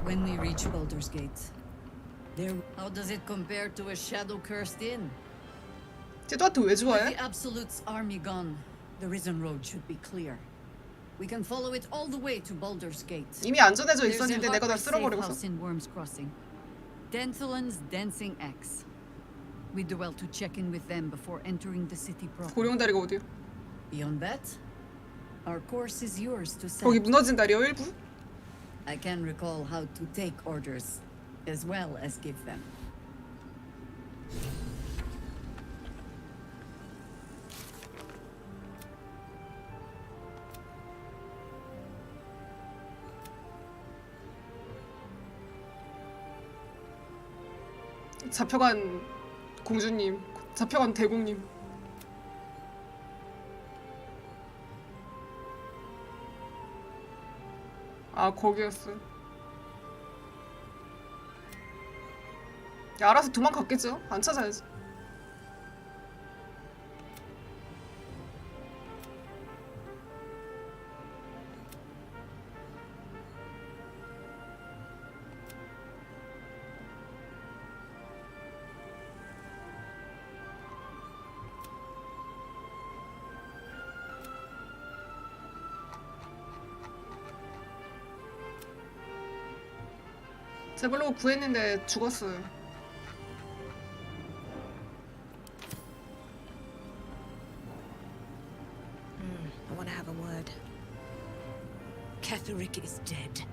When we reach Baldur's Gate, there. How does it compare to a shadow-cursed inn? 쟤도한테 왜 With 좋아해? the Absolute's army gone, the Risen Road should be clear. We can follow it all the way to Baldur's Gate. 이미 안전해져 There's a 있었는데 내가 다 Harper safe 쓸어버렸어. house in Worm's Crossing. Denthalan's Dancing Axe. We do well to check in with them before entering the city proper. 고령다리가 어디야? Beyond that, our course is yours to set. 거기 무너진 다리야 일부? I can recall how to take orders, as well as give them. 잡혀간 공주님, 잡혀간 대공님. 아 거기였어. 알아서 도망갔겠죠? 안 찾아야지. 제블로그 구했는데 죽었어요. I want to have a word. Ketherick is dead.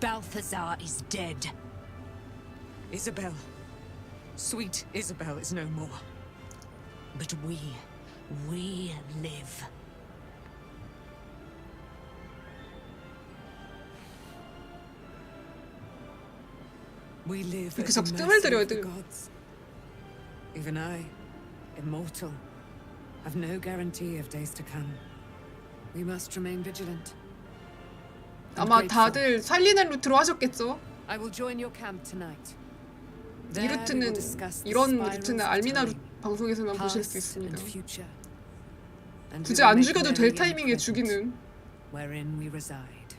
Balthazar is dead. Isabel, sweet Isabel is no more. But we live. We live 이렇게 at the 자꾸 뜸을 mercy 들여야 of the 돼. gods. Even I, immortal, have no guarantee of days to come. We must remain vigilant. 아마 다들 살리는 루트로 하셨겠죠? I will join your camp tonight. 이 루트는 이런 루트는 알미나 방송에서만 보실 수 있습니다. 굳이 안 죽여도 될 타이밍에 죽이는. Wherein we reside.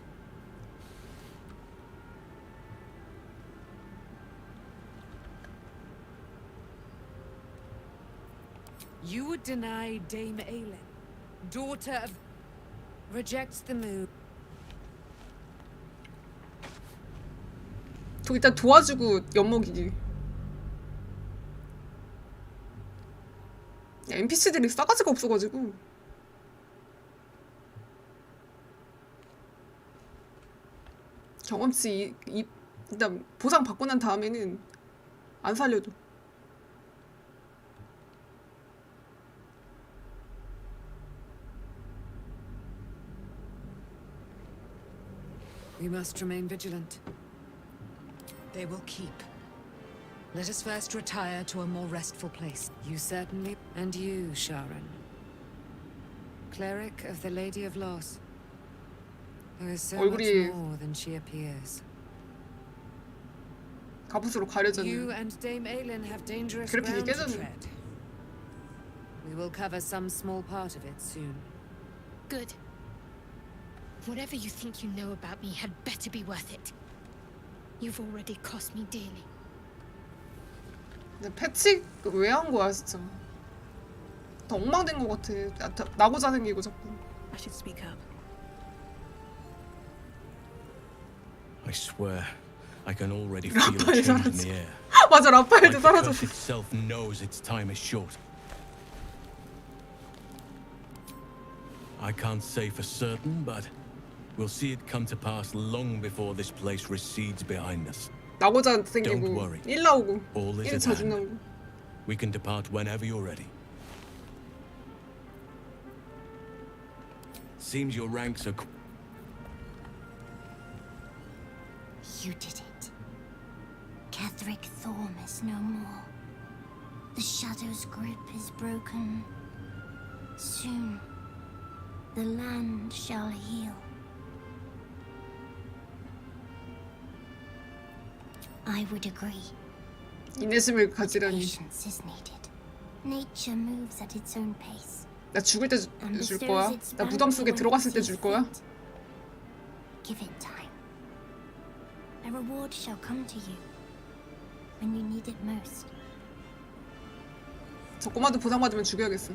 You would deny Dame Aelin, daughter of... rejects the move. 일단 도와주고 엿먹이기. NPC들이 싸가지가 없어가지고. 경험치 일단 보상 받고 난 다음에는 안 살려도. We must remain vigilant. They will keep. Let us first retire to a more restful place. You certainly... And you, Sharon. Cleric of the Lady of Loss. Who is so much more than she appears. 갑옷으로 가려졌네. You and Dame Aelin have dangerous ground to tread. We will cover some small part of it soon. Good. Whatever you think you know about me had better be worth it. You've already cost me dearly. 근데 패치 왜 한 거야 진짜? 더 엉망된 거 같아. 나고자 생기고 자꾸. I should speak up. I swear, I can already feel a change in the air. 맞아, 라파엘도 Like the 사라졌어. curse itself knows its time is short. I can't say for certain, but we'll see it come to pass long before this place recedes behind us. 나고자 생기고 1 나오고 All is 1 at 자주 hand. 나오고. We can depart whenever you're ready. Seems your ranks are... You did it. Ketherick Thorm is no more. The Shadow's grip is broken. Soon, the land shall heal. I would agree. 인내심을 가지라니. Patience is needed. Nature moves at its own pace. 나 죽을 때 줄 거야? 나 무덤 속에 들어갔을 때 줄 거야? Give it time. A reward shall come to you when you need it most. 저 꼬마도 보상받으면 죽여야겠어.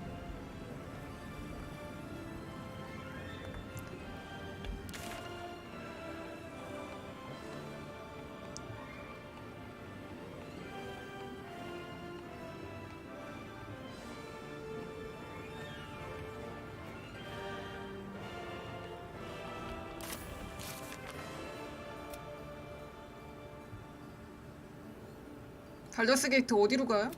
발더스 게이트 어디로 가요?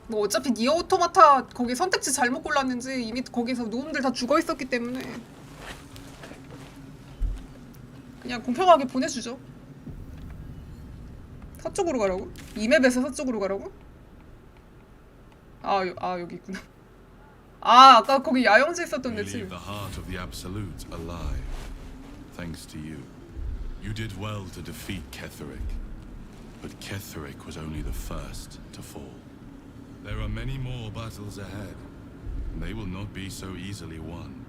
뭐 어차피 니어 오토마타 거기 선택지 잘못 골랐는지 이미 거기서 노움들 다 죽어 있었기 때문에 그냥 공평하게 보내주죠. 서쪽으로 가라고? 이 맵에서 서쪽으로 가라고? 여기 있구나. 아까 거기 야영지 있었던 We 데지. leave the heart of the Absolute alive, thanks to you. You did well to defeat Ketheric, but Ketheric was only the first to fall. There are many more battles ahead, and they will not be so easily won.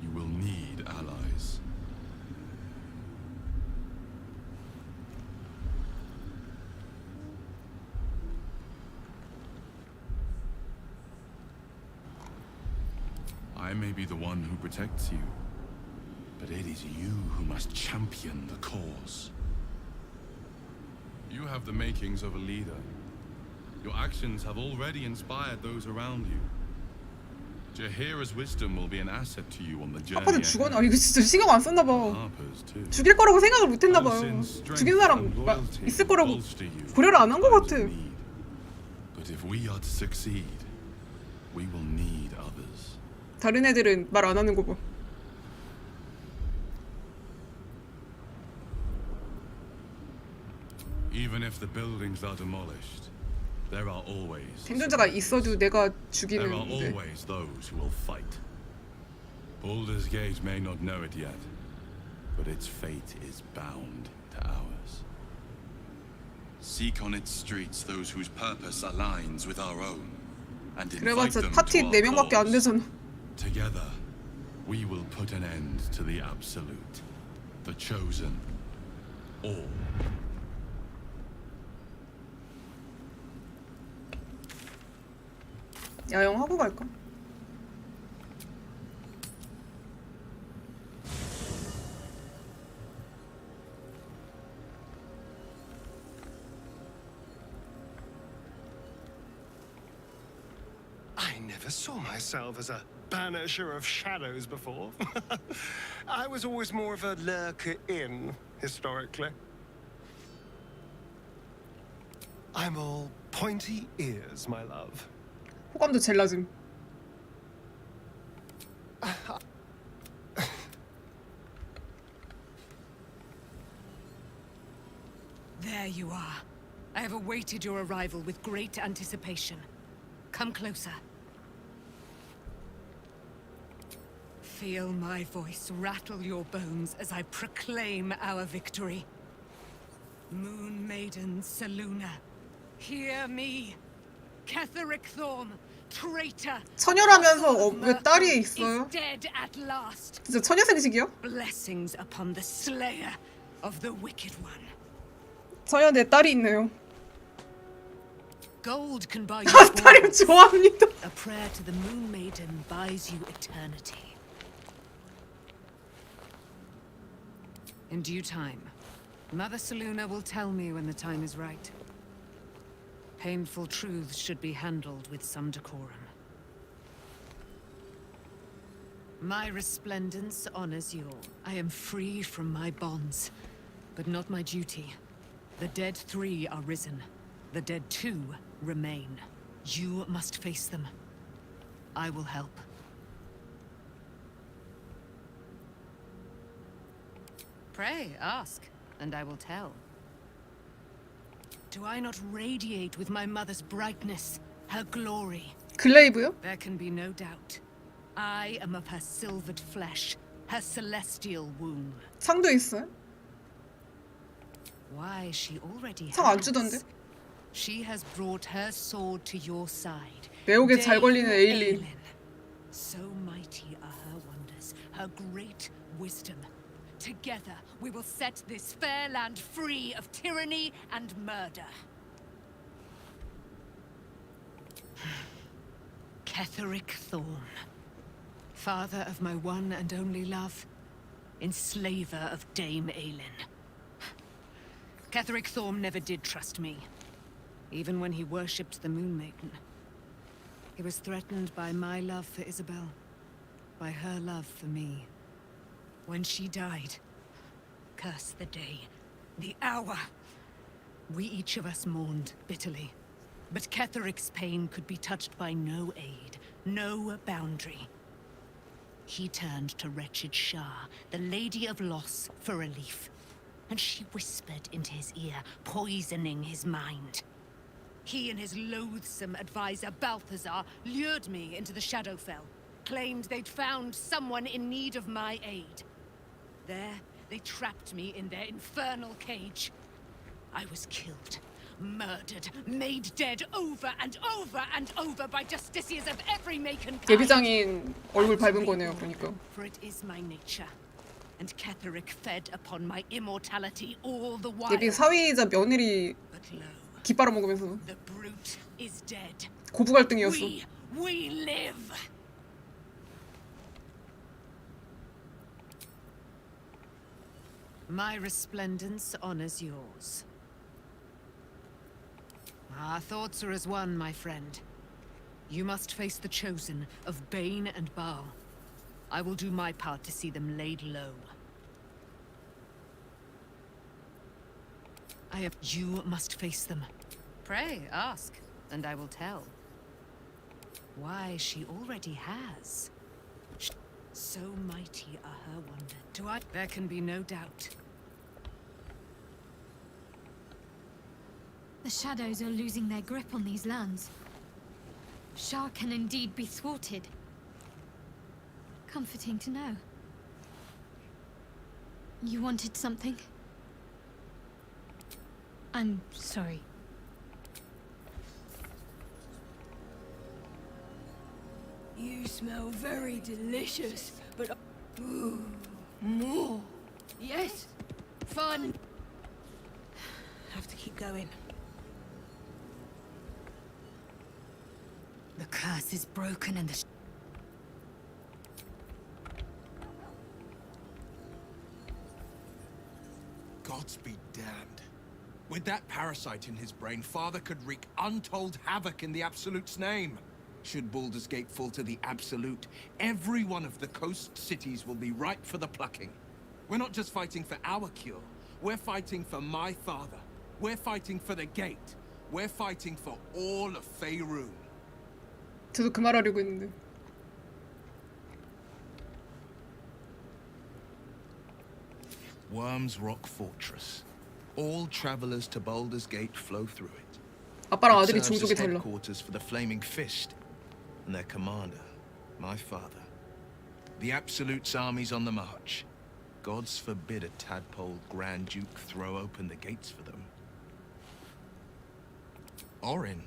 You will need allies. I may be the one who protects you, but it is you who must champion the cause. You have the makings of a leader. Your actions have already inspired those around you. Jaheira's wisdom will be an asset to you on the journey. 아빠는 죽었나? 이거 진짜 신경 안 썼나 봐. Harper's too. 죽일 거라고 생각을 못 했나 봐요. 죽인 사람 있을 거라고 고려를 안 한 것 같아. But if we are to succeed, we will need others. 다른 애들은 말 안 하는 거 봐. Even if the buildings are demolished, there are always 생존자가 있어도 내가 there are 죽이는데. always those who will fight. Baldur's Gate may not know it yet, but its fate is bound to ours. Seek on its streets those whose purpose aligns with our own, and invite 그래봤자 them 파티 to our 4명밖에 안 cause. 되잖아. Together, we will put an end to the Absolute, the Chosen, all. 야영하고 갈까? I never saw myself as a banisher of shadows before. I was always more of a lurker in, historically. I'm all pointy ears, my love. 호감도 제일 낮음. There you are. I have awaited your arrival with great anticipation. Come closer. Feel my voice rattle your bones as I proclaim our victory. Moon Maiden Selûne, hear me. Ketheric Thorm, traitor. 처녀라면서 왜 딸이 있어요? is dead at last. 진짜 처녀 생식이요? Blessings upon the slayer of the wicked one. 처녀 내 딸이 있네요. Gold can buy you 딸이 좋아합니다. A prayer to the Moon Maiden buys you eternity. In due time, Mother Selûne will tell me when the time is right. Painful truths should be handled with some decorum. My resplendence honors you. I am free from my bonds, but not my duty. The dead 3 are risen. The dead 2 remain. You must face them. I will help. Pray, ask, and I will tell. Do I not radiate with my mother's brightness, her glory? 글레이브요? There can be no doubt. I am of her silvered flesh, her celestial womb. 상도 있어요? Why, she already 상 안 has. 주던데? She has brought her sword to your side. 매혹에 잘 걸리는 에일린. So mighty are her wonders, her great wisdom. Together, we will set this fair land free of tyranny and murder. Ketheric Thorm, father of my one and only love, enslaver of Dame Aelin. Ketheric Thorm never did trust me, even when he worshipped the Moon Maiden. He was threatened by my love for Isabel, by her love for me. When she died, curse the day, the hour. We each of us mourned bitterly. But Ketheric's pain could be touched by no aid, no boundary. He turned to wretched Shah, the Lady of Loss, for relief. and she whispered into his ear, poisoning his mind. He and his loathsome advisor, Balthazar, lured me into the Shadowfell, claimed they'd found someone in need of my aid. There, they trapped me in their infernal cage. I was killed, murdered, made dead over and over and over by justiciars of every make and kind. 예비장인 얼굴 밟은 거네요, 그러니까. For it is my nature, and Ketheric fed upon my immortality all the while. 예비 사위이자 며느리 기 빨아먹으면서 The brute is dead. 고부 갈등이었어. We live. My resplendence honors yours. Our thoughts are as one, my friend. You must face the chosen of Bane and Baal. I will do my part to see them laid low. You must face them. Pray, ask, and I will tell. Why, she already has. So mighty are her wonder. There can be no doubt. The shadows are losing their grip on these lands. Shah can indeed be thwarted. Comforting to know. You wanted something? I'm sorry. You smell very delicious, but ooh, more. Yes, fun. Have to keep going. The curse is broken and the Gods be damned. With that parasite in his brain, Father could wreak untold havoc in the Absolute's name. Should Baldur's Gate fall to the Absolute, every one of the coast cities will be ripe for the plucking. We're not just fighting for our cure. We're fighting for my father. We're fighting for the Gate. We're fighting for all of Faerun. 저도 그 말하려고 했는데. Worm's Rock Fortress. All travelers to Baldur's Gate flow through it. 아빠랑 It 아들이 serves 종족이 as 달라. headquarters for the Flaming Fist, and their commander, my father. The Absolute's army's on the march. Gods forbid a tadpole Grand Duke throw open the gates for them. Orin,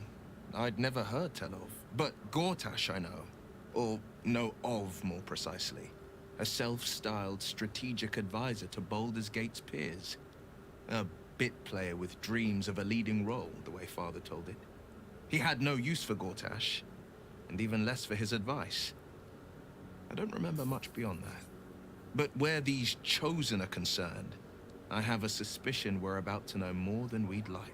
I'd never heard tell of, but Gortash I know. Or know of, more precisely. A self-styled strategic advisor to Baldur's Gate's peers. A bit player with dreams of a leading role, the way Father told it. He had no use for Gortash, and even less for his advice. I don't remember much beyond that. But where these Chosen are concerned, I have a suspicion we're about to know more than we'd like.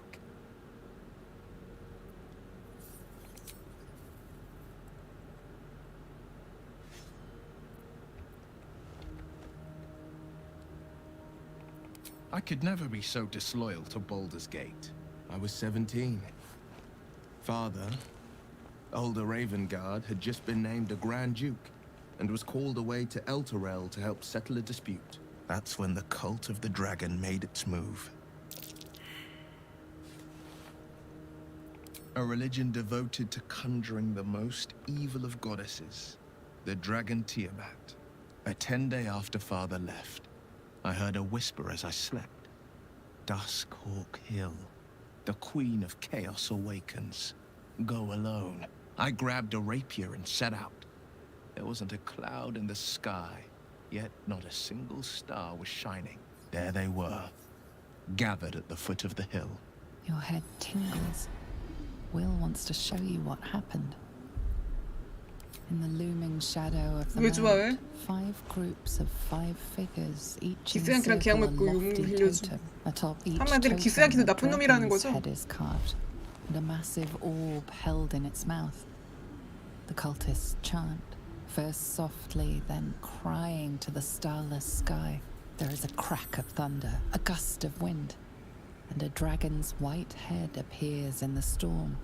I could never be so disloyal to Baldur's Gate. I was 17. Father, older Ravengard, had just been named a Grand Duke and was called away to Elturel to help settle a dispute. That's when the cult of the dragon made its move. A religion devoted to conjuring the most evil of goddesses, the dragon Tiamat. A 10-day after Father left, I heard a whisper as I slept. Duskhawk Hill. The Queen of Chaos awakens. Go alone. I grabbed a rapier and set out. There wasn't a cloud in the sky, yet not a single star was shining. There they were, gathered at the foot of the hill. Your head tingles. Will wants to show you what happened. In the looming shadow of the mount, 5 groups of 5 figures, each in a circle a lofty totem. Atop each totem, a dragon's head is carved, and a massive orb held in its mouth. The cultists chant, first softly, then crying to the starless sky. There is a crack of thunder, a gust of wind, and a dragon's white head appears in the storm.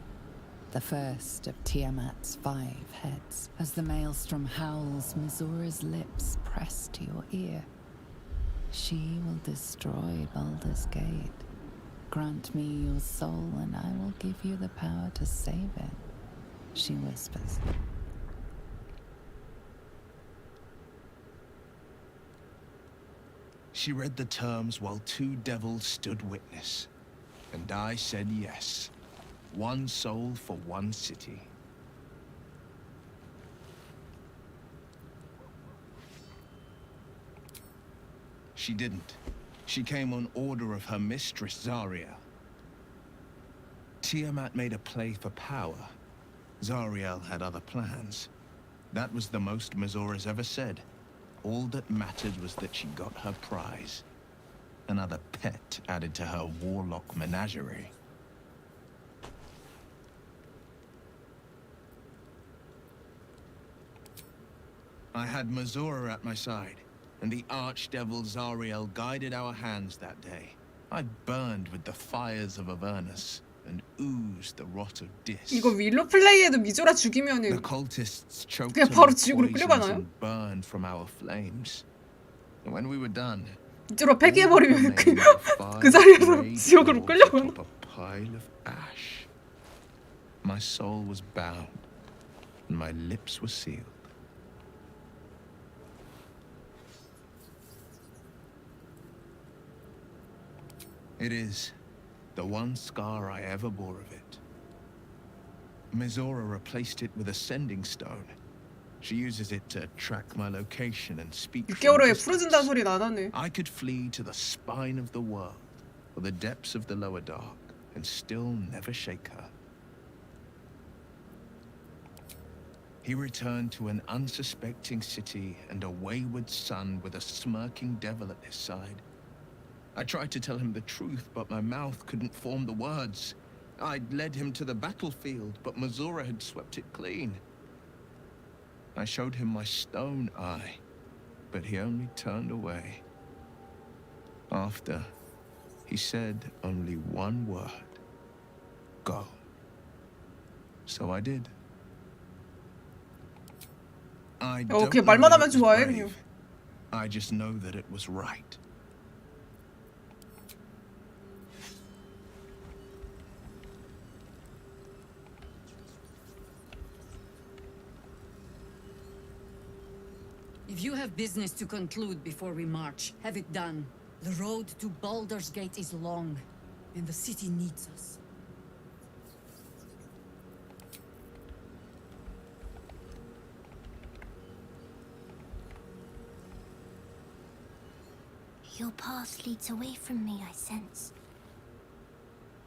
The first of Tiamat's 5 heads. As the maelstrom howls, Mizura's lips press to your ear. She will destroy Baldur's Gate. Grant me your soul and I will give you the power to save it, she whispers. She read the terms while two devils stood witness, and I said yes. One soul for one city. She didn't. She came on order of her mistress, Zariel. Tiamat made a play for power. Zariel had other plans. That was the most Mazora's ever said. All that mattered was that she got her prize. Another pet added to her warlock menagerie. I had Mazora at my side, and the archdevil Zariel guided our hands that day. I burned with the fires of Avernus and oozed the rot of Dis. 이거 윌로 플레이에도 미조라 죽이면은 The cultists choked 그냥 her 바로 with 지옥으로 poisons 끌려가나요? and burned from our flames. And when we were done, 미조라 폐기해버리면 그 그 자리에서 지옥으로 끌려가나? a pile of ash. My soul was bound, and my lips were sealed. It is the one scar I ever bore of it. Mizora replaced it with a sending stone. She uses it to track my location and speak. 6개월 후에 풀어준다는 소리 안 하네. I could flee to the spine of the world, or the depths of the lower dark, and still never shake her. He returned to an unsuspecting city and a wayward son with a smirking devil at his side. I tried to tell him the truth, but my mouth couldn't form the words. I'd led him to the battlefield, but Mazora had swept it clean. I showed him my stone eye, but he only turned away. After, he said only one word. Go. So I did. I don't 그냥 know 말만 that 하면 it was 좋아해, brave. 그냥. I just know that it was right. If you have business to conclude before we march, have it done. The road to Baldur's Gate is long, and the city needs us. Your path leads away from me, I sense.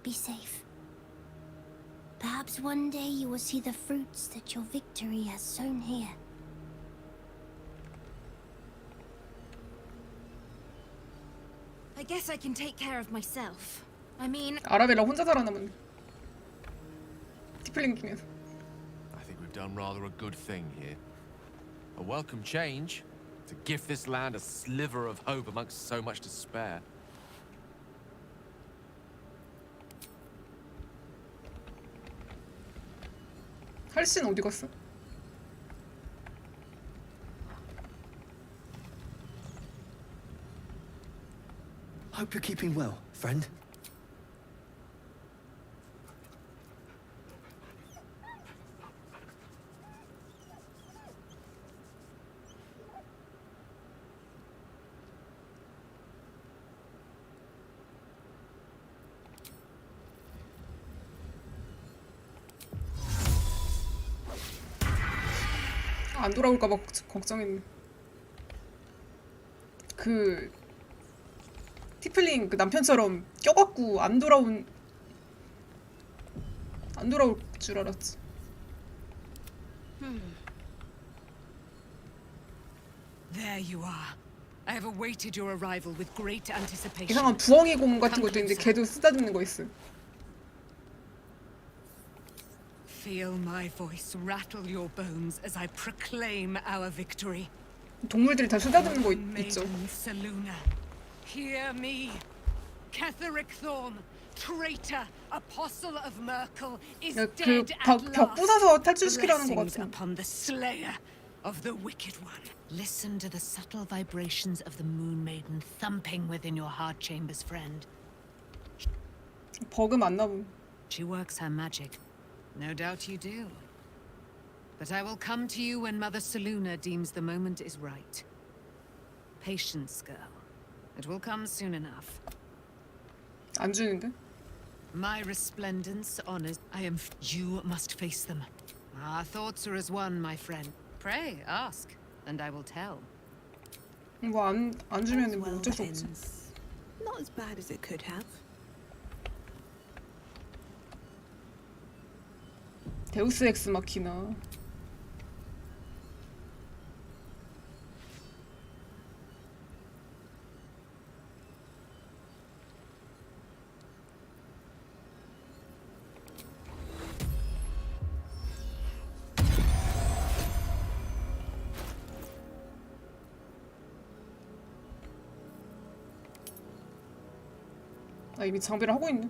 Be safe. Perhaps one day you will see the fruits that your victory has sown here. I guess I can take care of myself. I mean, 아라벨라 혼자 살아남은. 티플링 중에서. I think we've done rather a good thing here. A welcome change to give this land a sliver of hope amongst so much despair. 할신 어디 갔어? Hope you're keeping well, friend. 안 돌아올까봐 걱정했네. 그 티플링 그 남편처럼 껴갖고 안 돌아올 줄 알았지. There you are. I have awaited your arrival with great anticipation. 이상한 부엉이 곰 같은 것도 있는데 걔도 쓰다듬는 거 있어. Feel my voice rattle your bones as I proclaim our victory. 동물들이 다 쓰다듬는 거 있죠. Seluna, hear me. Ketheric Thorn, traitor, apostle of Merkel, is dead at 벽 부숴서 탈출시키라는 거 Blessings 같아. upon the slayer. of the Wicked One. Listen to the subtle vibrations of the Moon Maiden thumping within your heart chambers, friend. 버그 맞나 보. She works her magic. No doubt you do. But I will come to you when Mother Seluna deems the moment is right. Patience, girl. It will come soon enough. 안 주는데? My resplendence honors. You must face them. Our thoughts are as one, my friend. Pray, ask, and I will tell. 뭐 안 주면 뭐 어쩔 수 없지. Not as bad as it could have. 데우스 엑스 마키나. 아, 이미 장비를 하고 있네.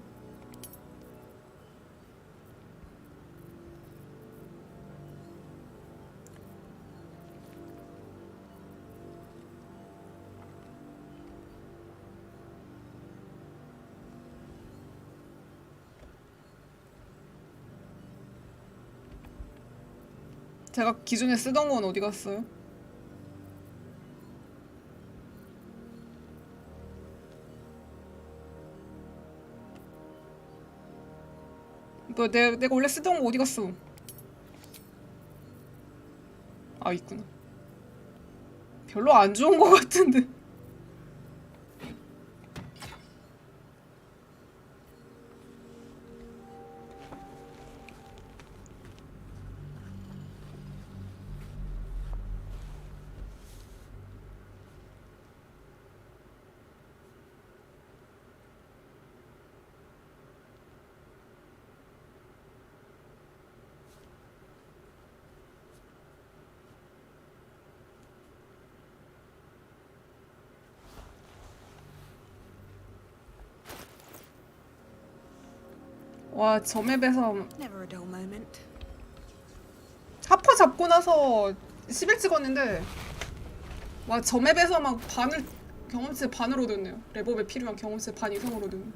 제가 기존에 쓰던 건 어디 갔어요? 뭐 내가 원래 쓰던 거 어디 갔어? 아, 있구나. 별로 안 좋은 거 같은데. 와, 저 맵에서 Never a dull moment. 하퍼 잡고 나서 10일 찍었는데 와, 저 맵에서 막 경험치 반을 얻었네요. 랩업에 필요한 경험치 반 이상을 얻었네.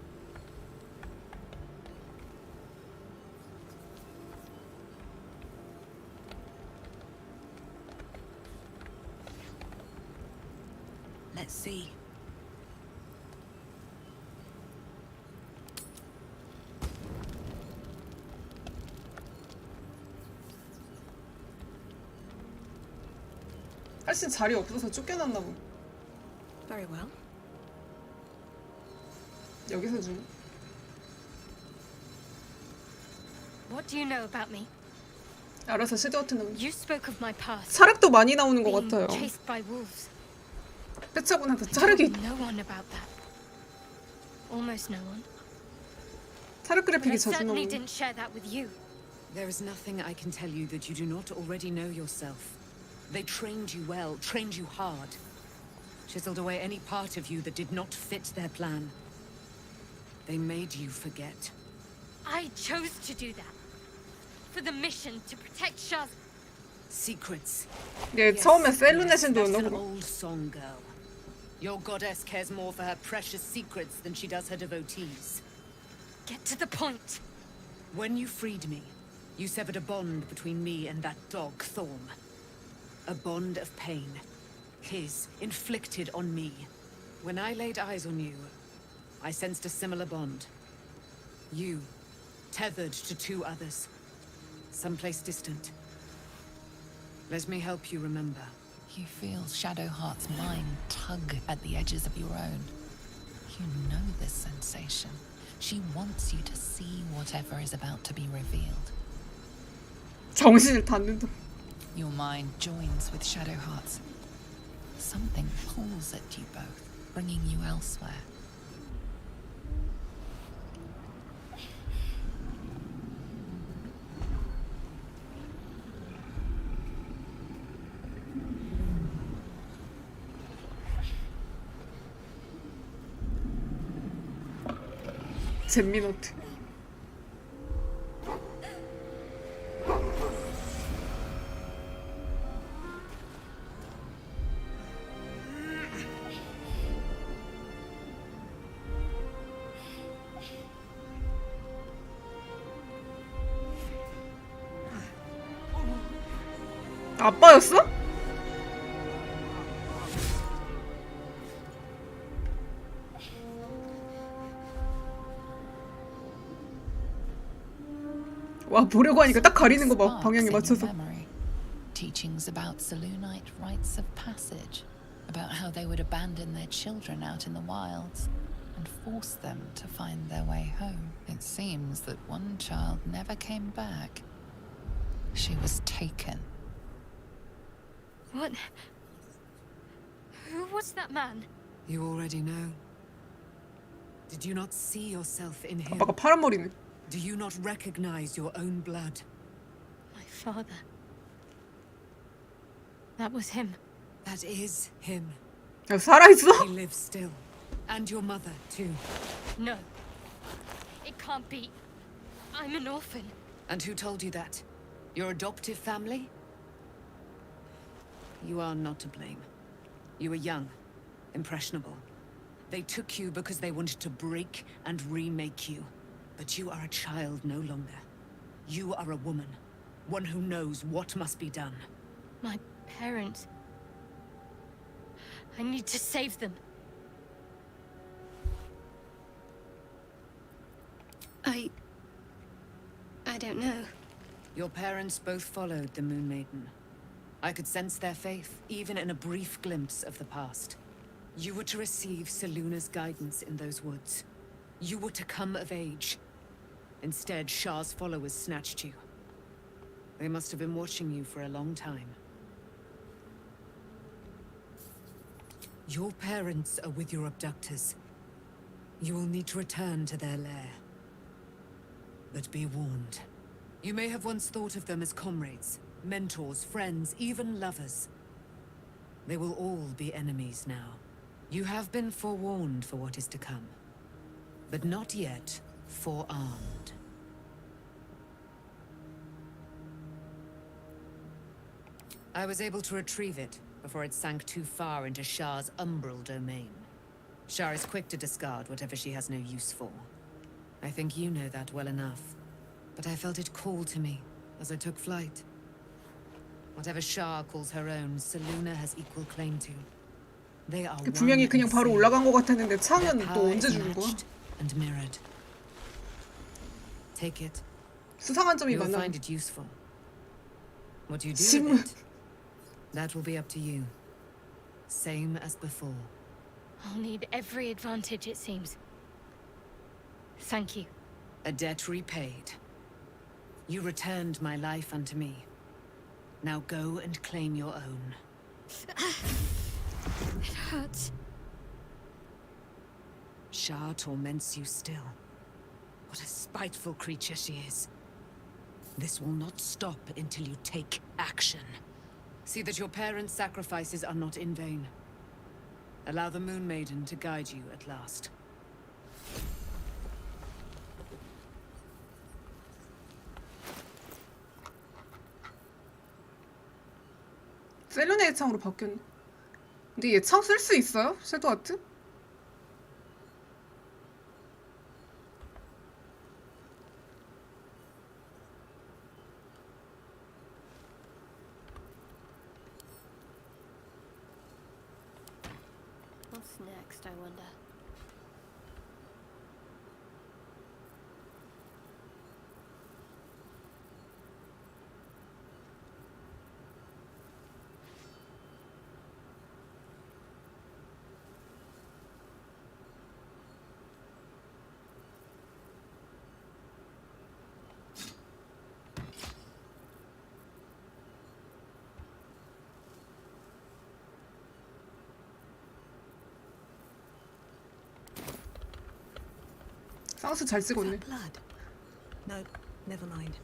Let's see. 할신 자리 없어서 쫓겨났나 보. Very well. 여기서 주. What do you know about me? 알아서 시드워트 나오는. You spoke of my past. 사락도 많이 나오는 것 being 같아요. chased by wolves. 빼차고 나서 I 자르기. told no one about that. Almost no one. 사락 But I 그래픽이 자주 certainly 나오는. didn't share that with you. There is nothing I can tell you that you do not already know yourself. They trained you well, trained you hard. Chiseled away any part of you that did not fit their plan. They made you forget. I chose to do that. For the mission to protect Shaz. Secrets. 예, 처음에 셀루네신도 That's 넣고. an old song, girl. Your goddess cares more for her precious secrets than she does her devotees. Get to the point. When you freed me, you severed a bond between me and that dog, Thorm. A bond of pain. His, inflicted on me. When I laid eyes on you, I sensed a similar bond. You, tethered to two others. Someplace distant. Let me help you remember. You feel Shadowheart's mind tug at the edges of your own. You know this sensation. She wants you to see whatever is about to be revealed. 정신을 닫는다. Your mind joins with Shadowheart's. Something pulls at you both, bringing you elsewhere. 잼미노트. 아빠였어? 와, 보려고 하니까 딱 가리는 거 봐. 방향에 맞춰서. Teachings about Selûnite rites of passage, about how they would abandon their children out in the wilds and force them to find their way home. It seems that one child never came back. She was taken. What? Who was that man? You already know. Did you not see yourself in him? 아빠가 파란 머리네. Do you not recognize your own blood? My father. That was him. That is him. 야, 살아있어? He lives still. And your mother, too. No. It can't be. I'm an orphan. And who told you that? Your adoptive family? You are not to blame. You were young, impressionable. They took you because they wanted to break and remake you. But you are a child no longer. You are a woman. One who knows what must be done. My parents. I need to save them. I don't know. Your parents both followed the Moon Maiden. I could sense their faith, even in a brief glimpse of the past. You were to receive Selûne's guidance in those woods. You were to come of age. Instead, Shah's followers snatched you. They must have been watching you for a long time. Your parents are with your abductors. You will need to return to their lair. But be warned. You may have once thought of them as comrades, mentors, friends, even lovers. They will all be enemies now. You have been forewarned for what is to come, but not yet forearmed. I was able to retrieve it before it sank too far into Shah's umbral domain. Shah is quick to discard whatever she has no use for. I think you know that well enough. But I felt it call to me as I took flight. Whatever Shah calls her own, Selûne has equal claim to. They are 분명히 그냥 바로 올라간 것 같았는데 창은 또 언제 주는 거야? And mirrored. Take it. 수상한 점이 You'll 많아. find it useful. What you do with it, that will be up to you. Same as before. I'll need every advantage, it seems. Thank you. A debt repaid. You returned my life unto me. Now go and claim your own. It hurts. Shah torments you still. What a spiteful creature she is. This will not stop until you take action. See that your parents' sacrifices are not in vain. Allow the Moon Maiden to guide you at last. 셀레네의 창으로 바뀌었네. 근데 얘 창 쓸 수 있어요? 섀도우 아트? What's next, I wonder? 쌍수 잘 쓰고 있네. Blood. No, never mind.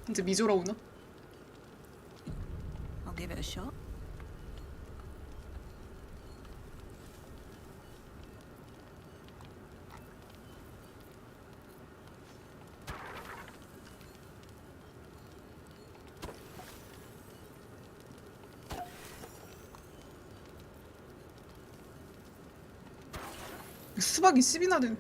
이제 미조라 오나? I'll give it a shot. 수박이 10이나 되네.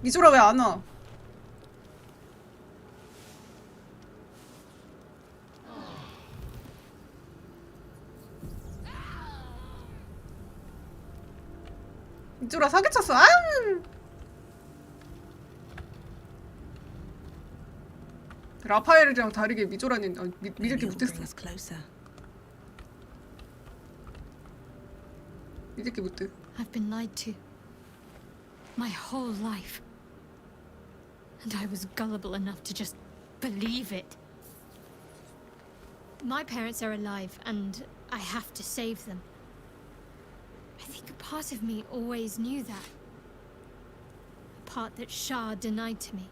미조라 왜 안 와? 미조라 사기쳤어. 아! 라파엘이랑 다르게 미조라는 믿을 게 못했어. 믿을 게 못해. I've been lied to. My whole life. And I was gullible enough to just believe it. My parents are alive, and I have to save them. I think a part of me always knew that. A part that Shah denied to me.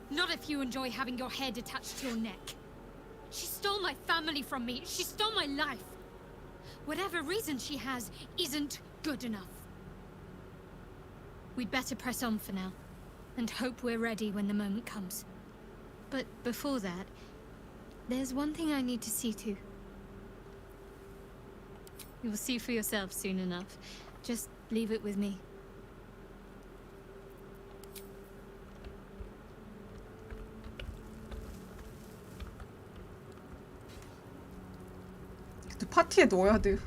Not if you enjoy having your head attached to your neck. She stole my family from me. She stole my life. Whatever reason she has isn't good enough. We'd better press on for now, and hope we're ready when the moment comes. But before that, there's one thing I need to see to. You'll see for yourself soon enough. Just leave it with me. 파티에 넣어야 돼.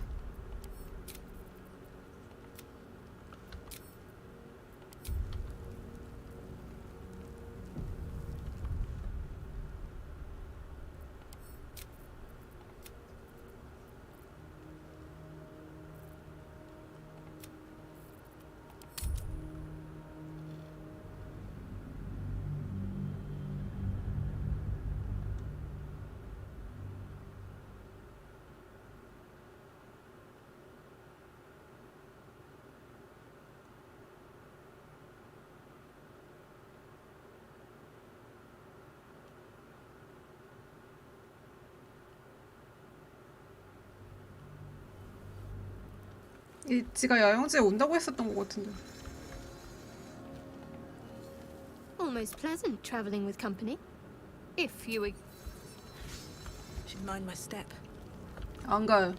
지가 야영지에 온다고 했었던 것 같은데. Almost pleasant traveling with company. If you were... Should mind my step. 안 가요.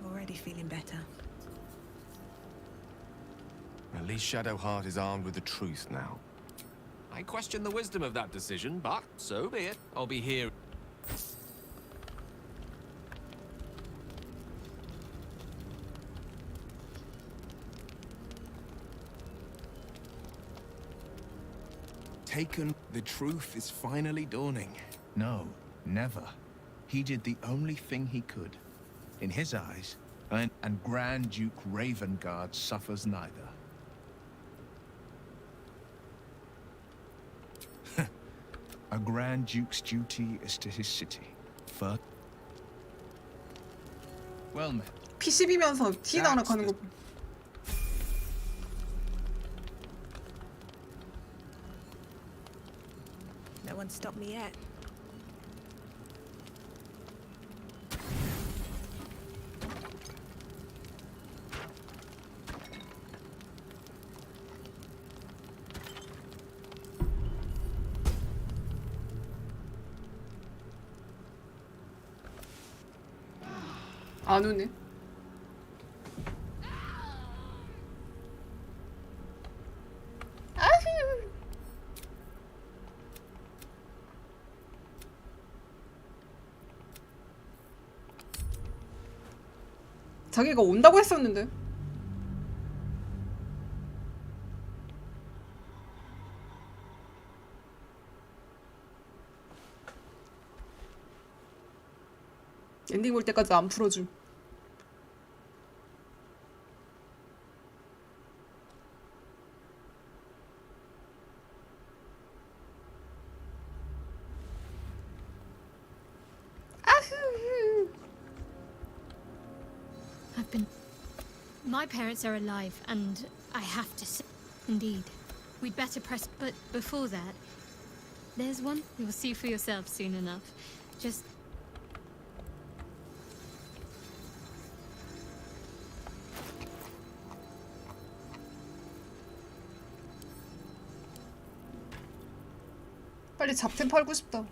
Already feeling better. At least Shadowheart is armed with the truth now. I question the wisdom of that decision, but so be it. I'll be here. Taken, the truth is finally dawning. No, never. He did the only thing he could. In his eyes, and Grand Duke Ravengard suffers neither. A Grand Duke's duty is to his city. First. Well met. P10이면서 T 날아가는 거. No one stopped me yet. 안 오네. 자기가 온다고 했었는데. 엔딩 볼 때까지 안 풀어줌. My parents are alive, and I have to say... Indeed. We'd better press... But before that, there's one... You'll see for yourself soon enough. Just... 빨리 잡템 팔고 싶다.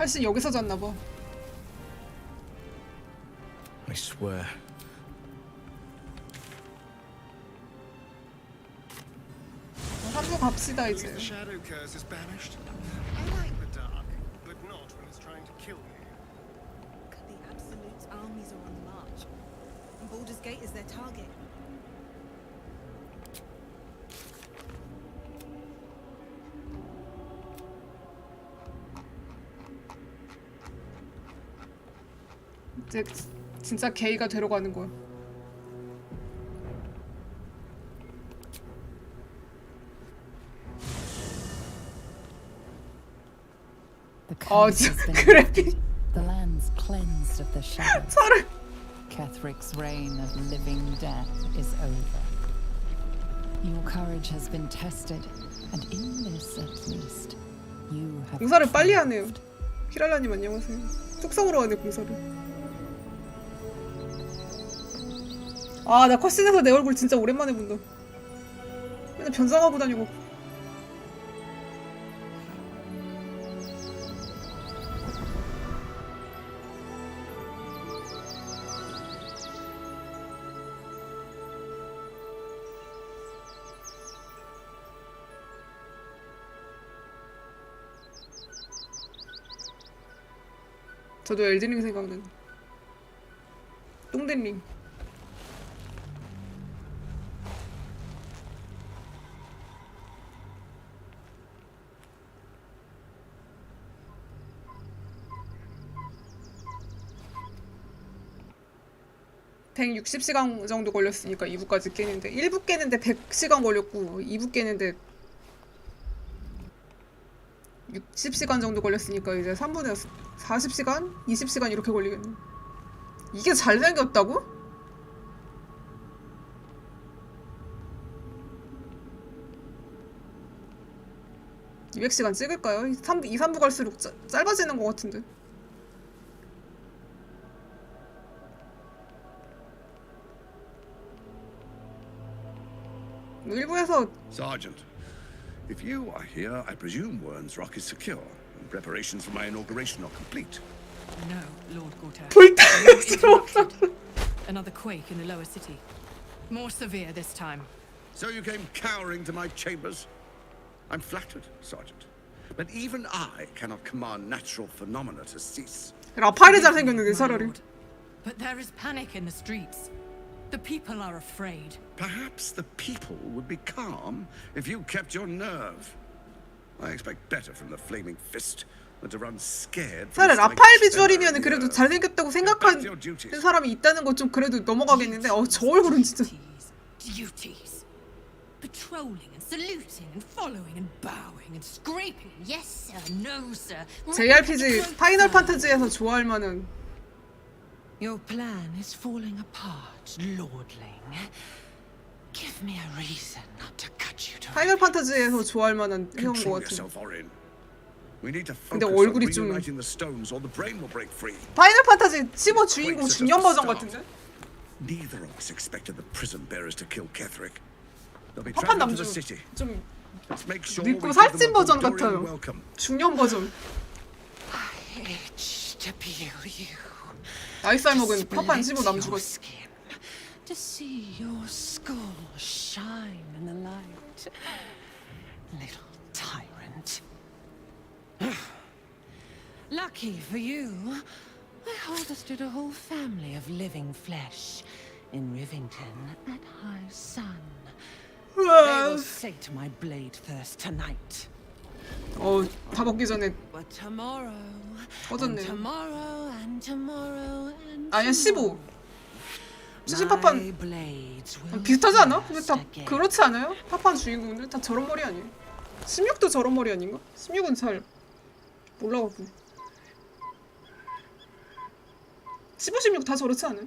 할씨 여기서 잤나봐. I swear. 한국 갑시다 At least 이제. the shadow curse is banished. I like the dark, but not when it's trying to kill me. The Absolute's armies are on the march, and Baldur's Gate is their target. 이제 진짜 게이가 되러 가는 거야. 진짜 그래픽. The land's cleansed of the shadow. 차를. Kethric's reign of living death is over. Your courage has been tested, and in this at least, you have. 공사를 빨리 하네요. 히랄라님 안녕하세요. 뚝성으로 하네 공사를. 아, 나 컷신에서 내 얼굴 진짜 오랜만에 본다. 맨날 변상하고 다니고. 저도 엘든링 생각나네. 똥된링. (160시간) 정도 걸렸으니까 2부까지 깨는데 1부 깨는데 100시간 걸렸고 2부 깨는데 60시간 정도 걸렸으니까 이제 3분의 40시간? 20시간 이렇게 걸리겠네. 이게 잘생겼다고? (200시간) 찍을까요? 2, 3부 갈수록 짧아지는 것 같은데. 일부에서 Sergeant, if you are here, I presume Wern's Rock is secure, and preparations for my inauguration are complete. No, Lord Gorta. 불타는 Another quake in the lower city. More severe this time. So you came cowering to my chambers? I'm flattered, Sergeant. But even I cannot command natural phenomena to cease. 라파엘이 잘생겼는데 차라리. But there is panic in the streets. The people are afraid. Perhaps the people would be calm if you kept your nerve. I expect better from the flaming fist than to run scared. 차라리 라파엘 비주얼이면 그래도 잘생겼다고 생각하는 사람이 있다는 거 좀 그래도 넘어가겠는데 저 얼굴은 진짜. Duties. Patrolling and saluting and following and bowing and scraping. Yes sir, no sir. JRPG 파이널 판타지에서 좋아할 만한. Your plan is falling apart, lordling. Give me a reason not to cut you to. 파이널 판타지에서 좋아할 만한 해온 것 같아. 근데 얼굴이 좀. 파이널 판타지 15 주인공 중년 버전 같은데? Neither of us expected the prison bearers to kill Ketheric. They'll be 파판 traveling to 남주 the city. 좀 Let's make sure 늙고 we 살찐 give them a 버전 Baldurian 같아요. welcome. 중년 버전. Itch to peel you. 나이스 알먹은 파판 15 남주었어. To see your skull shine in the light. Little tyrant. Lucky for you, I harvested a whole family of living flesh in Rivington at high sun. They will sate my blade thirst tonight. 다 먹기 전에 But tomorrow, 꺼졌네. and tomorrow, and tomorrow, and 아니야 15. 수신 my 파판 blades will 비슷하지 않아? 근데 burst 다 again. 그렇지 않아요? 파판 주인공들 다 저런 머리 아니에요? 16도 저런 머리 아닌가? 16은 잘 몰라갖고 15, 16 다 저렇지 않아요?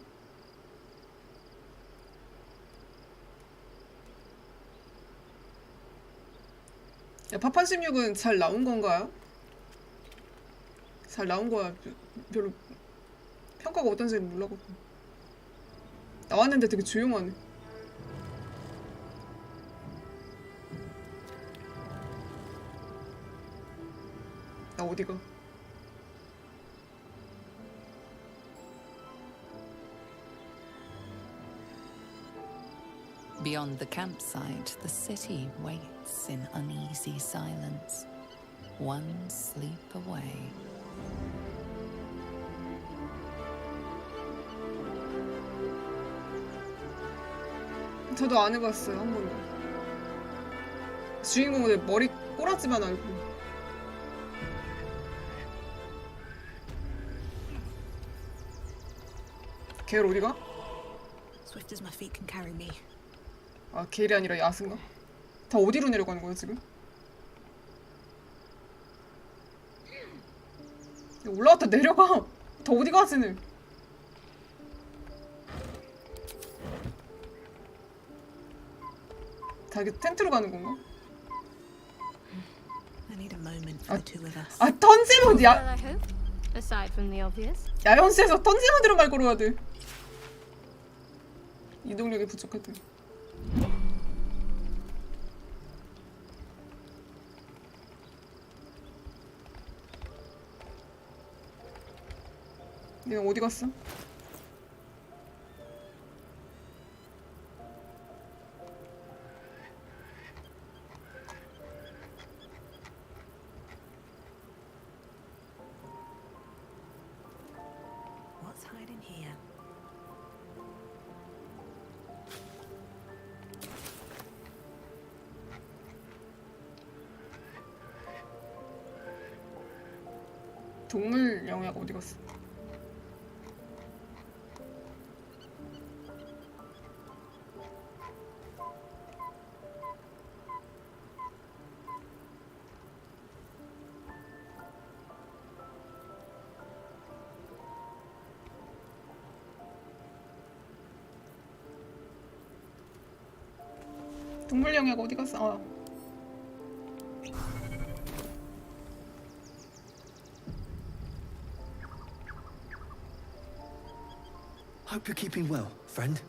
야, 파판 16은 잘 나온 건가요? 잘 나온 거야. 별로 평가가 어떤지는 몰라갖고 나왔는데 되게 조용하네. 나 어디가? Beyond the campsite, the city waits in uneasy silence, one sleep away. 저도 안 해봤어요, 한 번도. 주인공들 머리 꼬라지만 알고. 걔 어디가? Swift as my feet can carry me. 아, 겔이 아니라 야수인가? 다 어디로 내려가는 거야, 지금? 올라갔다 내려가! 다 어디 가지는? 다 이렇게 텐트로 가는 건가? I need a moment for the two of us. 아, 던지면 야! Well, I hope. Aside from the obvious. 야연시에서 던지면 들은 말 걸어야 돼. 이동력이 부족하대. 얘는 어디 갔어? What's hiding here? 동물 영화가 어디 갔어? 동물 영화가 어디 갔어? 아. Hope you're keeping well, friend.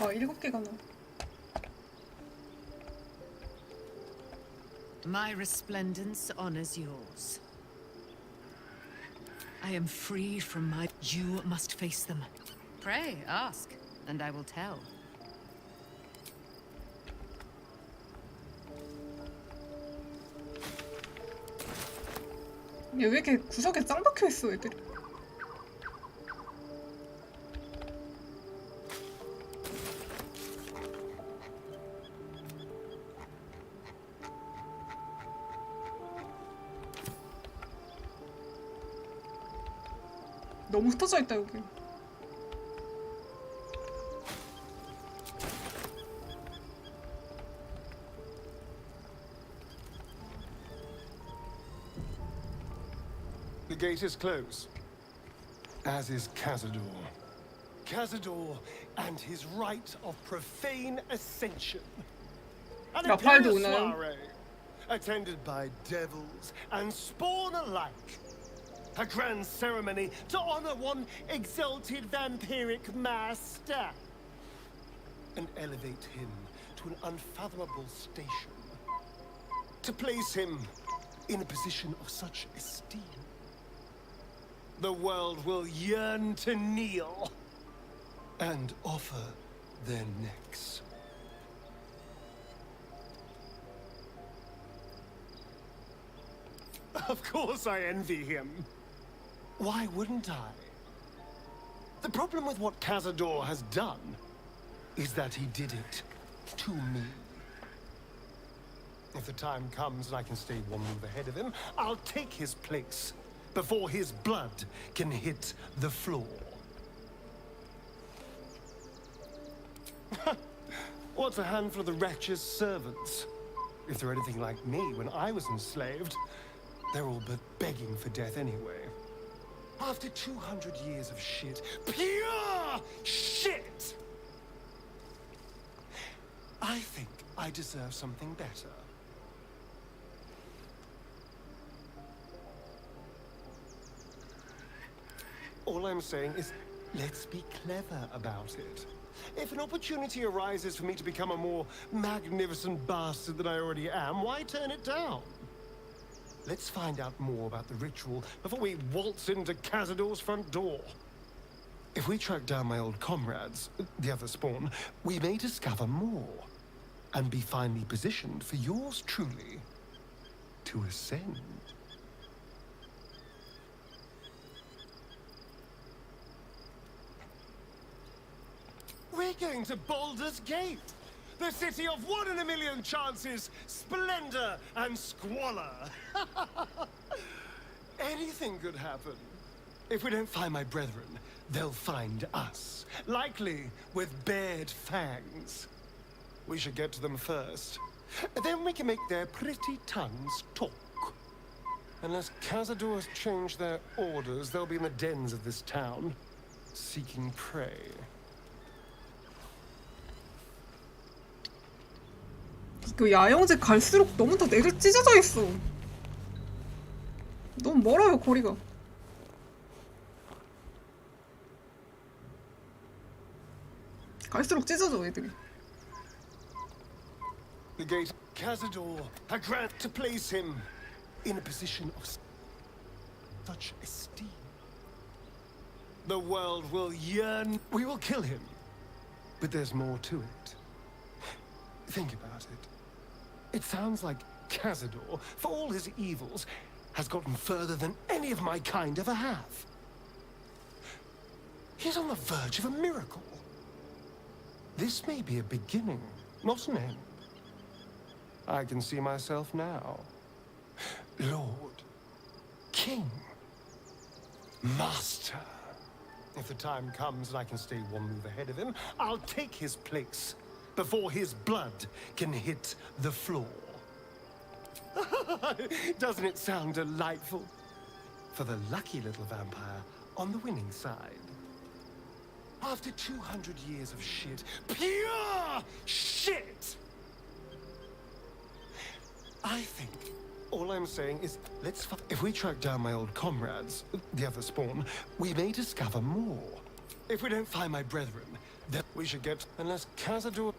아, 7개가 나. My resplendence honors yours. I am free from my... You must face them. Pray, ask, and I will tell. 얘 왜 이렇게 구석에 짱 박혀있어, 애들이. 너무 흩어져 있다, 여기. The gate is closed, as is Cazador. Cazador and his rite of profane ascension. An 야, 팔도 imperial 오나요? soiree, attended by devils and spawn alike. A grand ceremony to honor one exalted vampiric master and elevate him to an unfathomable station. To place him in a position of such esteem, the world will yearn to kneel and offer their necks. Of course I envy him. Why wouldn't I? The problem with what Cazador has done is that he did it to me. If the time comes and I can stay one move ahead of him, I'll take his place before his blood can hit the floor. What's a handful of the wretch's servants? If they're anything like me when I was enslaved, they're all but begging for death anyway. After 200 years of shit, pure shit! I think I deserve something better. All I'm saying is, let's be clever about it. If an opportunity arises for me to become a more magnificent bastard than I already am, why turn it down? Let's find out more about the ritual before we waltz into Cazador's front door. If we track down my old comrades, the other spawn, we may discover more and be finely positioned for yours truly to ascend. We're going to Baldur's Gate, the city of 1 in a million chances, splendor and squalor. Anything could happen. If we don't find my brethren, they'll find us, likely with bared fangs. We should get to them first. Then we can make their pretty tongues talk. Unless Cazadors change their orders, they'll be in the dens of this town, seeking prey. 그 야영제 갈수록 너무 다 내려 찢어져 있어. 너무 멀어요, 거리가. 갈수록 찢어져, 애들이. The gate Cazador had granted to place him in a position of such esteem. The world will yearn. We will kill him, but there's more to it. Think about it. It sounds like Cazador, for all his evils, has gotten further than any of my kind ever have. He's on the verge of a miracle. This may be a beginning, not an end. I can see myself now. Lord, King, Master. If the time comes and I can stay one move ahead of him, I'll take his place before his blood can hit the floor. Doesn't it sound delightful? For the lucky little vampire on the winning side. After 200 years of shit, pure shit! I think all I'm saying is, if we track down my old comrades, the other spawn, we may discover more. If we don't find my brethren, then we should get, unless Cazador...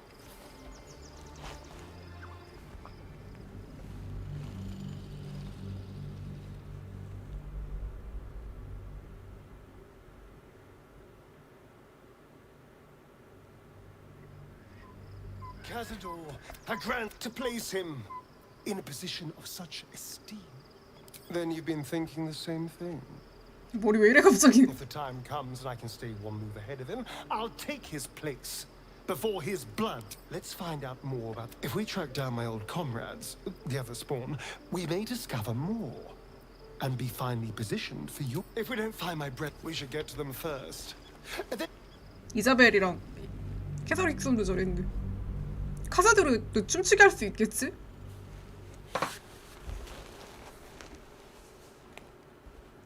Cazador had granted to place him in a position of such esteem. Then you've been thinking the same thing. 머리 왜 이래 갑자기? If the time comes and I can stay one move ahead of him, I'll take his place before his blood. Let's find out more about. If we track down my old comrades, the other spawn, we may discover more and be finely positioned for you. If we don't find my breath, we should get to them first. 이자벨이랑 캐서릭 손도 저랬는데 카사드로 춤추게 할 수 있겠지?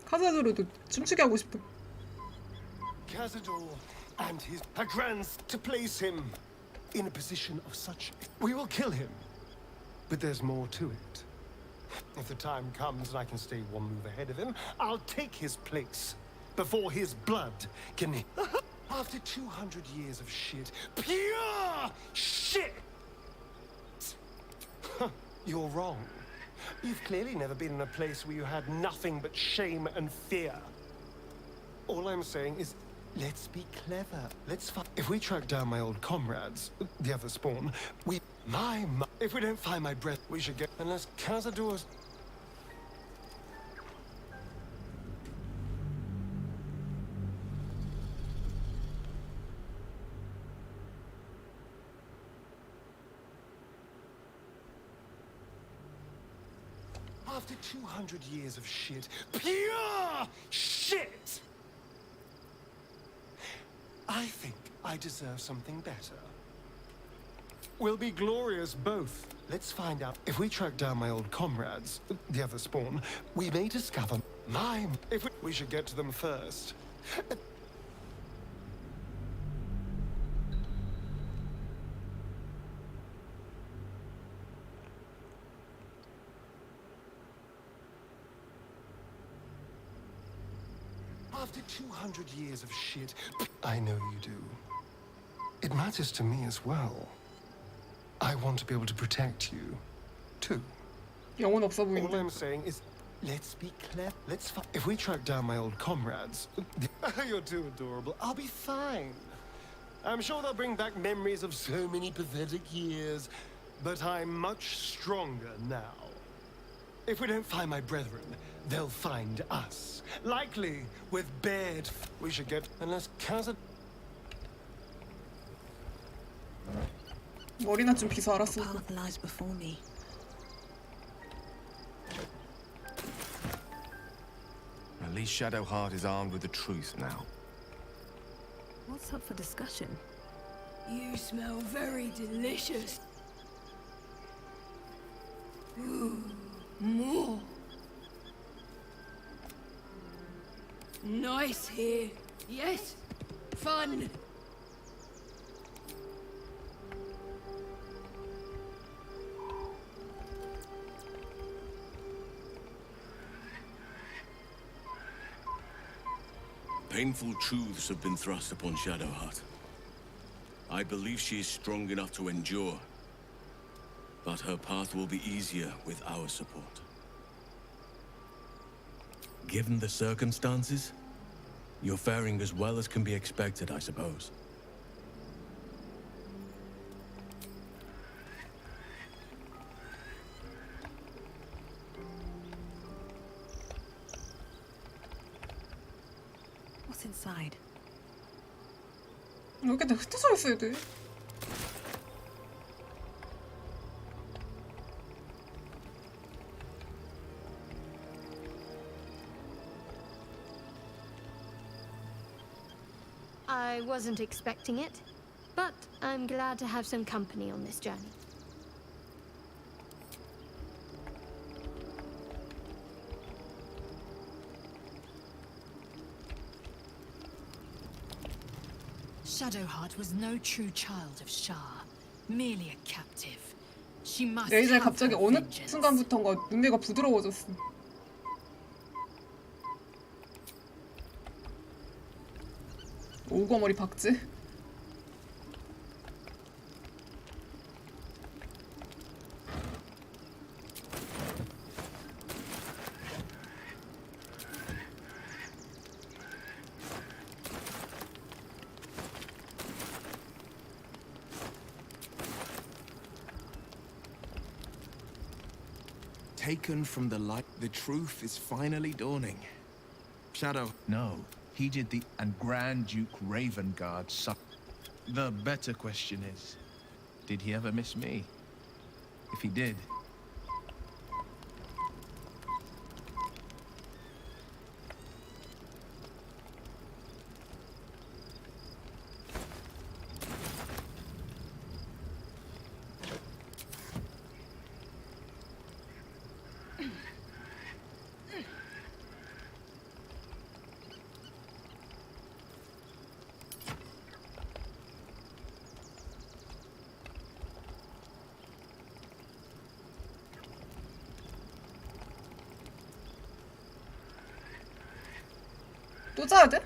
카사드로도 춤추게 하고 싶어. Cazador and his grants to place him in a position of such. We will kill him, but there's more to it. If the time comes and I can stay one move ahead of him, I'll take his place before his blood can. After 200 years of shit, pure shit. You're wrong. You've clearly never been in a place where you had nothing but shame and fear. All I'm saying is, let's be clever. If we track down my old comrades, the other spawn, if we don't find my breath, we should get. Unless Cazador's. After 200 years of shit, pure shit! I think I deserve something better. We'll be glorious both. Let's find out. If we track down my old comrades, the other spawn, we may discover we should get to them first. After 200 years of shit, I know you do. It matters to me as well. I want to be able to protect you, too. 영혼 없어 All 보이는데. I'm saying is, let's be clever. If we track down my old comrades, you're too adorable. I'll be fine. I'm sure they'll bring back memories of so many pathetic years, but I'm much stronger now. If we don't find my brethren, they'll find us. Likely with bared. We should get unless Kazan. 머리나 좀 빗어 알았으니까. The path lies before me. At least Shadowheart is armed with the truth now. What's up for discussion? You smell very delicious. Ooh, more. Nice here. Yes, fun. Painful truths have been thrust upon Shadowheart. I believe she is strong enough to endure, but her path will be easier with our support. Given the circumstances, you're faring as well as can be expected, I suppose. What's inside? 여기 다 흩어져 있어야 돼. I wasn't expecting it, but I'm glad to have some company on this journey. Shadowheart was no true child of Shah, merely a captive. She must 레이저에 have 갑자기 her 어느 vengeance. 순간부턴가 눈매가 부드러워졌어. 오거머리 박제? Taken from the light, the truth is finally dawning. Shadow. No, he did the... And Grand Duke Ravengard The better question is, did he ever miss me? If he did... 또 짜야 돼?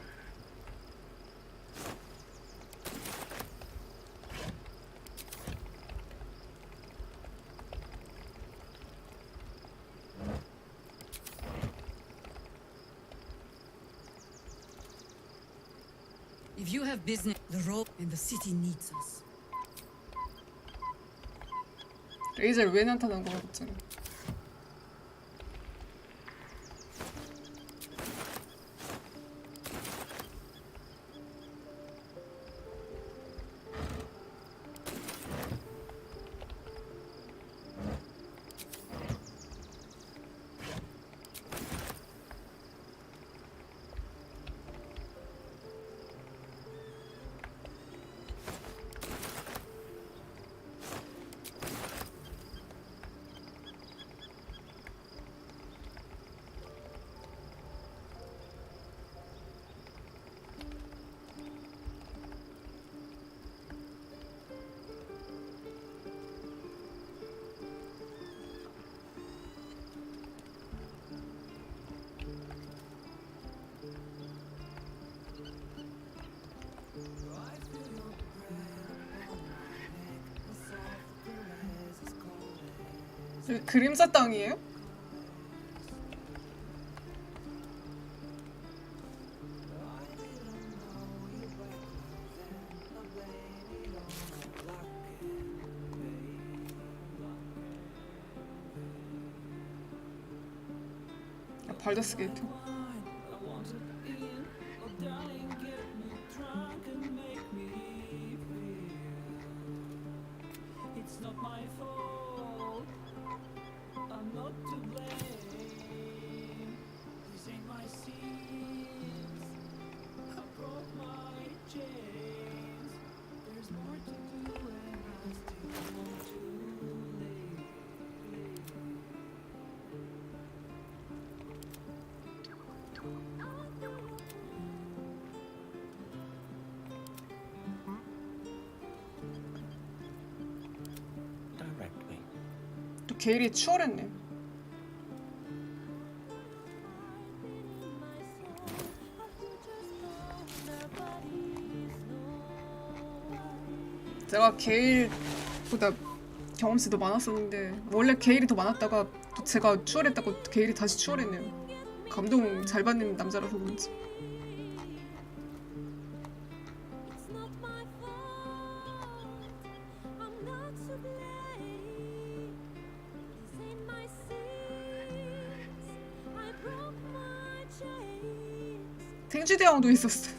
If you have business, the rope and the city needs us. 레이저를 왜 나타난 거야 갑자기? 여기 그림자 땅이에요? 아, 발더스 게이트. 또 게일이 추월했네. 제가 게일보다 경험치도 많았었는데 원래 게일이 더 많았다가 또 제가 추월했다고 게일이 다시 추월했네요. 감동 잘 받는 남자라서 그런지. 생쥐대왕도 있었어.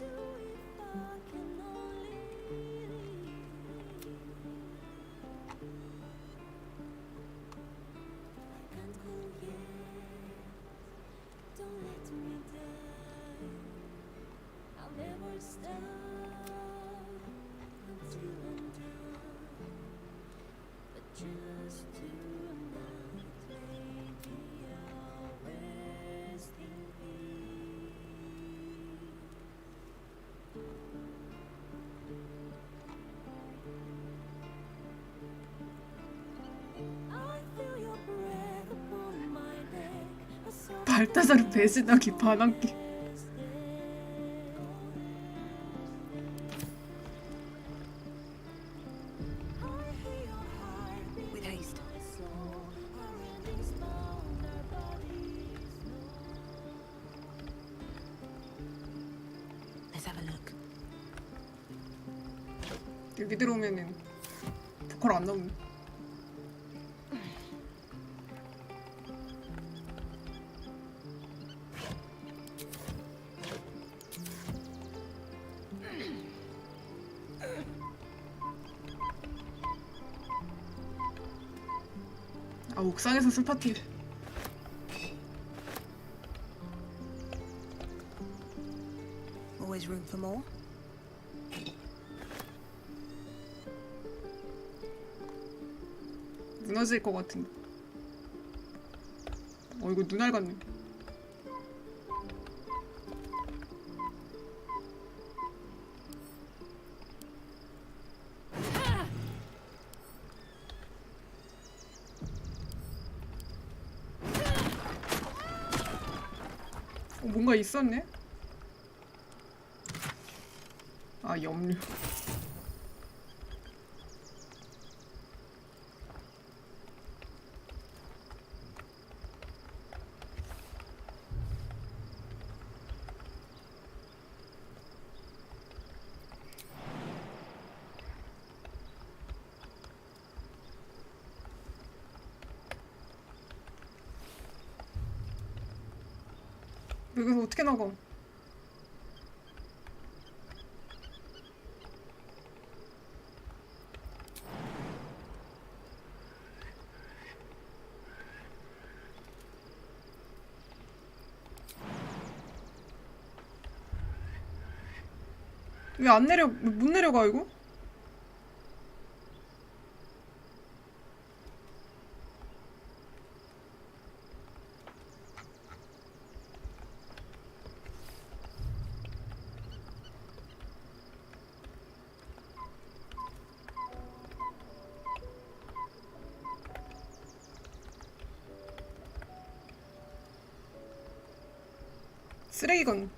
발타자르 배신하기 반항기. With haste. Let's have a look. 여기 들어오면은 보컬 안 나오네. 아, 옥상에서 술파티. Always room for more. 무너질 것 같은데. 이거 눈알 같네. 뭔가 있었네? 아, 염료. 여기서 어떻게 나가? 왜 안 내려, 못 내려가, 이거? 쓰레기건.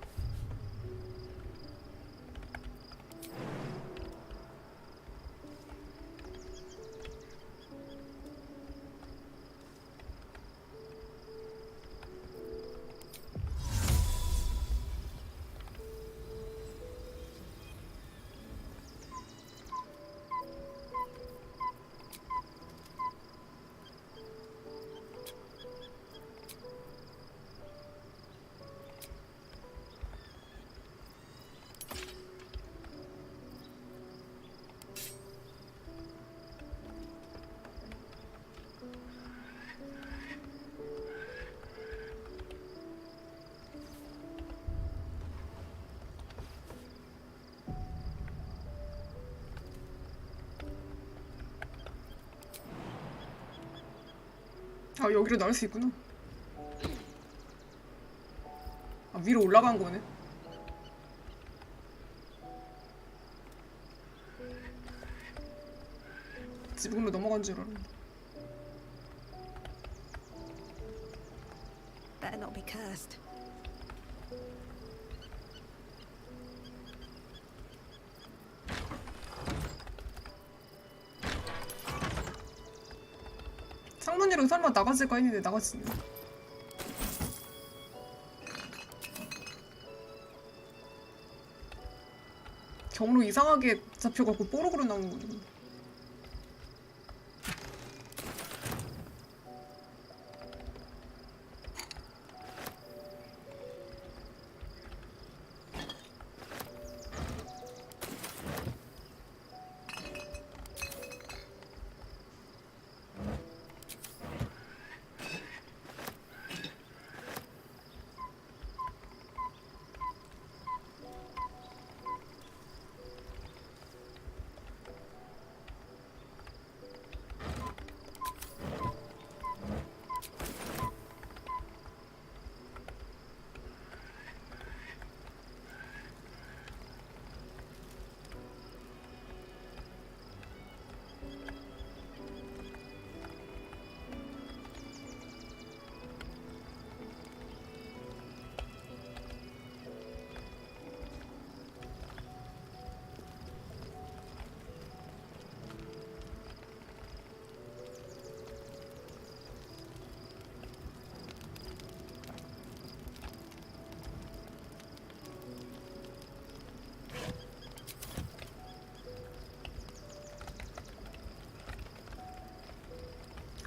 아 여기로 나올 수 있구나. 아 위로 올라간 거네. 지붕으로 넘어간 줄 알았는데. Better not be cursed. 창문으로 설마 나갔을까 했는데 나갔지네. 경로 이상하게 잡혀갖고 뽀록으로 나온 거네.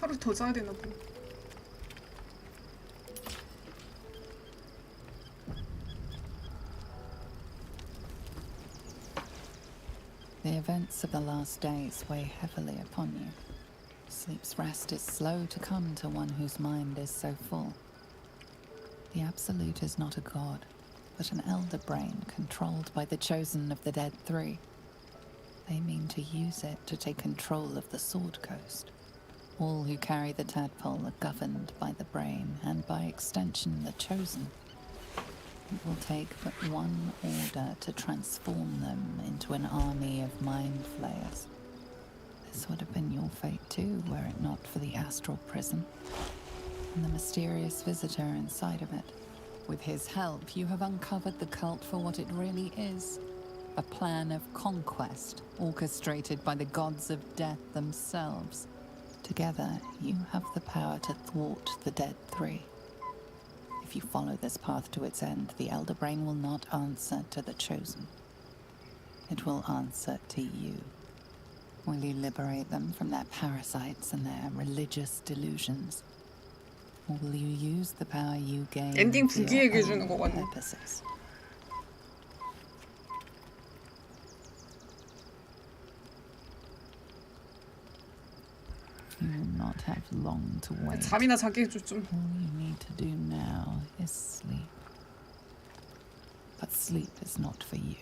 하루 더 자야 되나 보네. The events of the last days weigh heavily upon you. Sleep's rest is slow to come to one whose mind is so full. The Absolute is not a god, but an elder brain controlled by the chosen of the Dead Three. They mean to use it to take control of the Sword Coast. All who carry the tadpole are governed by the brain, and by extension the chosen. It will take but one order to transform them into an army of mind flayers. This would have been your fate too, were it not for the astral prison and the mysterious visitor inside of it. With his help, you have uncovered the cult for what it really is. A plan of conquest, orchestrated by the gods of death themselves. Together, you have the power to thwart the Dead Three. If you follow this path to its end, the Elder Brain will not answer to the Chosen. It will answer to you. Will you liberate them from their parasites and their religious delusions? Or will you use the power you gain 엔딩 for your 부기에게 주는 own 거 같네. purposes? You will not have long to wait. 잠이나 자게 해줘 좀. All you need to do now is sleep. But sleep is not for you.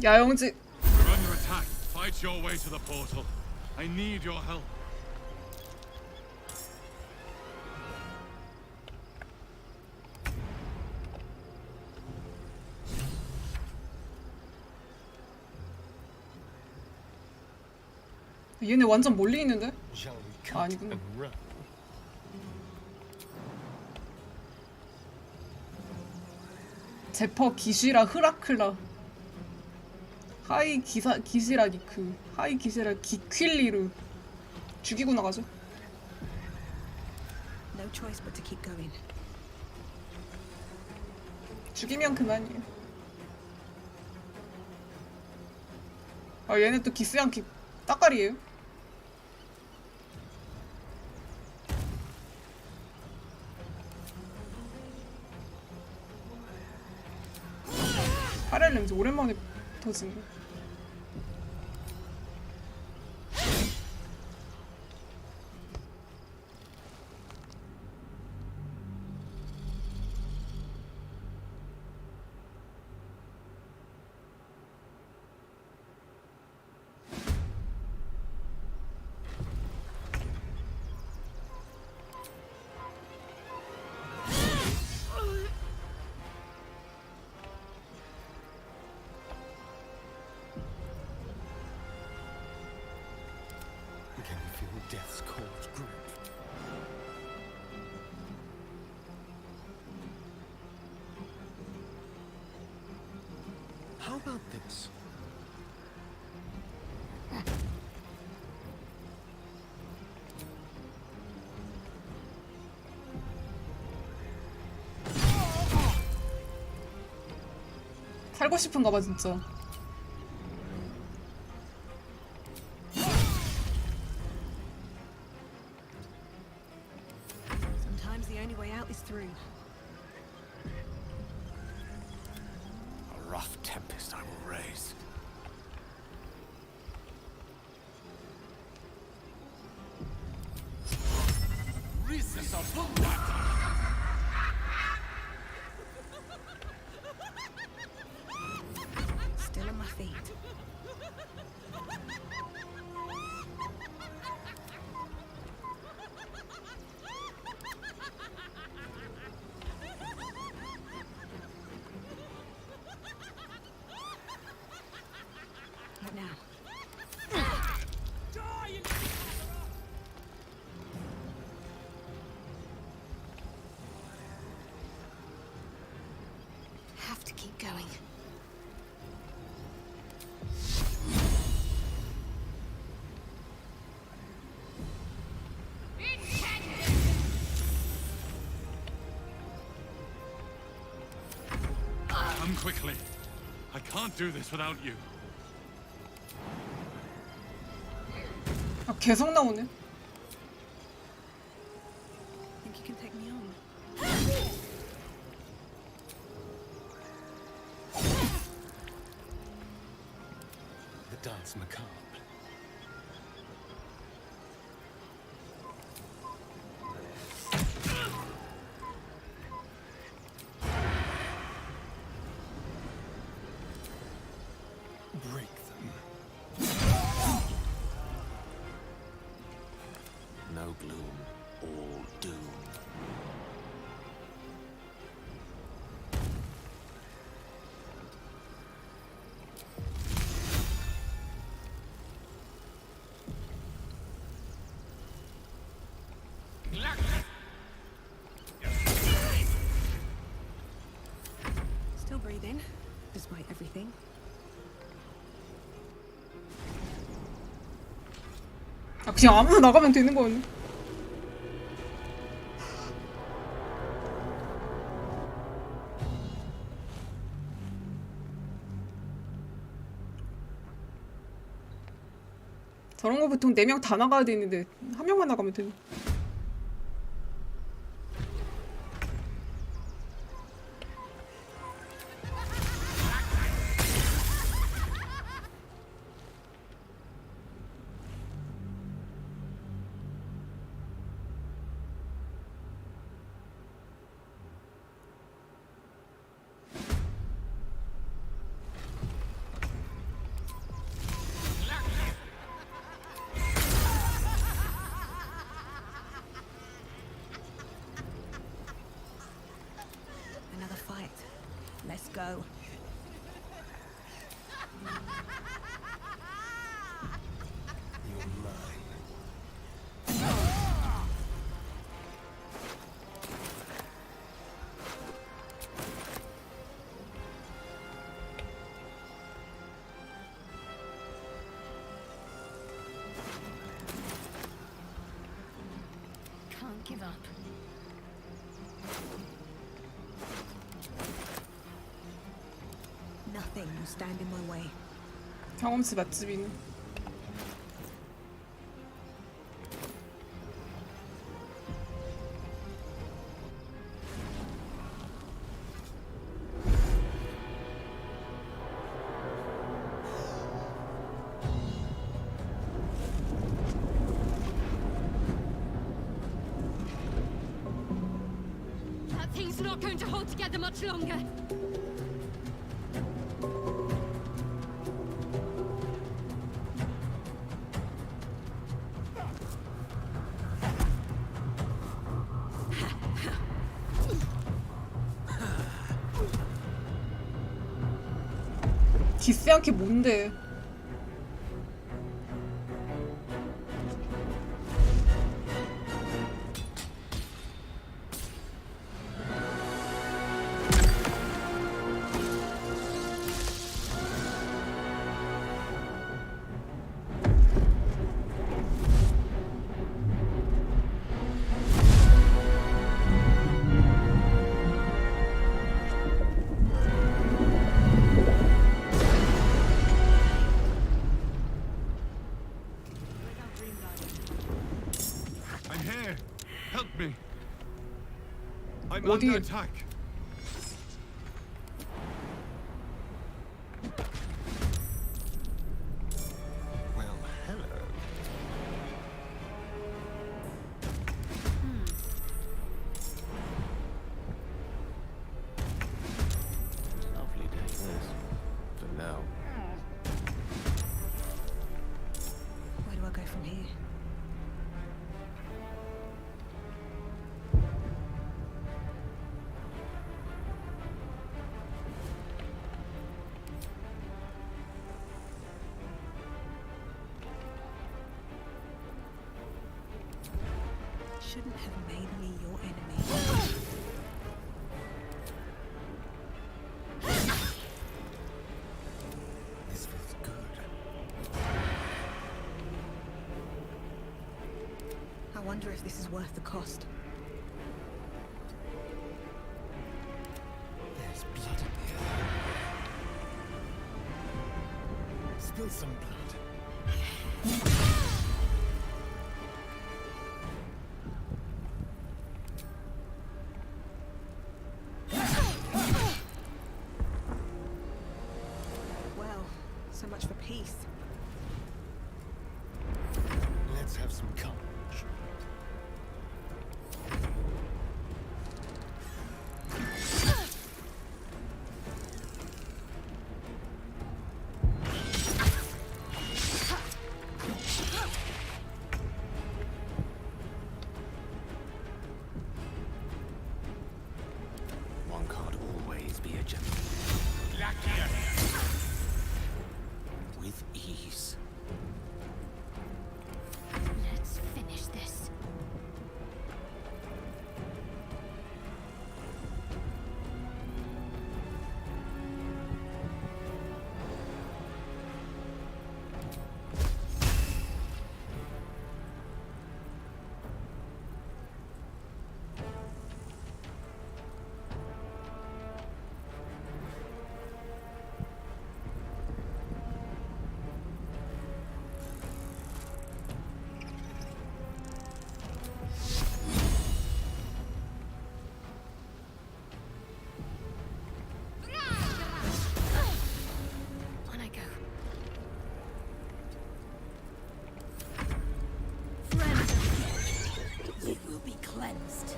야영지. We're under attack. Fight your way to the portal. I need your help. 얘네 완전 멀리 있는데? 아, 아니구나. 제퍼 기시라 흐라클라 하이 기시라 니크 하이 기시라 기퀼리르 죽이고 나가죠. No choice but to keep going. 죽이면 그만이에요. 아 얘네 또 기스양 기 따까리예요? 파렐 냄새 오랜만에 터진 거. Can you feel death's cold grip? How about this? 살고 싶은가 봐 진짜. Sometimes the only way out is through. A rough tempest I will raise. Still on my feet. What now? Have to keep going. Come quickly. I can't do this without you. 아 계속 나오네. Think you can take me on? The dance macabre. Break them. No gloom, all doom. Still breathing, despite everything. 아 그냥 아무나 나가면 되는 거였네. 저런 거 보통 4명 다 나가야 되는데 한 명만 나가면 되네. Another fight. Let's go. You're mine. Can't give up. Nothing will stand in my way. 경험치 맛집이네. thing's not going to hold together much longer. 기스야키 뭔데? I'm under attack. Well, hello. Lovely day this. For now. Where do I go from here? Shouldn't have made me your enemy. This feels good. I wonder if this is worth the cost. There's blood in here. Spill some blood. Well, so much for peace. Let's have some courage. One can't always be a gentleman. With ease. Let's finish this. On I go. Friend, you will be cleansed.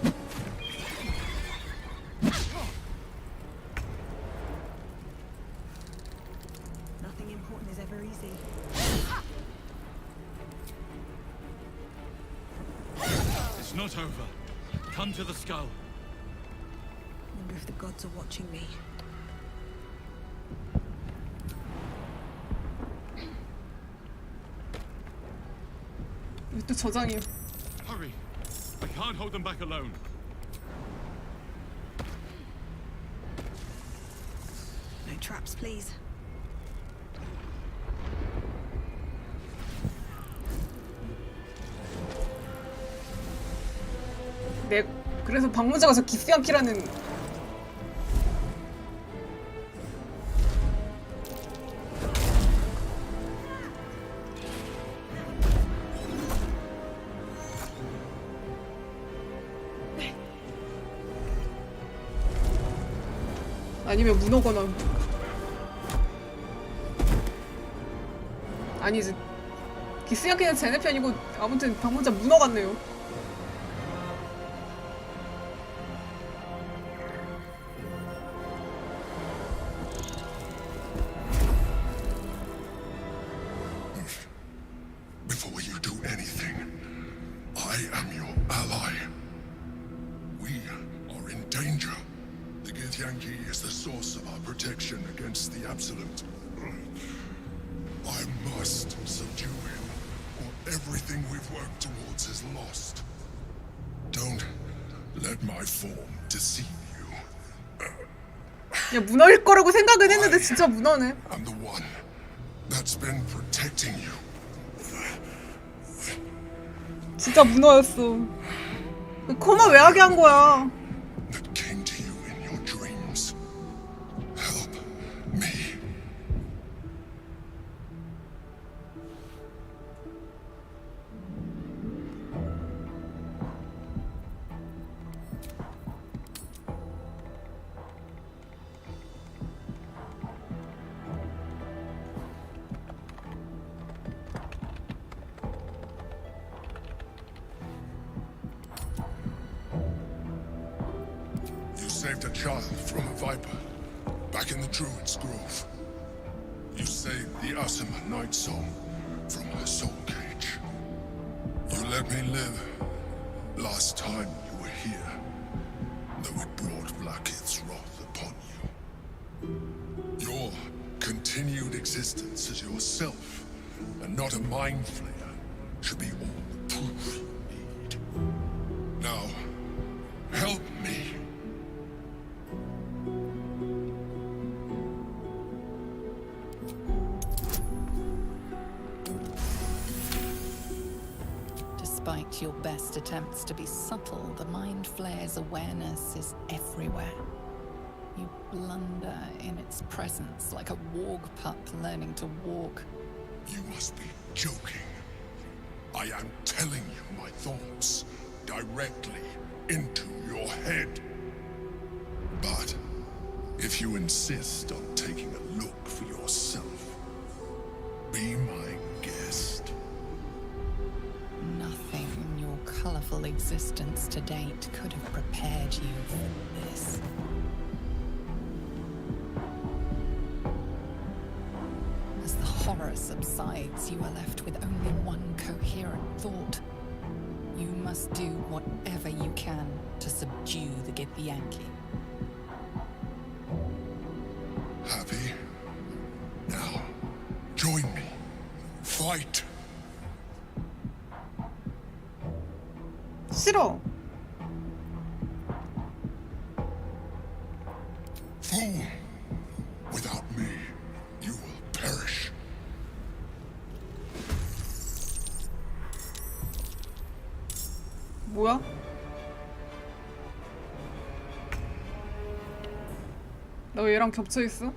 Nothing important is ever easy. It's not over. Come to the skull. Wonder if the gods are watching me. 이거 또 저장이에요. Hurry. I can't hold them back alone. No traps, please. 네, 그래서 방문자 가서 기스야키라는 아니면 문어거나 아니지 기스야키는 쟤네 편이고 아무튼 방문자 문어 같네요. Giant Yankee is the source of our protection against the Absolute. I must subdue him, or everything we've worked towards is lost. Don't let my form deceive you. 야, 문어일 거라고 생각은 했는데 진짜 문어네. I'm the one that's been protecting you. 진짜 문어였어. 코마 왜 하게 한 거야? That came to you in your dreams. Help me. You saved a child from a viper, back in the Druid's Grove. You saved the Asima Night Song from her soul cage. You let me live last time you were here, though it brought Blackhead's wrath upon you. Your continued existence as yourself, and not a mind flayer, should be all the proof you need. Now, help me. Despite your best attempts to be subtle, the Mind Flayer's awareness is everywhere. You blunder in its presence like a warg pup learning to walk. You must be joking. I am telling you my thoughts directly into your head. But if you insist on taking a look for yourself, be my guest. Nothing in your colorful existence to date could have prepared you for this. As the horror subsides, you are left with only one coherent thought. You must do whatever you can to subdue the Githyanki. Happy? Now, join me. Fight! 싫어. Fool! Without me, you will perish. 뭐야? 너 얘랑 겹쳐 있어?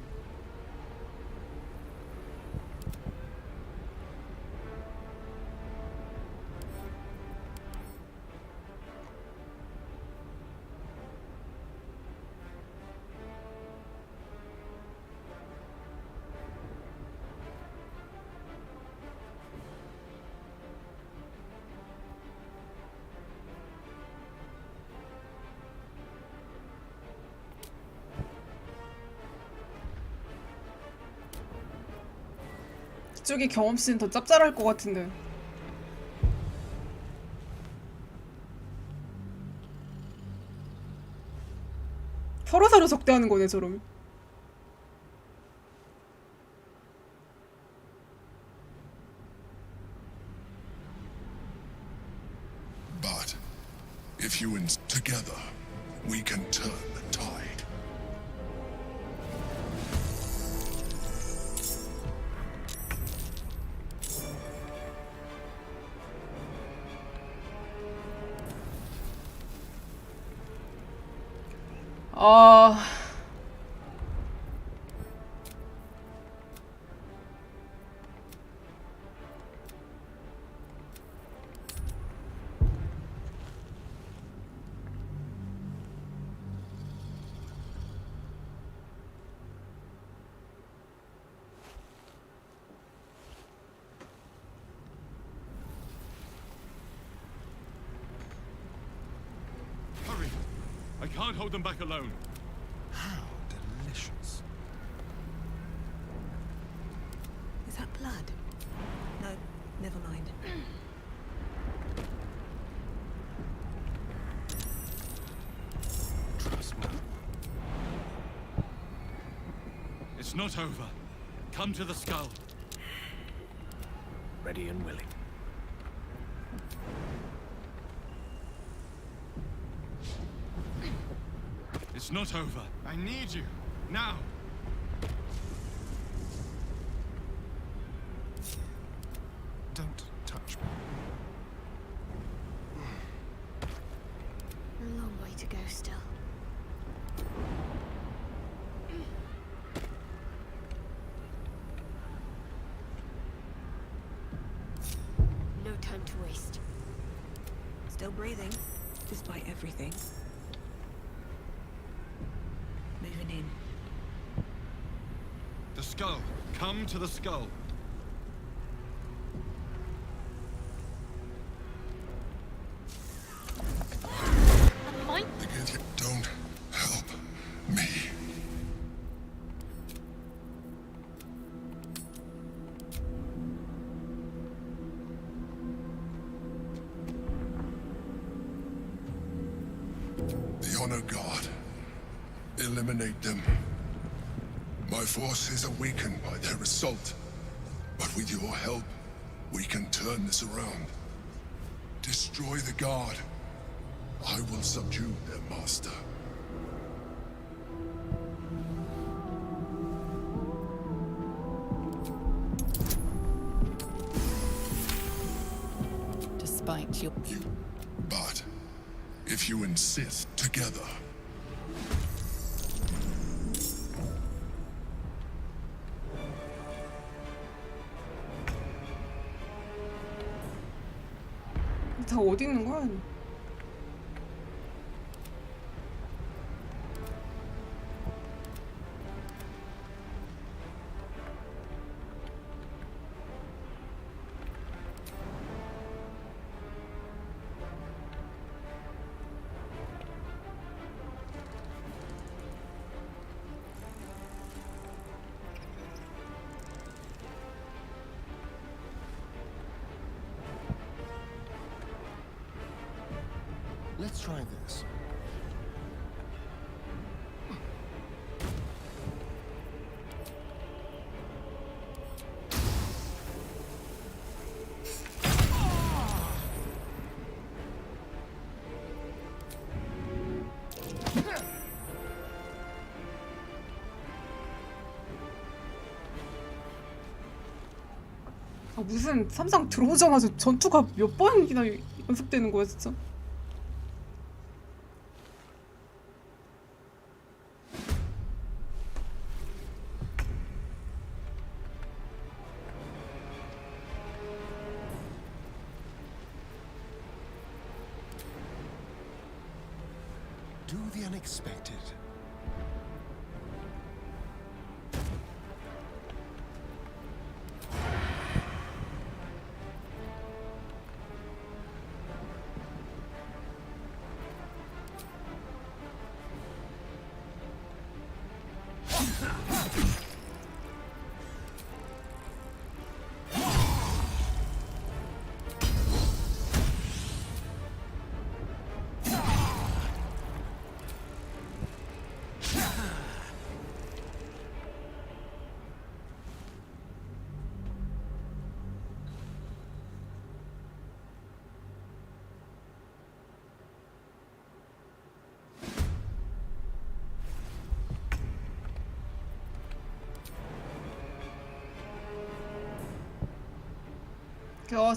이쪽이 경험치는 더 짭짤할 것 같은데. 서로서로 적대하는 거네 저럼. But if you and together, we can turn the tide. Hurry! I can't hold them back alone. How delicious. Is that blood? No, never mind. Trust me. not over. Come to the skull. Ready and willing. It's not over. I need you. Now. Don't touch me. A long way to go still. No time to waste. Still breathing, despite everything. Moving in. The skull. Come to the skull. Don't help me. The Honor God. Eliminate them. My forces are weakened by their assault. But with your help, we can turn this around. Destroy the Guard. I will subdue their master. Despite your... But if you insist, together. 다 어디 있는 거야? Let's try this. 아, 무슨 삼상 들어오자마자 전투가 몇 번이나 연습되는 거야 진짜. Do the unexpected.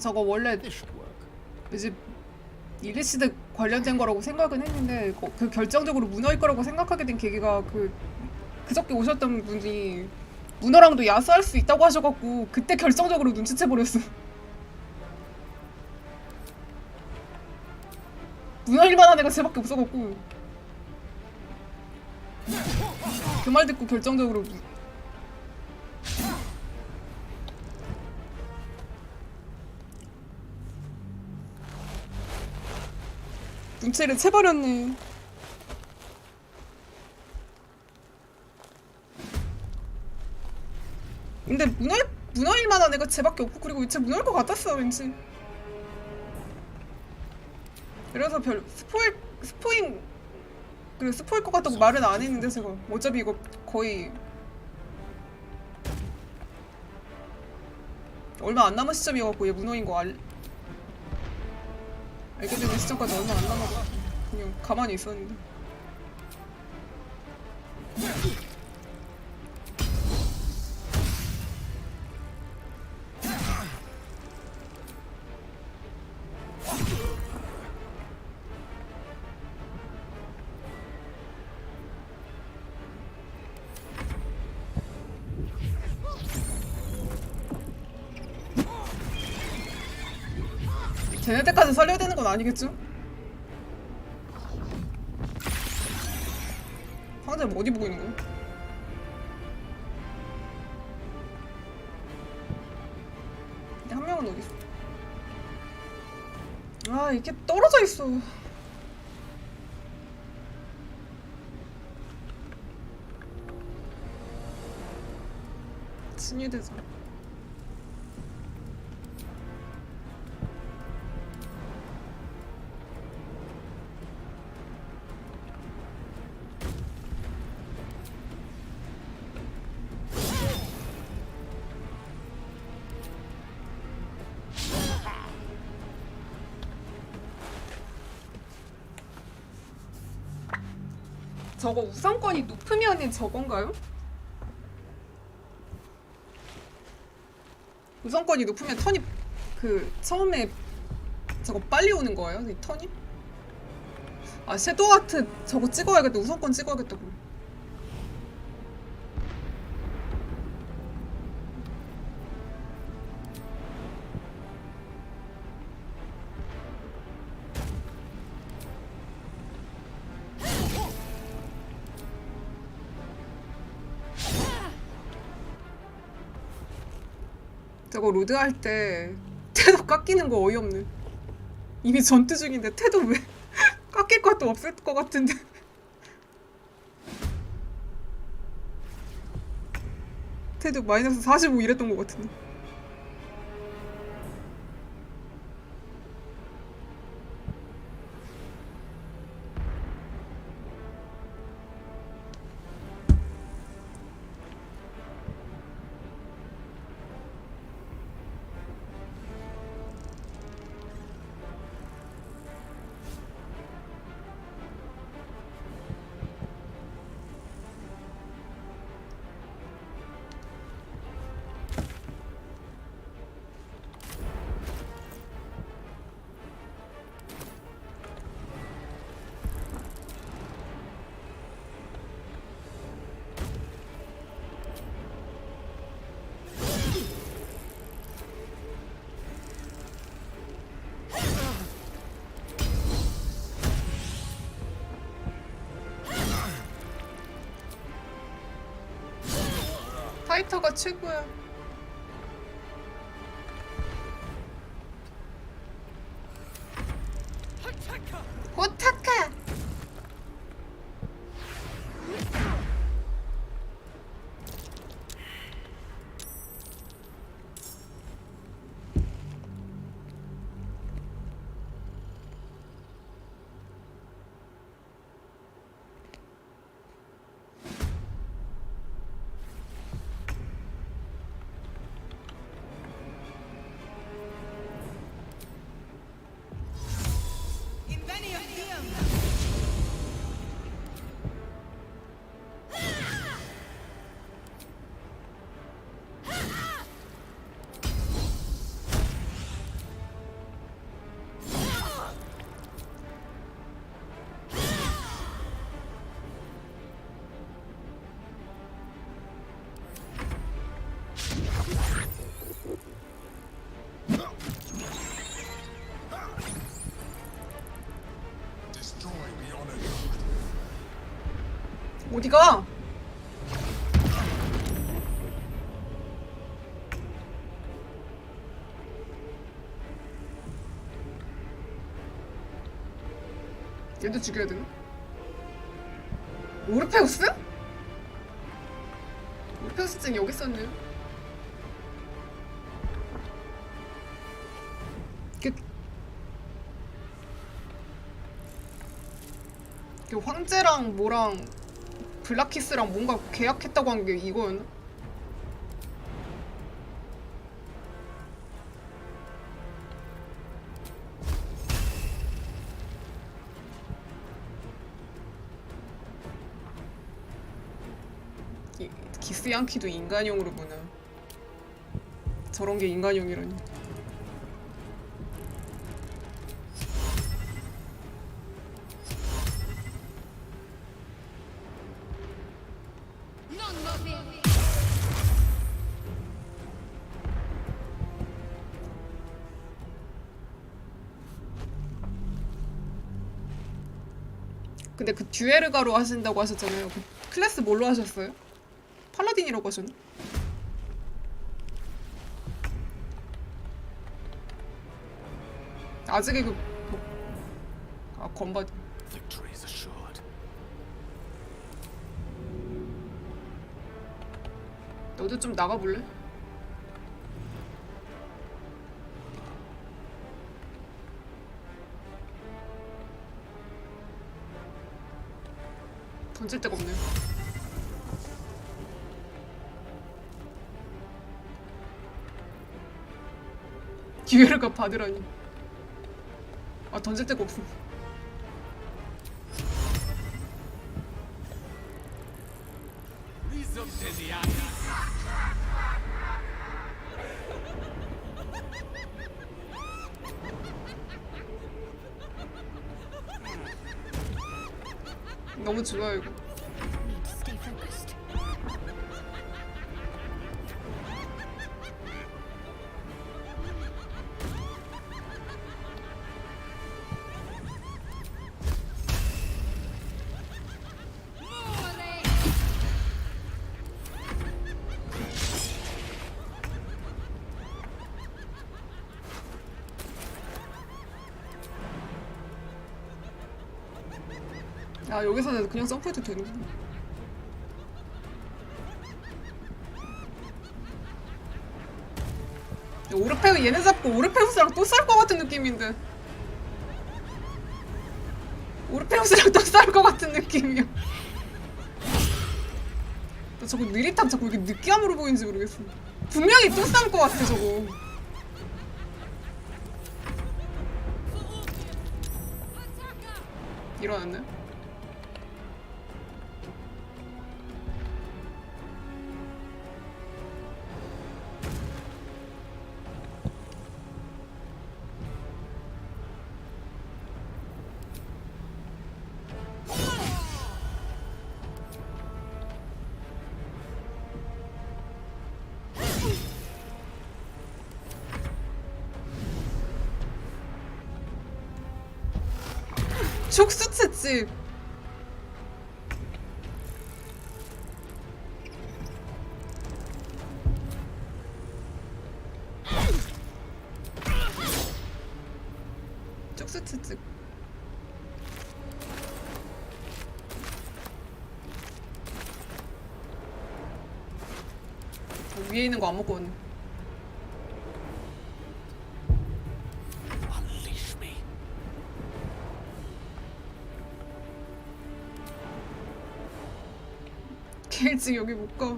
저거 원래 이제 일리시드 관련된 거라고 생각은 했는데 그 결정적으로 문어일 거라고 생각하게 된 계기가 그저께 오셨던 분이 문어랑도 야수할 수 있다고 하셔갖고 그때 결정적으로 눈치채버렸어. 문어일 만한 애가 쟤밖에 없어갖고 그 말 듣고 결정적으로 눈치를 채버렸네. 근데 문어일 만한 애가 쟤밖에 없고 그리고 쟤 문어일 것 같았어 왠지. 그래서 별 스포일 것 같다고 말은 안 했는데 제가 어차피 이거 거의 얼마 안 남은 시점이어갖고 얘 문어인 거 알게 되는 시점까지 얼마 안 남아서 그냥 가만히 있었는데. 쟤네들까지 살려야 되는 건 아니겠죠? 상대 뭐 어디 보고 있는 거야? 근데 한 명은 어디 있어? 아 이렇게 떨어져 있어. 진유대사. 저거 우선권이 높으면은 저건가요? 우선권이 높으면 턴이 그 처음에 저거 빨리 오는 거예요? 이 턴이? 아 섀도우 아트 저거 찍어야겠다. 우선권 찍어야겠다. 그럼. 저거 로드 할 때 태도 깎이는 거 어이없네. 이미 전투 중인데 태도 왜 깎일 것도 없을 것 같은데. 태도 마이너스 45 이랬던 것 같은데. 파이터가 최고야. 호타카! 어디가? 얘도 죽여야 되나? 오르페우스? 오르페우스 증 여기 있었네요. 그 황제랑 뭐랑 블라키스랑 뭔가 계약했다고 한 게 이거였나? 기스 양키도 인간용으로 보나. 저런 게 인간용이라니. 근데 그 듀에르가로 하신다고 하셨잖아요. 그 클래스 뭘로 하셨어요? 팔라딘이라고 하셨나? 아직의 그 건바. Victory is assured. 너도 좀 나가볼래? 던질 데가 없네. 기회를 받으라니. 아, 던질 데가 없어. 너무 좋아요 이거. Need to stay focused. 아, 여기서는 그냥 점프해도 되는구나. 오르페우 얘네 잡고 오르페우스랑 또 싸울 것 같은 느낌인데. 오르페우스랑 또 싸울 것 같은 느낌이야. 나 저거 느릿함 자꾸 이렇게 느끼함으로 보이는지 모르겠어. 분명히 또 싸울 것 같아 저거. 일어났네? 촉수 채집. 촉수 채집. 위에 있는 거 안 먹고 왔네. 일찍 여기 못 가.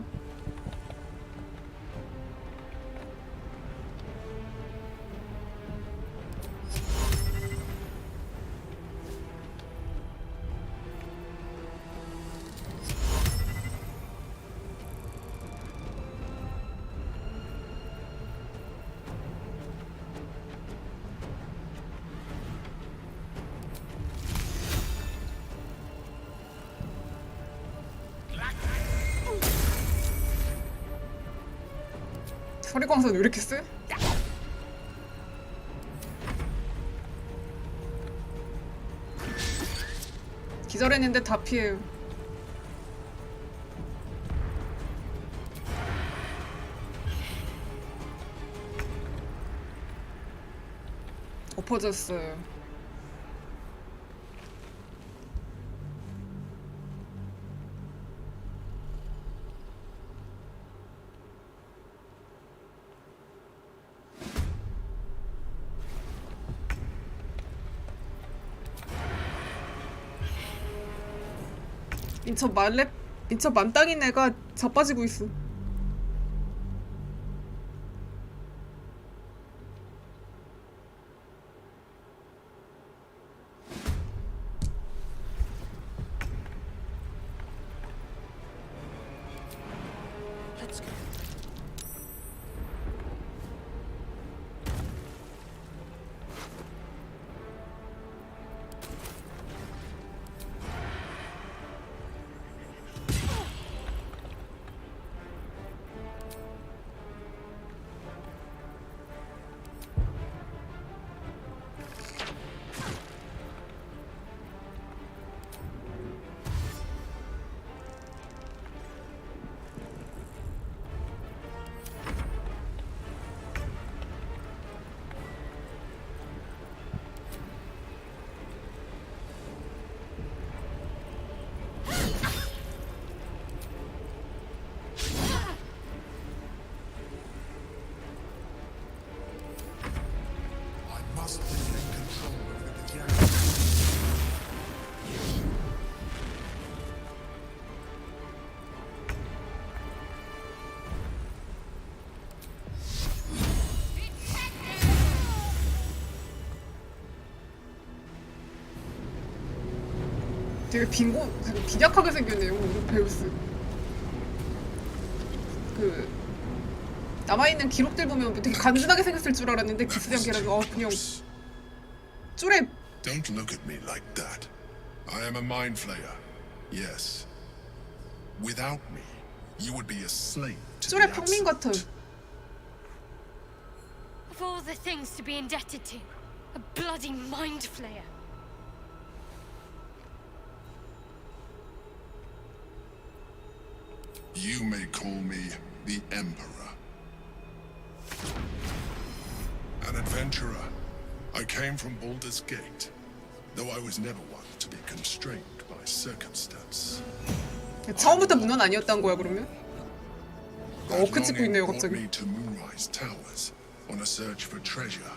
서리광선 왜 이렇게 세? 기절했는데 다 피해요. 엎어졌어요. 인천 만땅인 애가 자빠지고 있어. 되게 되게 빈약하게 생겼네요. 우리 베우스. 그 남아있는 기록들 보면 되게 간지나게 생겼을 줄 알았는데 기스지 않게 그냥 쭈레. Don't look at me like that. I am a mind flayer. Yes. Without me, you would be a slave to the 쭈레 평민 같아. Of all the things to be indebted to, a bloody mind flayer. You may call me the Emperor. An adventurer. I came from Baldur's Gate, though I was never one to be constrained by circumstance. 처음부터 문헌 아니었단 거야 그러면? 어크 찍고 있네요 brought 갑자기. me to Moonrise Towers on a search for treasure.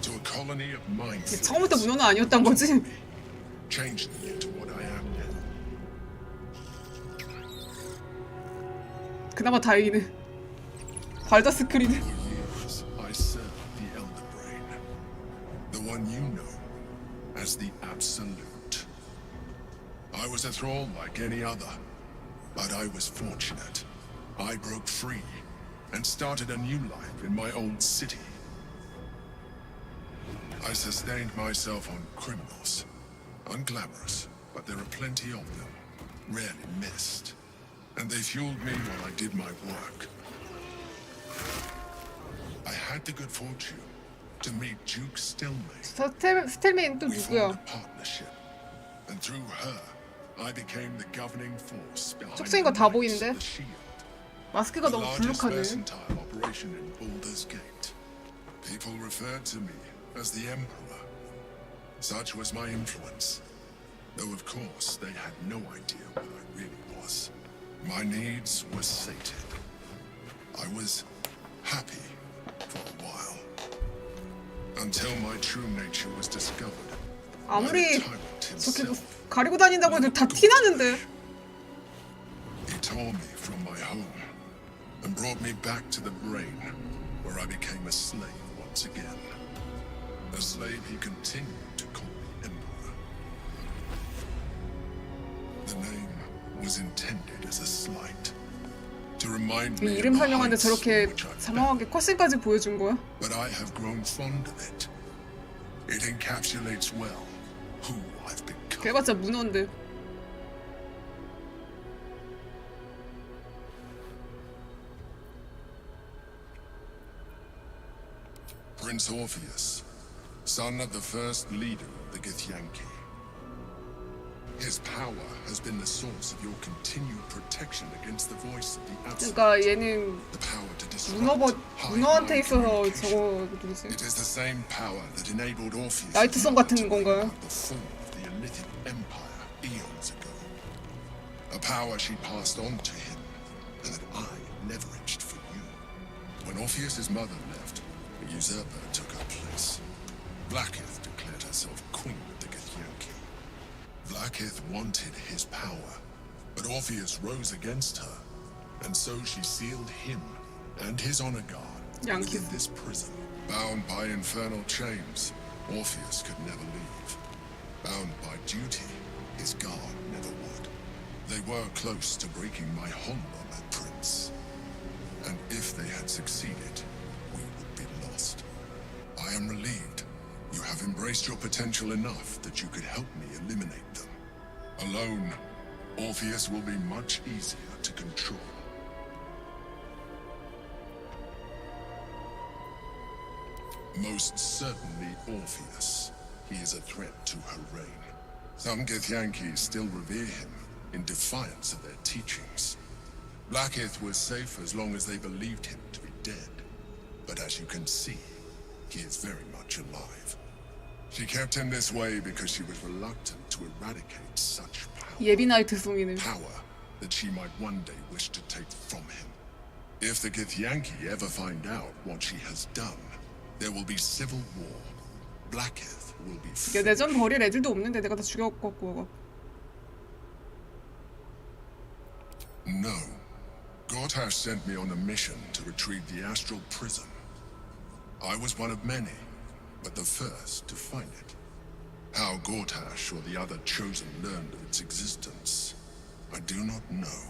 To a colony of mind 처음부터 문헌은 아니었단 거지? changed me into what I am now. 그나마 다행이네. 발더 스크린. I served the Elder Brain, the one you know as the Absolute. I was a thrall like any other, but I was fortunate. I broke free and started a new life in my old city. I sustained myself on criminals. Unglamorous, but there are plenty of them, rarely missed. And they fueled me while I did my work. I had the good fortune to meet Duke Stelmane. 스텔메인 또 We 누구야? formed a partnership, and through her, I became the governing force behind 쪽수인 거 다 the 보이는데? Knights of the Shield. 마스크가 The 너무 largest 불룩하네. mercantile operation in Baldur's Gate. People referred to me as the Emperor. Such was my influence. Though of course they had no idea what I really was. My needs were sated. I was happy for a while. Until my true nature was discovered. 아무리 저렇게 가리고 다닌다고 해도 다 티나는데. He tore me from my home and brought me back to the brain, where I became a slave once again. A slave he continued to call me Emperor. The name was intended as a slight, to remind me 이름 of the 설명하는데 heights 저렇게 which I've 장황하게 컷신까지 보여준 거야? but I have grown fond of it. It encapsulates well who I've become. 그래봤자 문어인데. Prince Orpheus, son of the first leader of the Githyanki. His power has been the source of your continued protection against the voice of the absolute. 그러니까 얘는 The power to disrupt 문어한테 있어서 저거 누구지? It is the same power that enabled Orpheus 나이트성 같은 건가요? the fall of the Elithic Empire eons ago. A power she passed on to him, and that I leveraged for you. When Orpheus's mother left, a usurper took her place. Blackith declared herself queen of the Githyanki. Blackith wanted his power, but Orpheus rose against her, and so she sealed him and his honor guard within this prison. Bound by infernal chains, Orpheus could never leave. Bound by duty, his guard never would. They were close to breaking my hold on that prince. And if they had succeeded, we would be lost. I am relieved. You have embraced your potential enough that you could help me eliminate them. Alone, Orpheus will be much easier to control. Most certainly Orpheus. He is a threat to her reign. Some Githyanki still revere him in defiance of their teachings. Blackith was safe as long as they believed him to be dead. But as you can see, he is very much alive. She kept him this way because she was reluctant to eradicate such power. 예비나이트송이네. Power that she might one day wish to take from him. If the Githyanki ever find out what she has done, there will be civil war. Blackith will be 이게 내전 벌일 애들도 없는데 내가 다 죽여갖고. No. Gortash sent me on a mission to retrieve the astral prism. I was one of many, but the first to find it. How Gortash or the other Chosen learned of its existence, I do not know.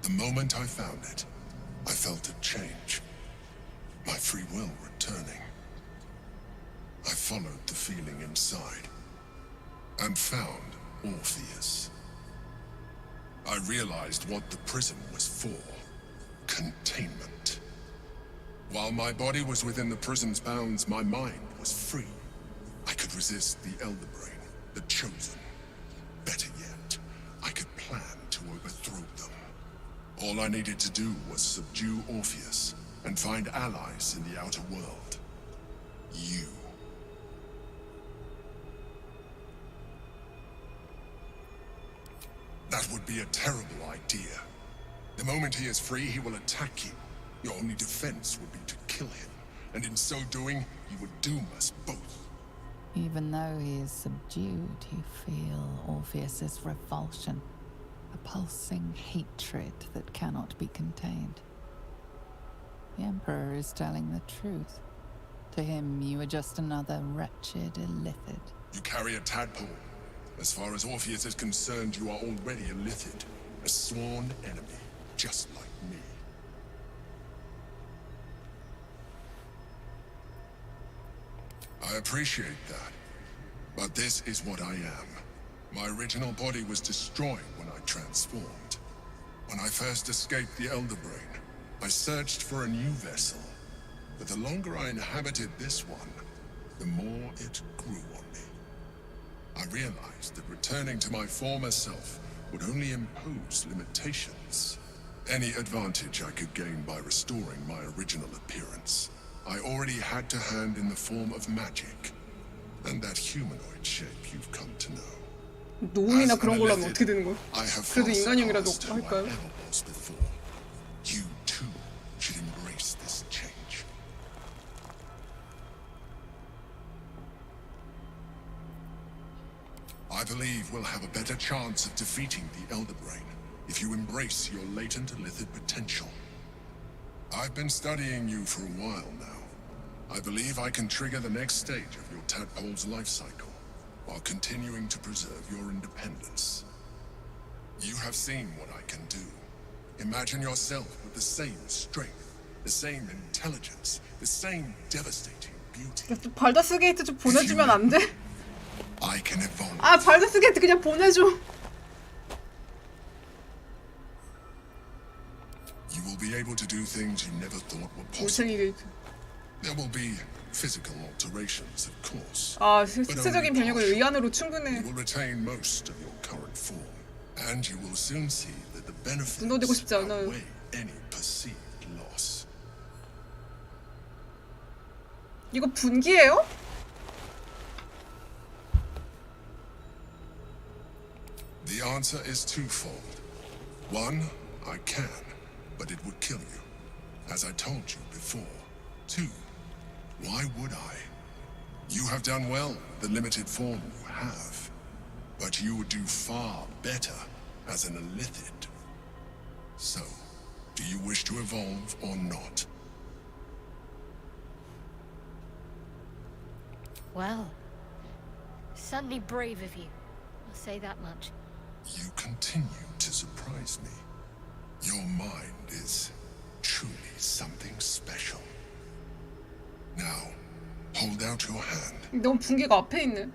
The moment I found it, I felt a change. My free will returning. I followed the feeling inside, and found Orpheus. I realized what the prison was for. Containment. While my body was within the prison's bounds, my mind was free. I could resist the Elder Brain, the Chosen. Better yet, I could plan to overthrow them. All I needed to do was subdue Orpheus and find allies in the outer world. You. That would be a terrible idea. The moment he is free, he will attack you. Your only defense would be to kill him, and in so doing, you would doom us both. Even though he is subdued, you feel Orpheus's revulsion, a pulsing hatred that cannot be contained. The Emperor is telling the truth. To him, you are just another wretched illithid. You carry a tadpole. As far as Orpheus is concerned, you are already a Lithid, a sworn enemy, just like me. I appreciate that, but this is what I am. My original body was destroyed when I transformed. When I first escaped the Elder Brain, I searched for a new vessel, but the longer I inhabited this one, the more it grew on me. I realized that returning to my former self would only impose limitations. Any advantage I could gain by restoring my original appearance, I already had to hand in the form of magic, and that humanoid shape you've come to know. 노움이나 그런 걸로 하면 어떻게 되는 거야? I have 그래도 인간형이라도 surpassed who I 할까요? ever was before. You too should embrace this change. I believe we'll have a better chance of defeating the Elder Brain if you embrace your latent Illithid potential. I've been studying you for a while now. I believe I can trigger the next stage of your tadpole's life cycle, while continuing to preserve your independence. You have seen what I can do. Imagine yourself with the same strength, the same intelligence, the same devastating beauty. 발더스 게이트 좀 보내주면 안 돼? I can evolve. 아, 발더스 게이트 그냥 보내줘. You will be able to do things you never thought were possible. 올챙이 게이트. There will be physical alterations, of course. 아, 신체적인 변형은 의안으로 충분해. You will retain most of your current form, and you will soon see that the benefits 눈어대고 싶지 않아요. outweigh any perceived loss. 이거 분기예요? The answer is twofold. One, I can, but it would kill you, as I told you before. Two, why would I? You have done well with the limited form you have, but you would do far better as an Illithid. So, do you wish to evolve or not? Well, certainly brave of you. I'll say that much. You continue to surprise me. Your mind is truly something special. Now, hold out your hand. 너무 분기가 앞에 있네.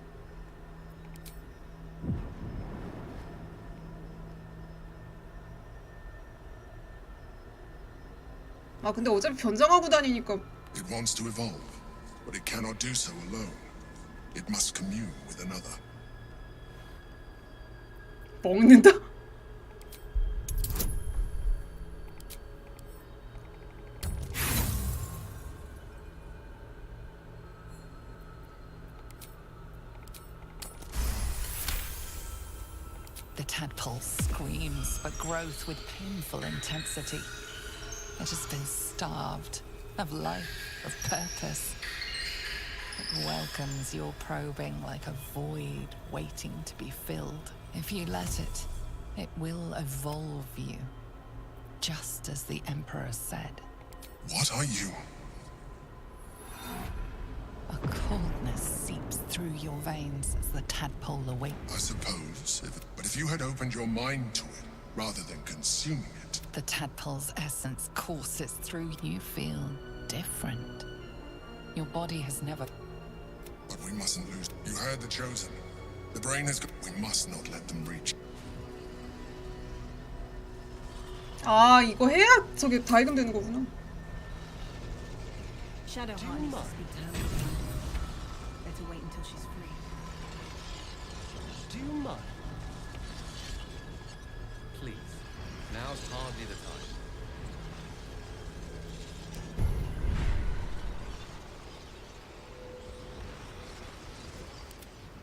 아, 근데 어차피 변장하고 다니니까. It wants to evolve, but it cannot do so alone. It must commune with another. 먹는다? The tadpole screams for growth with painful intensity. It has been starved of life, of purpose. It welcomes your probing like a void waiting to be filled. If you let it, it will evolve you, just as the Emperor said. What are you? A coldness seeps through your veins as the tadpole awaits. I suppose, but if you had opened your mind to it, rather than consuming it... The tadpole's essence courses through you, feel different. Your body has never... But we mustn't lose. You heard the chosen. The brain has... We must not let them reach. 아, 이거 해야 저게 다이금되는 거구나. Shadowheart needs to speak to her. Better wait until she's free. Do you mind? Please. Now's hardly the time.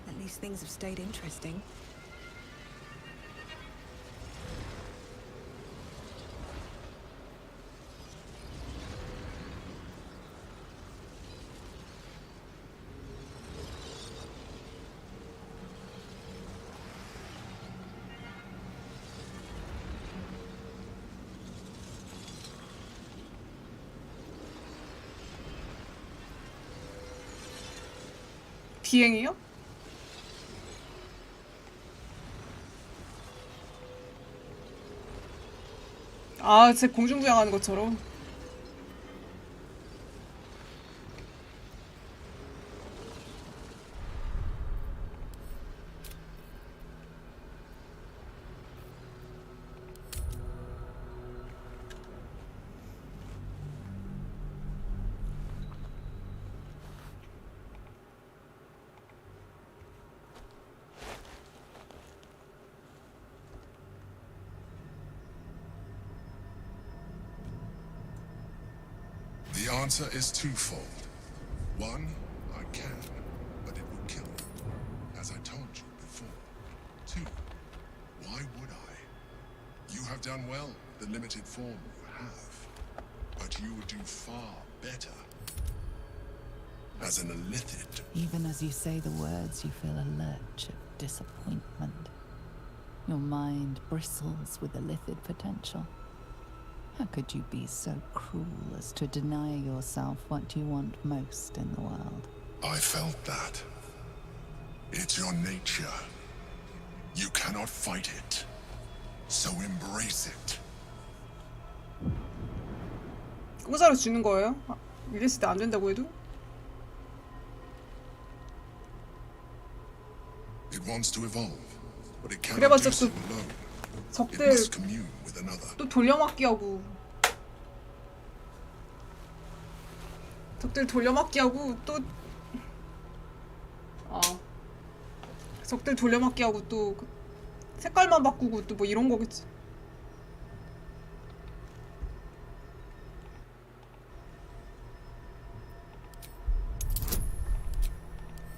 At least things have stayed interesting. 비행이요? 아, 제 공중부양하는 것처럼. The answer is twofold. One, I can, but it will kill me, as I told you before. Two, why would I? You have done well, the limited form you have. But you would do far better as an illithid. Even as you say the words, you feel a lurch of disappointment. Your mind bristles with illithid potential. How could you be so cruel as to deny yourself what you want most in the world? I felt that. It's your nature. You cannot fight it. So embrace it. 공사로 주는 거예요? 아, 이랬을 때 안 된다고 해도? It wants to evolve, but it cannot 그래봤자 do so 또 alone. It 적들 must commune with another. 또 돌려막기 하고 적들 돌려막기 하고 또 적들 돌려막기 하고 또 색깔만 바꾸고 또 뭐 이런 거겠지.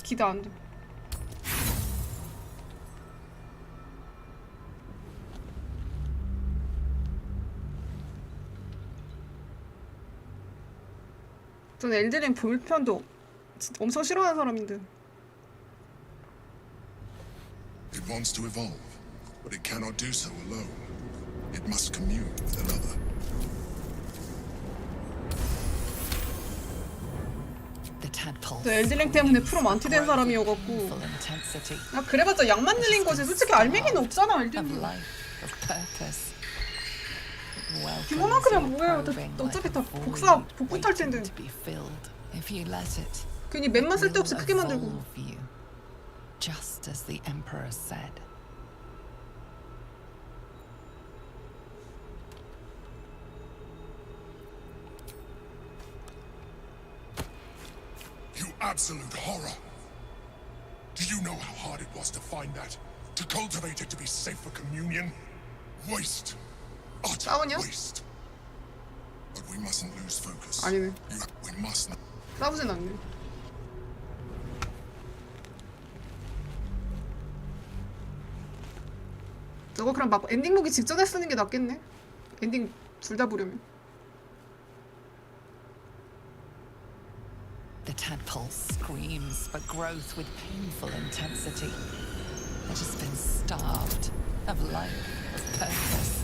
기대 안 돼. 전 엘드링 볼편도 엄청 싫어하는 사람인데. It wants to evolve, but it cannot do so alone. It must commune with another. 저 엘드링 때문에 프로 만티된 사람이어갖고 아 그래봤자 약만 늘린 거지. 솔직히 알맹이는 없잖아 엘드링. 규모만큼이야 뭐예요. 어차피 다 복구 탈 텐데. 괜히 맵만 쓸데없이 크게 만들고. Just as the Emperor said. You absolute horror! Do you know how hard it was to find that? To cultivate it to be safe for communion? Waste! Utter waste! But we mustn't lose focus. 아니네. We must not. 싸우진 않네. 저거 그냥 막 엔딩 보기 직전에 쓰는 게 낫겠네. 엔딩 둘 다 보려면. The tadpole screams for growth with painful intensity. It has been starved of life, of purpose.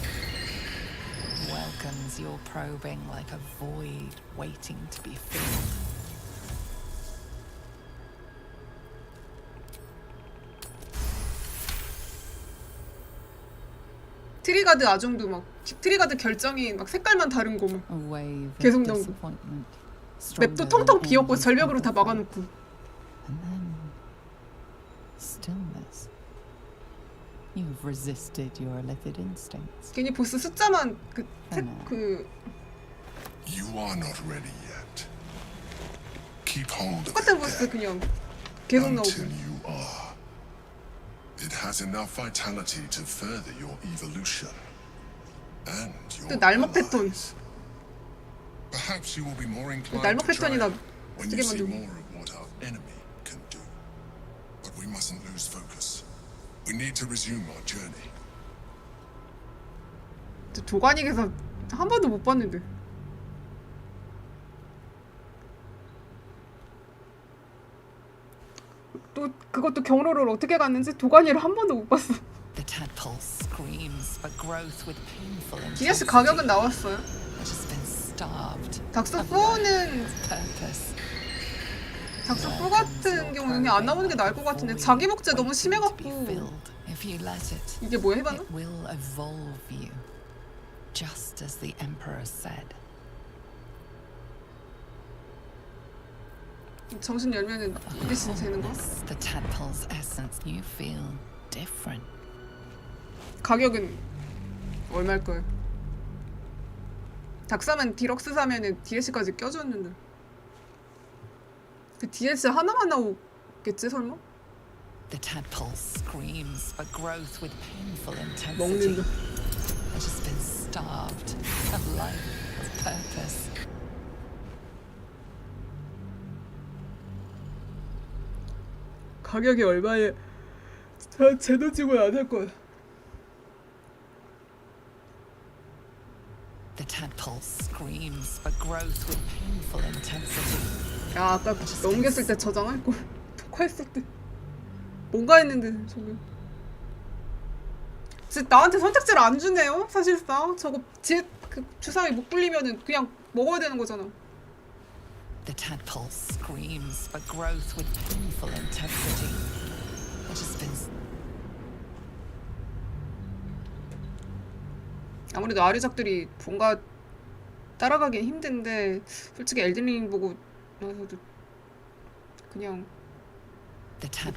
Welcomes your probing like a void waiting to be filled. 트리가드 아종도 막 트리가드 결정이 막 색깔만 다른 거 막 A wave of 계속 나오고 disappointment. 맵도 stronger 텅텅 than 비었고 any 절벽으로 다 before. 막아놓고 And then stillness. You've resisted your illithid instincts. 괜히 보스 숫자만 You are not ready yet. Keep hold of 똑같은 it 보스 그냥 계속 나오고 until you are. It has enough vitality to further your evolution and your 또 날먹 패턴 Perhaps you will be more inclined 날먹 to try 패턴이나 it when 쓰게 you see 만들고 more of what our enemy can do. But we mustn't lose focus. We need to resume our journey. 도가닉에서 한 번도 못 봤는데 또 그것도 경로를 어떻게 갔는지 도가니를 한 번도 못 봤어. The tadpole screams for growth with painful DS intensity. 가격은 나왔어요. It has been starved. 닥스 of life, 4는 purpose. 닥스 4 같은 경우는 그냥 안 나오는 게 나을 것 같은데 자기 복제 너무 심해갖고 If you let it, 이게 뭐야 해봤나? it will evolve you, just as the Emperor said. 정신 열면은 이게 진짜 되는 거? The tadpole's essence, you feel different. 가격은 얼마일 거예요? 닥사면 디럭스 사면은 DLC까지 껴줬는데 그 DLC 하나만 나오겠지 설마? The tadpole screams for growth with painful intensity. 먹는다. It has been starved of life, of purpose. 가격이 얼마에 제도 지고는 안 할 거야. The tadpole screams for growth with painful intensity. 야 아까 넘겼을 때 저장할 걸. 녹화했을 때 뭔가 했는데 저기. 진짜 나한테 선택지를 안 주네요. 사실상 저거 그 주사위 못 굴리면은 그냥 먹어야 되는 거잖아. The tadpole screams for growth with painful intensity. It has been. 아무래도 아류작들이 뭔가 따라가긴 힘든데 솔직히 엘든링 보고 나서도 그냥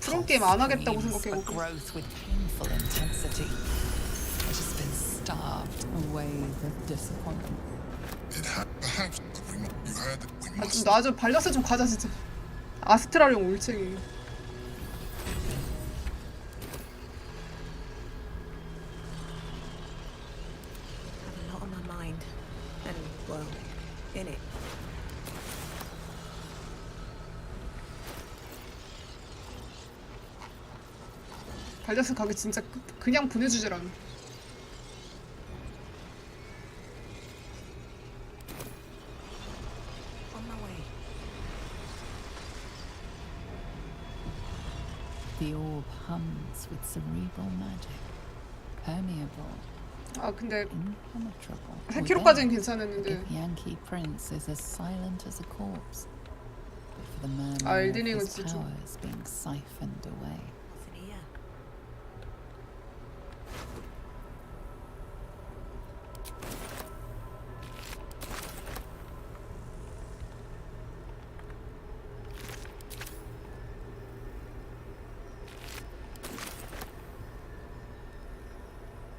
프로 게임 안 하겠다고 생각해고. Growth with painful intensity. It has been starved. A wave of disappointment. It had perhaps, but you heard that we 아, must. 좀 나 좀 발라스 좀 가자 진짜. 아스트랄용 올챙이. Have a lot on my mind, and well, in it. 발라스 가게 진짜 그냥 보내주질 않아. On my way. The orb hums with cerebral magic. Permeable. 아 근데 impenetrable. 4kg까지는 괜찮았는데. If Yankee Prince is as silent as a corpse, but for the murmur 아 of 엘든링은 his 진짜 좀. powers being siphoned away. What's in here?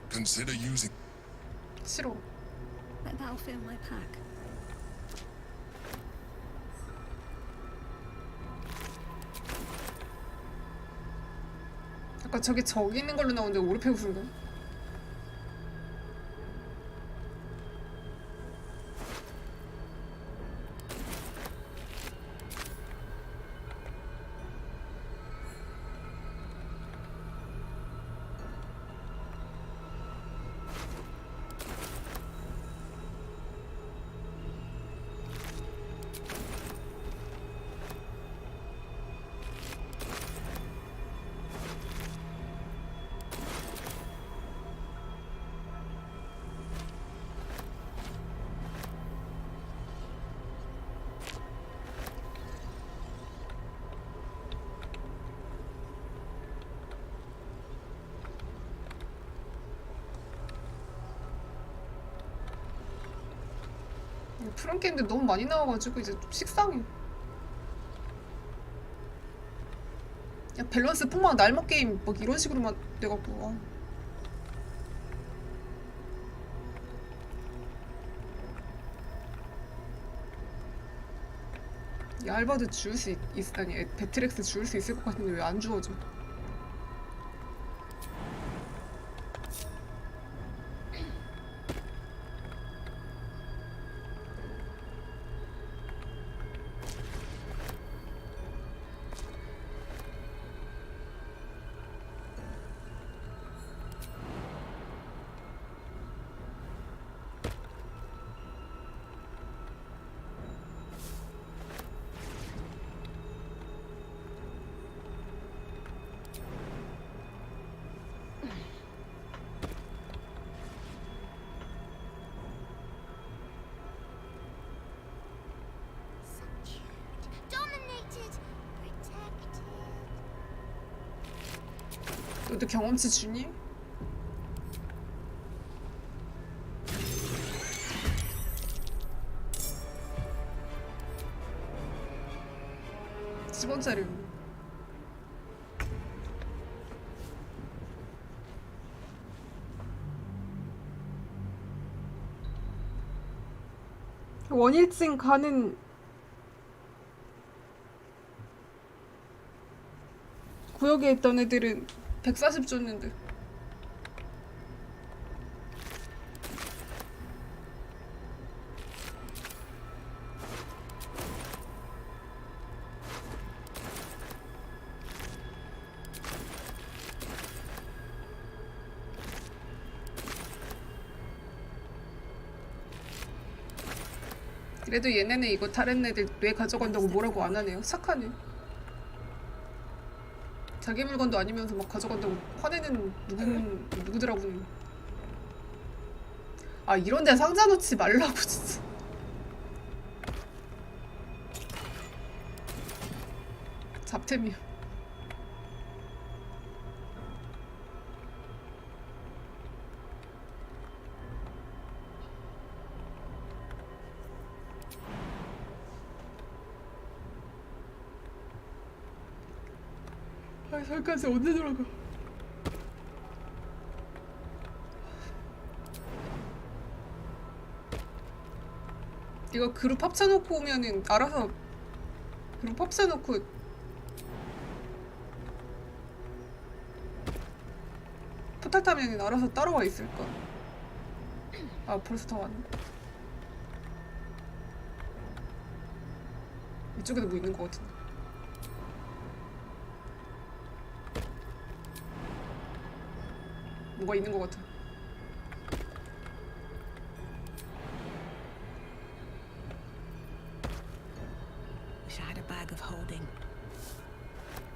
Consider using. 싫어. That'll fill my pack. 아까 저기 있는 걸로 나오는데 오르페우스인가? 푸른 게임들 너무 많이 나와가지고 이제 좀 식상해. 야 밸런스 폭망 날먹 게임 막 이런 식으로만 돼갖고 야 알바드 지울 수 아니 배트렉스 지울 수 있을 것 같은데 왜 안 주워져? Dominated, protected. 너도 경험치 주니? (10원짜리) 원일증 가는 구역에 있던 애들은 140 줬는데 그래도 얘네는 이거 다른 애들 뇌 가져간다고 뭐라고 안 하네요. 착하네. 자기 물건도 아니면서 막 가져간다고 화내는 누구더라고는. 아 이런 데 상자 놓지 말라고 진짜. 잡템이야. 아 저기까지 언제 돌아가. 이거 그룹 합쳐놓고 오면은 알아서 그룹 합쳐놓고 포탈 타면은 알아서 따라와 있을까. 아 벌써 다 왔네. 이쪽에도 뭐 있는 것 같은데. 뭐가 있는 것 같아. Wish I had a bag of holding.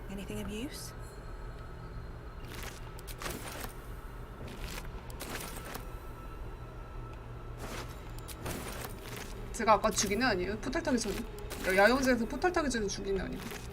Anything of use? 제가 아까 죽인 애 아니에요? 포탈 타기 전에. 야영지에서 포탈 타기 전에 죽인 애 아니고.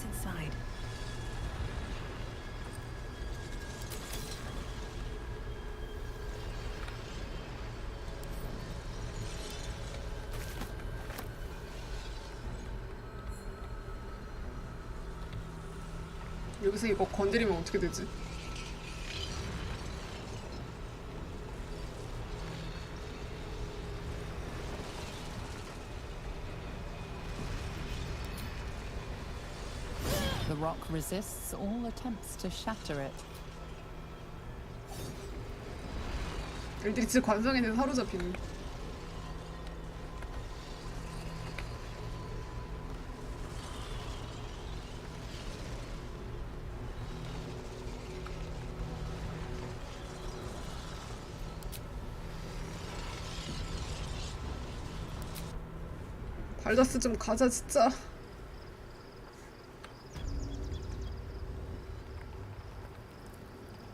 What's inside? 여기서 이거 건드리면 어떻게 되지? The rock resists all attempts to shatter it. 애들이 진짜 관성에 대해서 사로잡히네. 발다스 좀 가자 진짜.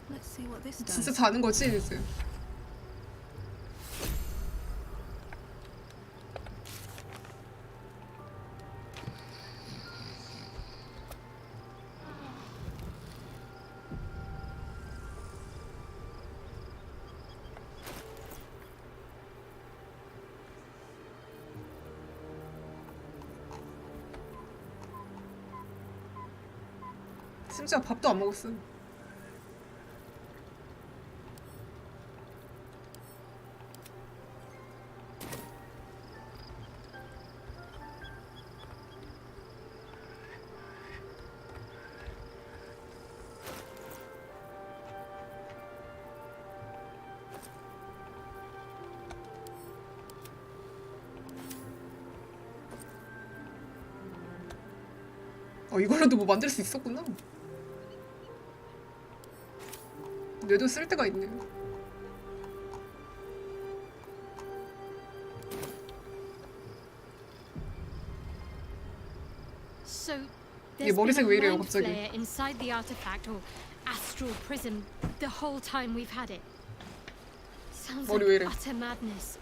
Let's see what this does. 진짜 자는 거지 이제. 심지어 밥도 안 먹었어. 이걸로도 뭐 만들 수 있었구나. 뇌도 쓸 때가 있네. So 이게 there's 머리색 been 왜 a 이래요 mind 갑자기? flayer inside the artifact or astral prism the whole time we've had it. Sounds 머리 왜 이래? like utter madness,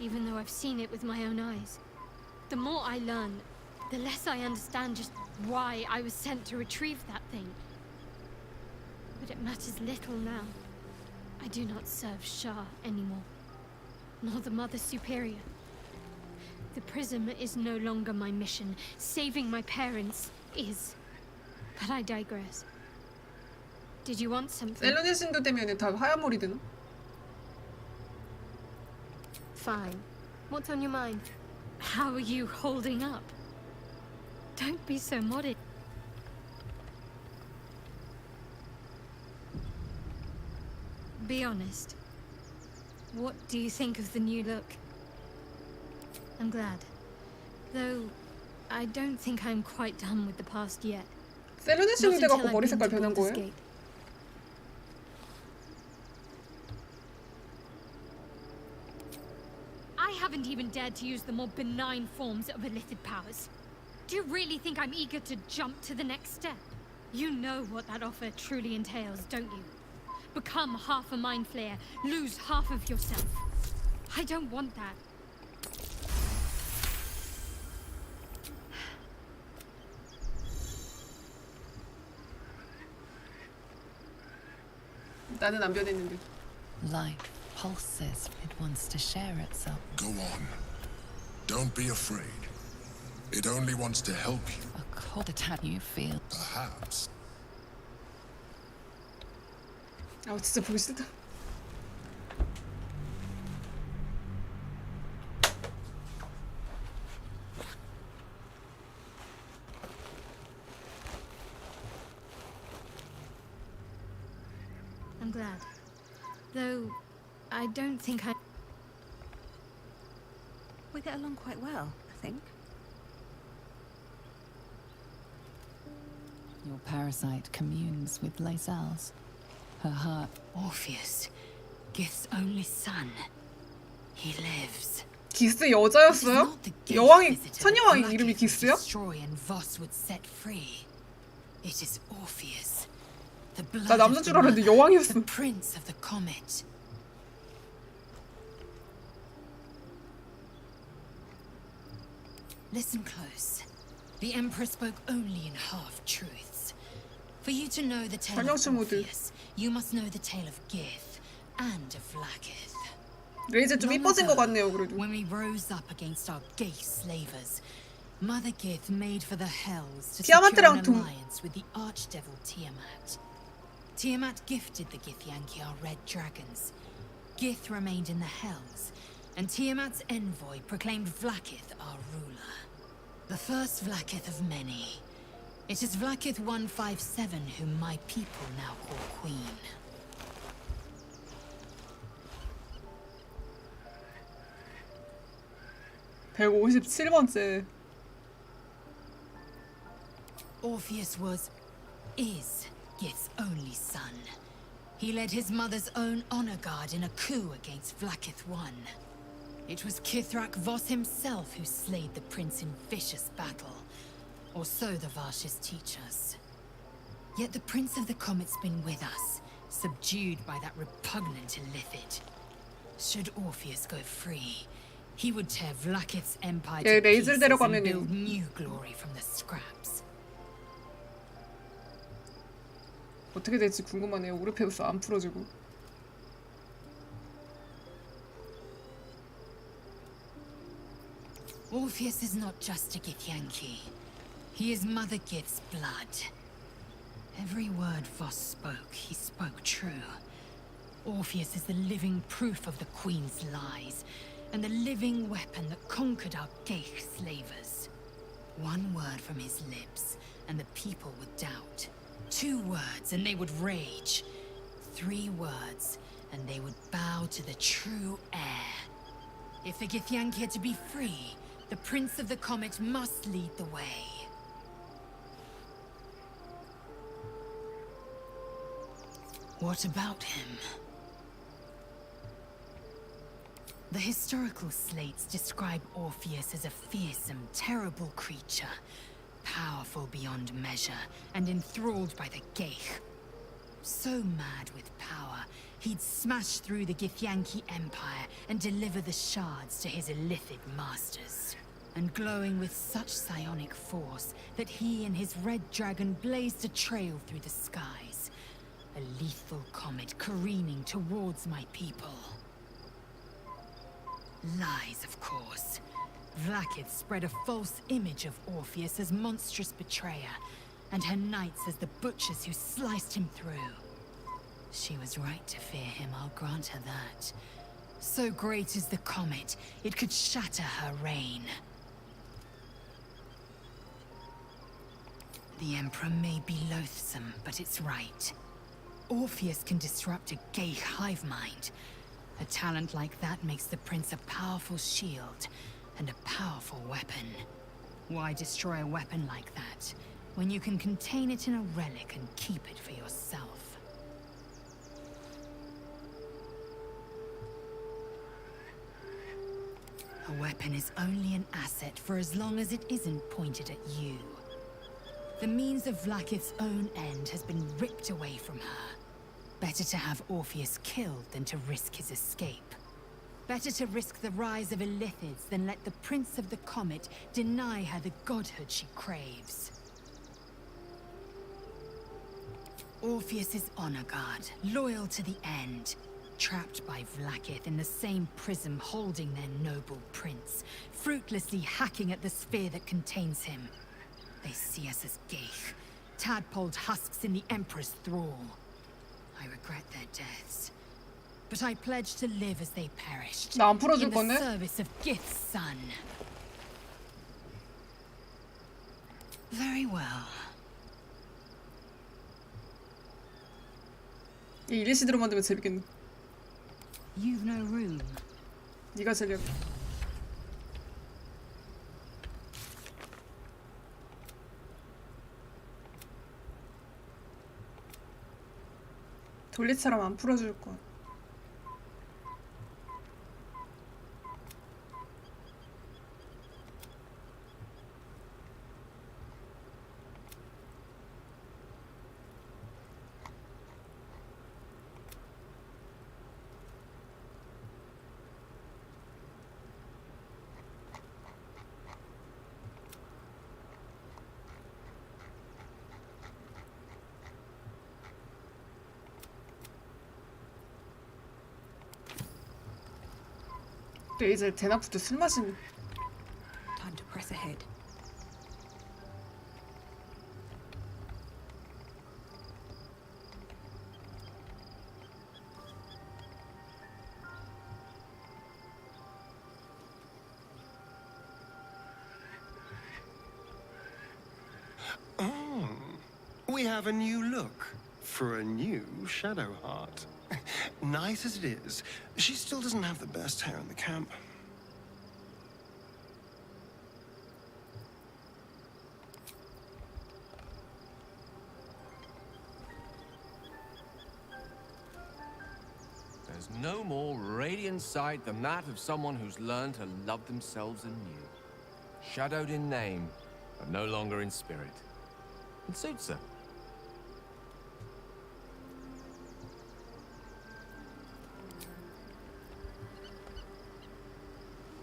even though I've seen it with my own eyes. The more I learn, the less I understand just why I was sent to retrieve that thing. But it matters little now. I do not serve Shah anymore, nor the Mother Superior. The prism is no longer my mission. Saving my parents is. But I digress. Did you want something? 셀로네 신도 되면 다 하얀 머리 되나? Fine. What's on your mind? How are you holding up? Don't be so modest. Be honest. What do you think of the new look? I'm glad. Though, I don't think I'm quite done with the past yet. 셀로네 신도 돼 갖고 머리 색깔 변한 거예요? Gate. I haven't even dared to use the more benign forms of illithid powers. Do you really think I'm eager to jump to the next step? You know what that offer truly entails, don't you? Become half a mind flayer, lose half of yourself. I don't want that. 나는 안 변했는데. Life pulses when it wants to share itself. Go on. Don't be afraid. It only wants to help you. A cold attack you feel. Perhaps. 아 진짜 보기 싫다. I'm glad. Though, I don't think We get along quite well, I think. Your parasite communes with Lae'zel's. Her heart. Orpheus, Gith's only son. He lives. 기스 여자였어요? 여왕이 선여왕이 이름이 기스야? Destroy and Voss would set free. It is Orpheus. The blood 나 남자인 줄 알았는데 여왕이었어. the prince of the comet. Listen close. The Emperor spoke only in half-truths. For you to know the tale of 설명충 모드. Orpheus, you must know the tale of Gith and of Vlaakith. 레이즈 좀 이뻐진 것 같네요, 그래도. When we rose up against our gay slavers, Mother Gith made for the hells to secure an alliance with the archdevil Tiamat. Tiamat gifted the Githyanki our red dragons. Gith remained in the hells, and Tiamat's envoy proclaimed Vlaakith our ruler. The first Vlaakith of many. It is Vlaakith 157 whom my people now call Queen. (157번째) Orpheus is Gith's only son. He led his mother's own honor guard in a coup against Vlaakith I. It was Kithrak Voss himself who slayed the prince in vicious battle, or so the Varshes teach us. Yet the Prince of the Comet's been with us, subdued by that repugnant Illithid. Should Orpheus go free, he would tear Vlaakith's empire to pieces and build new glory from the scraps. 어떻게 될지 궁금하네요. 오르페우스 안 풀어지고. Orpheus is not just a Githyanki. He is Mother Gith's blood. Every word Voss spoke, he spoke true. Orpheus is the living proof of the Queen's lies, and the living weapon that conquered our Geich slavers. One word from his lips, and the people would doubt. 2 words, and they would rage. 3 words, and they would bow to the true heir. If the Githyanki are to be free, the Prince of the Comet must lead the way. What about him? The historical slates describe Orpheus as a fearsome, terrible creature, powerful beyond measure, and enthralled by the Geich. So mad with power, he'd smash through the Githyanki Empire and deliver the shards to his Illithid masters. And glowing with such psionic force that he and his red dragon blazed a trail through the skies. A lethal comet careening towards my people. Lies, of course. Vlaakith spread a false image of Orpheus as monstrous betrayer, and her knights as the butchers who sliced him through. She was right to fear him, I'll grant her that. So great is the comet, it could shatter her reign. The Emperor may be loathsome, but it's right. Orpheus can disrupt a Geich hive mind. A talent like that makes the Prince a powerful shield and a powerful weapon. Why destroy a weapon like that, when you can contain it in a relic and keep it for yourself? A weapon is only an asset for as long as it isn't pointed at you. The means of Vlaakith's own end has been ripped away from her. Better to have Orpheus killed than to risk his escape. Better to risk the rise of Illithids than let the Prince of the Comet deny her the godhood she craves. Orpheus is honor guard, loyal to the end. Trapped by Vlaakith in the same prism holding their noble prince, fruitlessly hacking at the sphere that contains him. They see us as Geich, tadpoled husks in the Emperor's thrall. I regret their deaths, but I pledge to live as they perished, 나 안 풀어줄 in the 거네? service of Gith's son. Very well. 이 일리시드로 만들면 재밌겠네. You've no room. 네가 제일 돌리처럼 안 풀어줄 거. 근데 이제 대낮부터 술 마시는. Time to press ahead. Oh, we have a new look for a new Shadowheart. Nice as it is, she still doesn't have the best hair in the camp. There's no more radiant sight than that of someone who's learned to love themselves anew. Shadowed in name, but no longer in spirit. It suits her.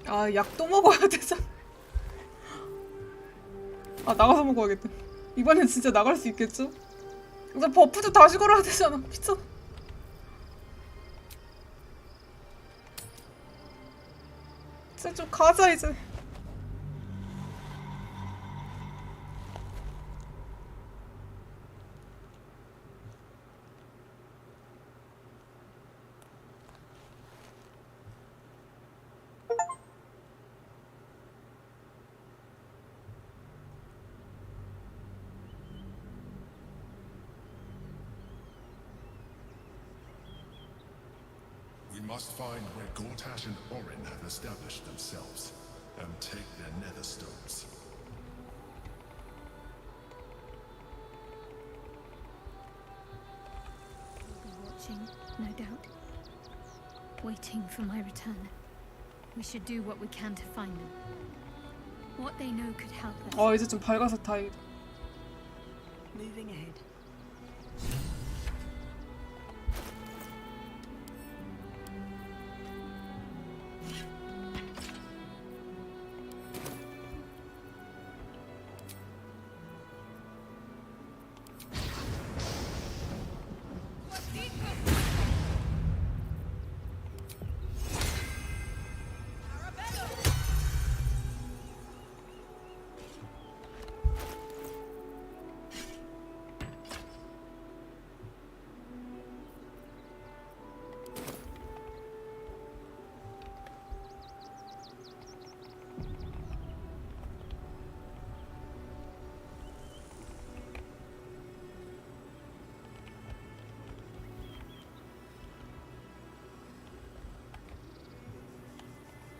아, 약도 먹어야 되잖아. 아, 나가서 먹어야겠다. 이번엔 진짜 나갈 수 있겠죠? 근데 버프도 다시 걸어야 되잖아. 미쳤. 진짜 좀 가자 이제. We must find where Gortash and Orin have established themselves, and take their nether stones. They'll be watching, no doubt. Waiting for my return. We should do what we can to find them. What they know could help us. 이제 좀 밝아서 다행이다. Moving ahead.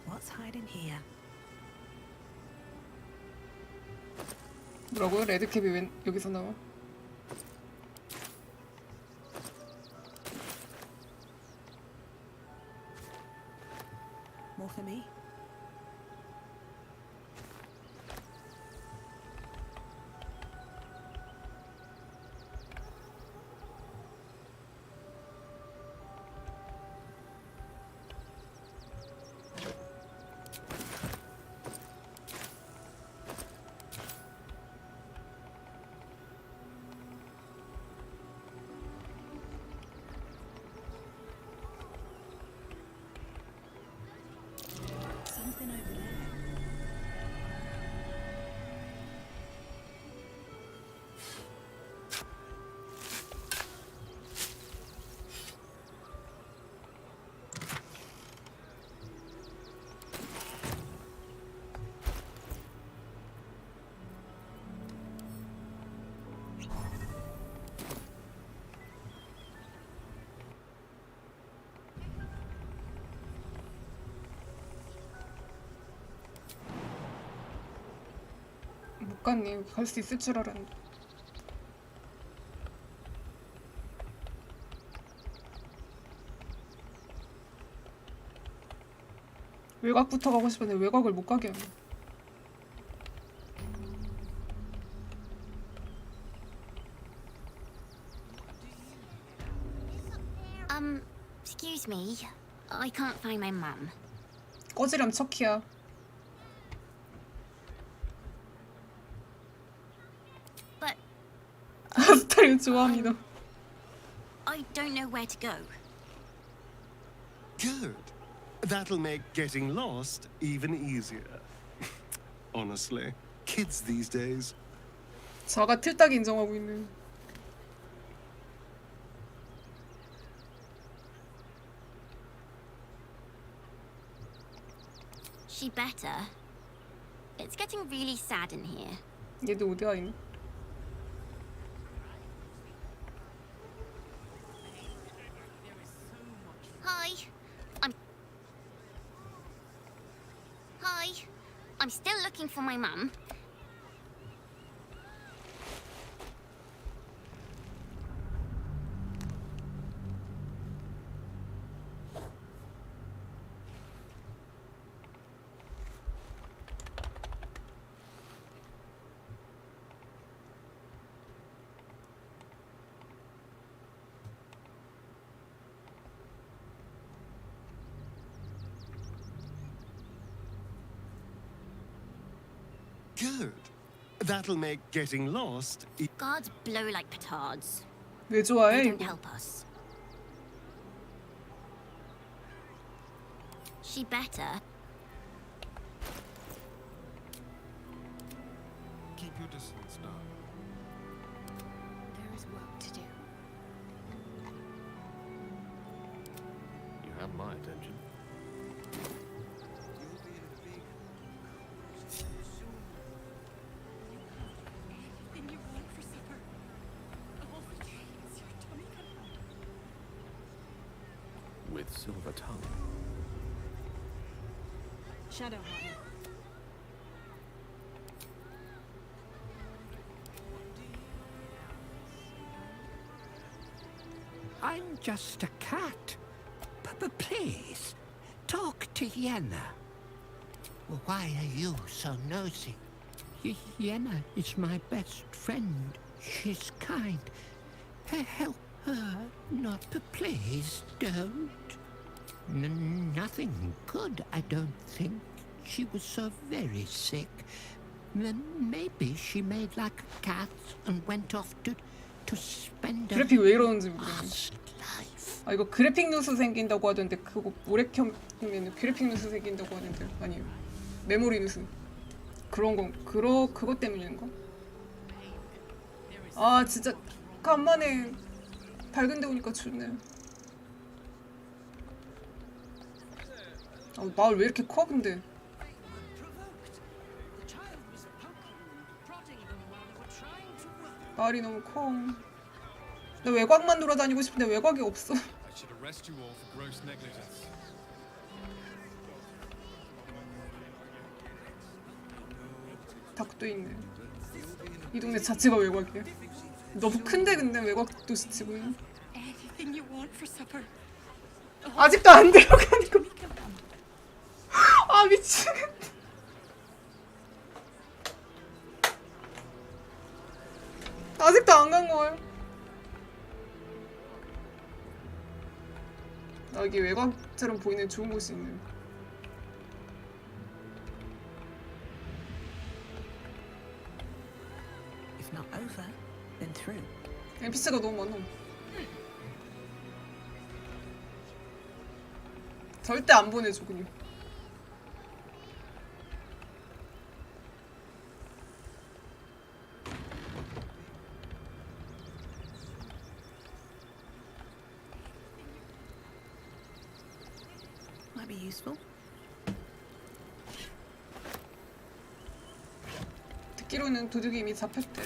What's hiding here? 뭐라고요? 레드캡이 왜 여기서 나와? More for me? Something over there. 못 갔니? 갈 수 있을 줄 알았는데. 외곽부터 가고 싶은데 외곽을 못 가게 하네. Excuse me. I can't find my mum. 꺼지렴 척키야. But 스타일 좋아합니다. I don't know where to go. Good. That'll make getting lost even easier. Honestly, kids these days. 자가 틀딱 인정하고 있는. She better. It's getting really sad in here. 얘도 어디 가 있나? Hi. I'm still looking for my mum. Good. That'll make getting lost. Guards blow like petards. 왜 좋아해? They don't help us. She better. Keep your distance now. There is work to do. You have my attention. With silver tongue. Shadowheart. I'm just a cat. But please, talk to Yenna. Why are you so nosy? Yenna is my best friend. She's kind. Help her, not please don't. Nothing good, I don't think. She was so very sick. Maybe she made like a cat and went off to spend a 그래픽 왜 이러는지 모르겠네. past life. 아 이거 그래픽 누수 생긴다고 하던데 그거 오래 켜면 그래픽 누수 생긴다고 하는데 아니에요. 메모리 누수. 그런 건 그것 때문인가? 아 진짜 간만에 밝은 데 오니까 좋네. 아, 말 왜 이렇게 커 근데? 말이 너무 커. 나 외곽만 돌아다니고 싶은데 외곽이 없어. 닭도 있네. 이 동네 자체가 외곽이야. 너무 큰데 근데 외곽 도시 치고는. 아직도 안 들어가는 거. 아 미치겠다. 아직도 안 간 거예요. 여기 외곽처럼 보이는 좋은 곳이 있네. If not over, then through. NPC가 너무 많아. 절대 안 보내줘 그냥. Might be useful. 듣기로는 도둑이 이미 잡혔대.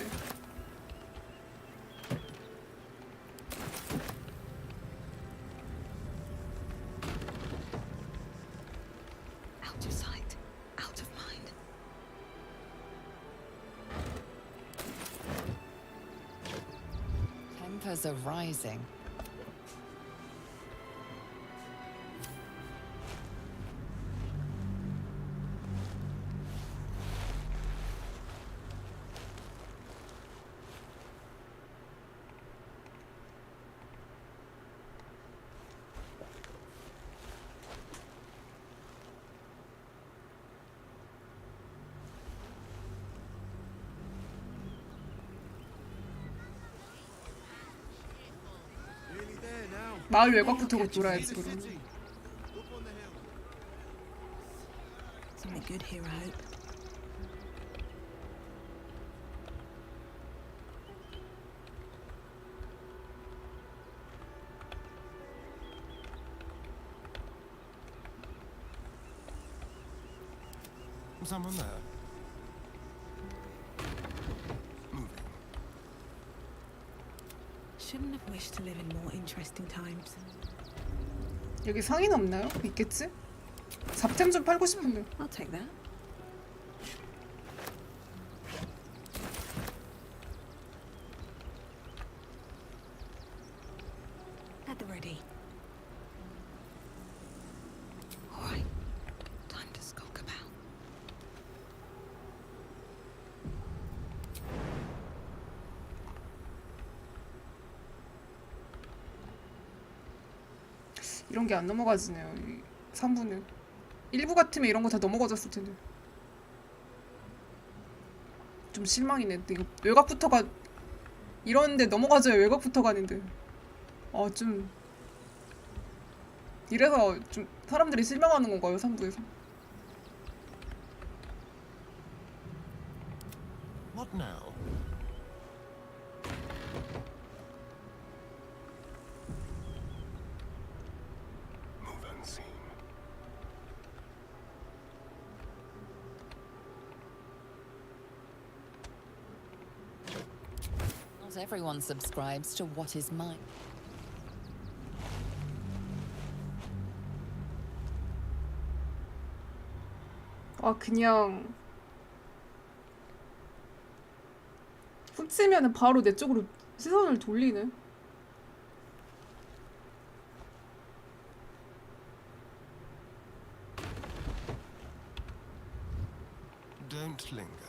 Out of sight, out of mind. Tempers are rising. 마을 외곽부터 돌아야지 그럼. good here, I hope. Someone there? Moving. Shouldn't have wished to live in more interesting times. 여기 상인 없나요? 있겠지? 잡템 좀 팔고 싶은데. I'll take that. At the ready. All right. Time to skulk about. 이런 게 안 넘어가지네요. 이 3부는. 1부 같으면 이런 거 다 넘어가졌을 텐데. 좀 실망이네. 이거 외곽부터가 이러는데 넘어가져야 외곽부터 가는데. 좀 이래서 좀 사람들이 실망하는 건가요, 3부에서? What now? Move unseen. Not everyone subscribes to what is mine. 그냥 훔치면은 바로 내 쪽으로 시선을 돌리네. Don't linger.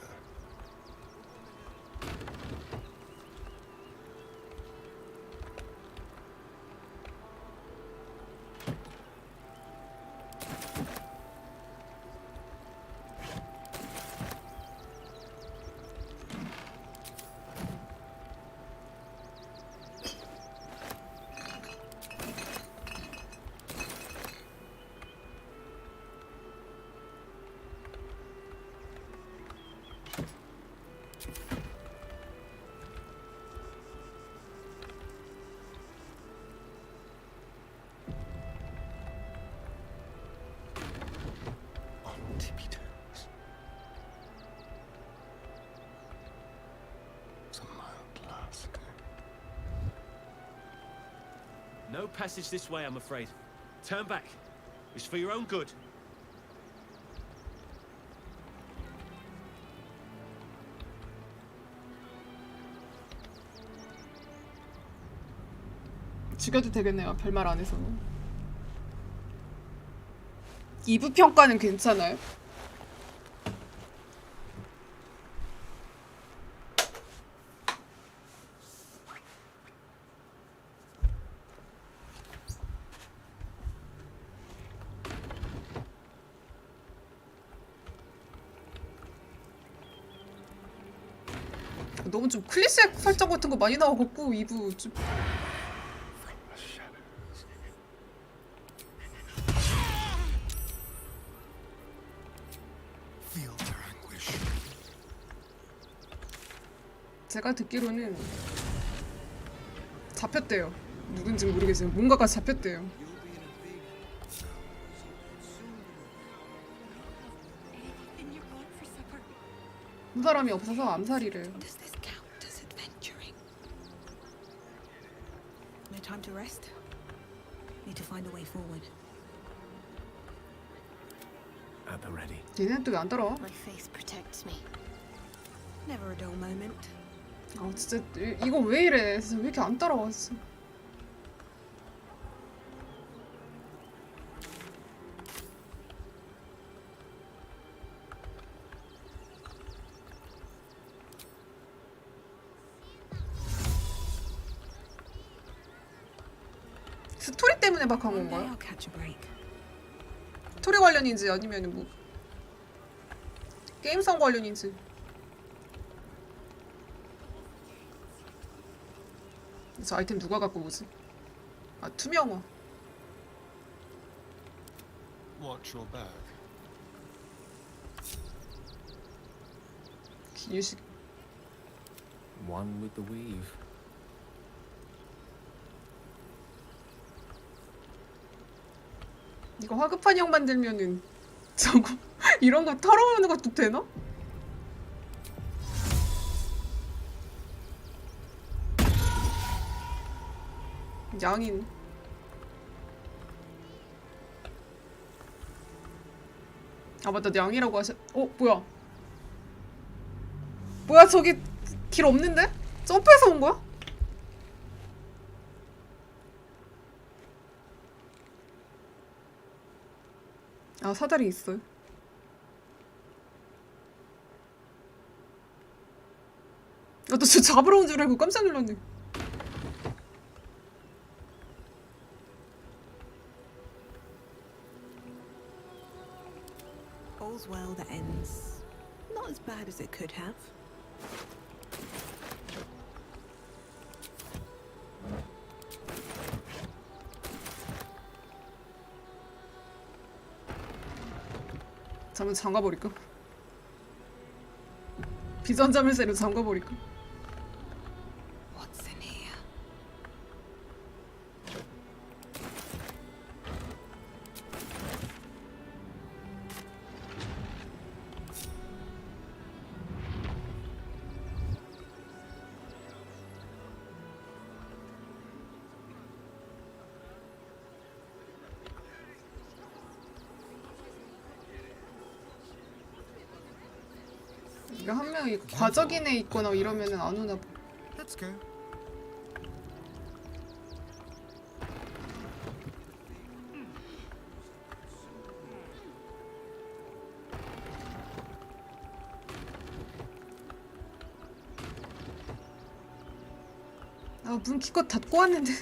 No passage this way, I'm afraid. Turn back. It's for your own good. 죽여도 되겠네요. 별말 안 해서. 2부 평가는 괜찮아요? 너무 좀 클리셰 설정 같은 거 많이 나와갖고 2부 좀 제가 듣기로는 잡혔대요. 누군지 모르겠어요. 뭔가가 잡혔대요. 한 사람이 없어서 암살이래요. No time to rest. Need to find a way forward. At the ready. 얘네는 또 왜 안 따라와? My faith protects me. Never a dull moment. 진짜 이거 왜 이래? 진짜 왜 이렇게 안 따라와? 진짜. 스토리 때문에 박한 건가요? 스토리 관련인지 아니면 뭐 게임성 관련인지. 저 아이템 누가 갖고 오지? 투명화. Watch your back. 유식. One with the weave. 이거 화급한 형 만들면은 저거 이런 거 털어오는 것도 되나? 양인. 아 맞다, 양이라고 하셨. 뭐야? 뭐야, 저기 길 없는데? 점프해서 온 거야? 아, 사다리 있어요. 아, 나 저 잡으러 온 줄 알고 깜짝 놀랐네. All's well that ends. Not as bad as it could have. 잠은 잠가버릴까? 비전자물쇠로 잠가버릴까? What's in here? 이거 한 명이 과적인에 있거나 이러면은 안 오나 봐. Let's go. 아, 문 기껏 닫고 왔는데.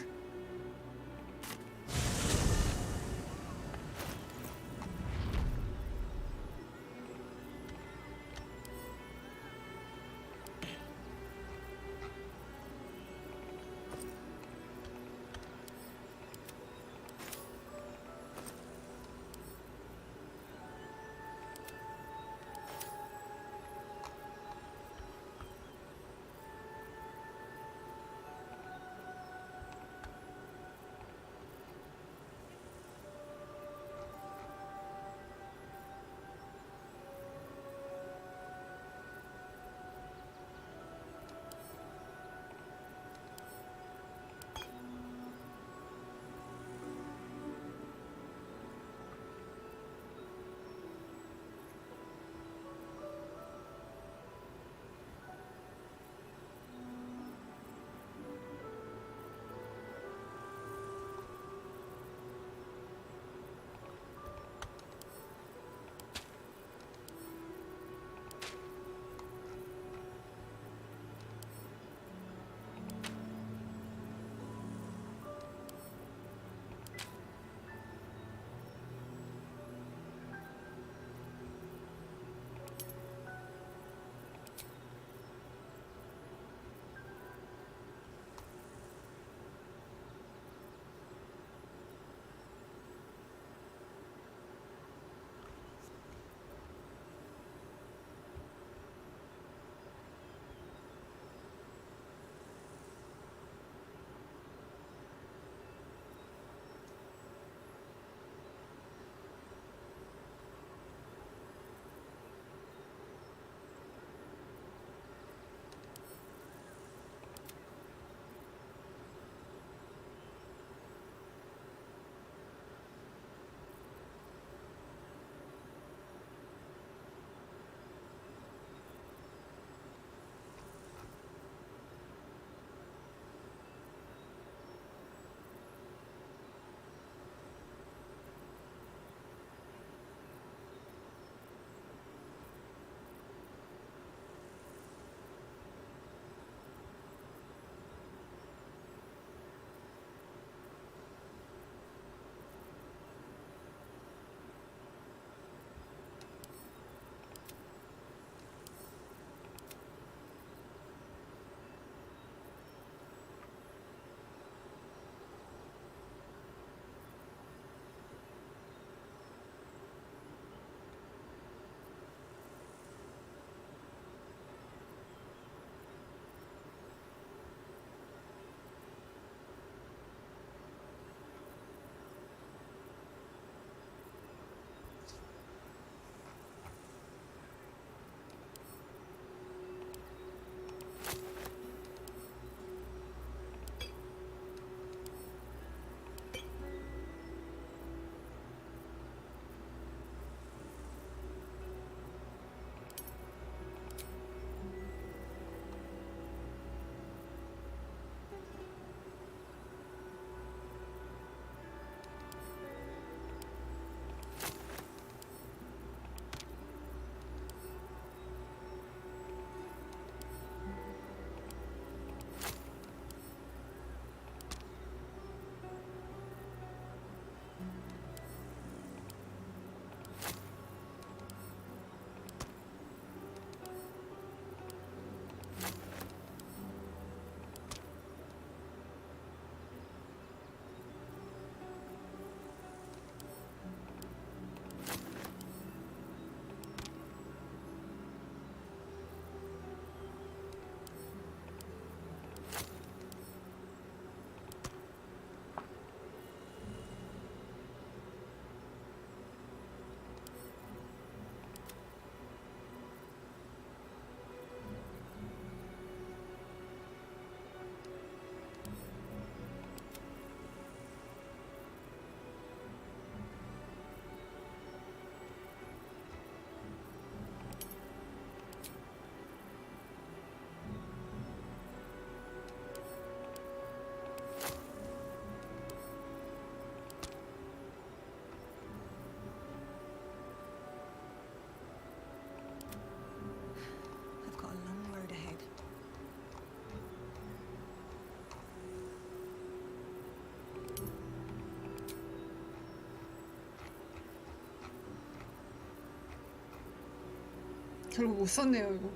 결국 못 썼네요 이거.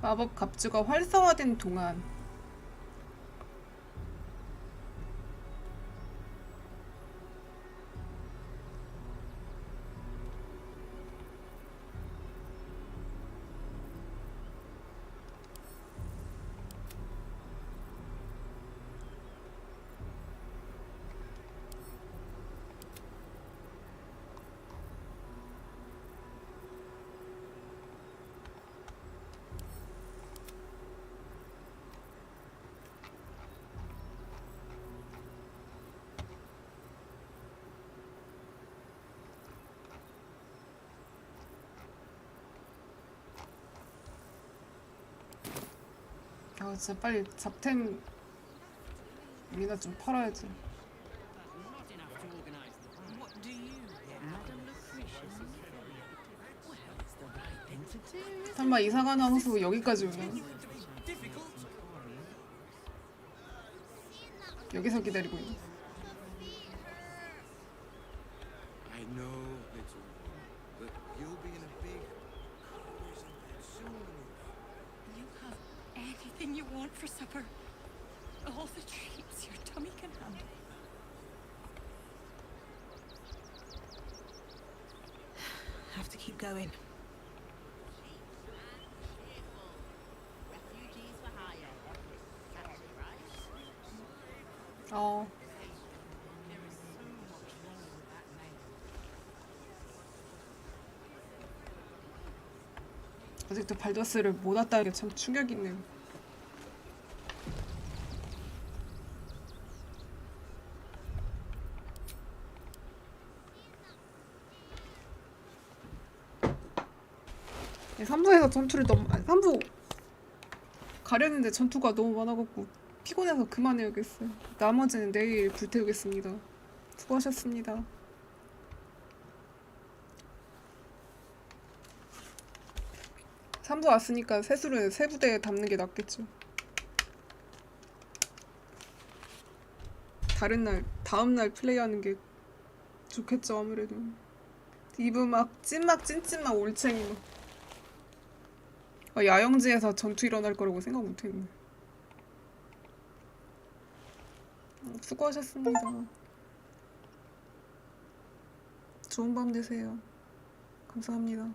마법 갑주가 활성화된 동안 아 진짜 빨리 잡템이나 좀 팔아야지. 설마 이상한 함수 여기까지 오네. 여기서 기다리고 있네. I know, little one, but you'll be in a big soon. You have anything you want for supper. All the treats your tummy can handle. Have to keep going. 어. 아직도 발더스를 못 왔다는 게 참 충격이네요. 네, 3부에서 전투를 너무 3부 가려는데 전투가 너무 많아갖고 피곤해서 그만해야겠어요. 나머지는 내일 불태우겠습니다. 수고하셨습니다. 3부 왔으니까 세수를 세 부대에 담는 게 낫겠죠. 다음 날 플레이하는 게 좋겠죠 아무래도. 2부 막 찐찐막 올챙이 막. 야영지에서 전투 일어날 거라고 생각 못했네. 수고하셨습니다. 좋은 밤 되세요. 감사합니다.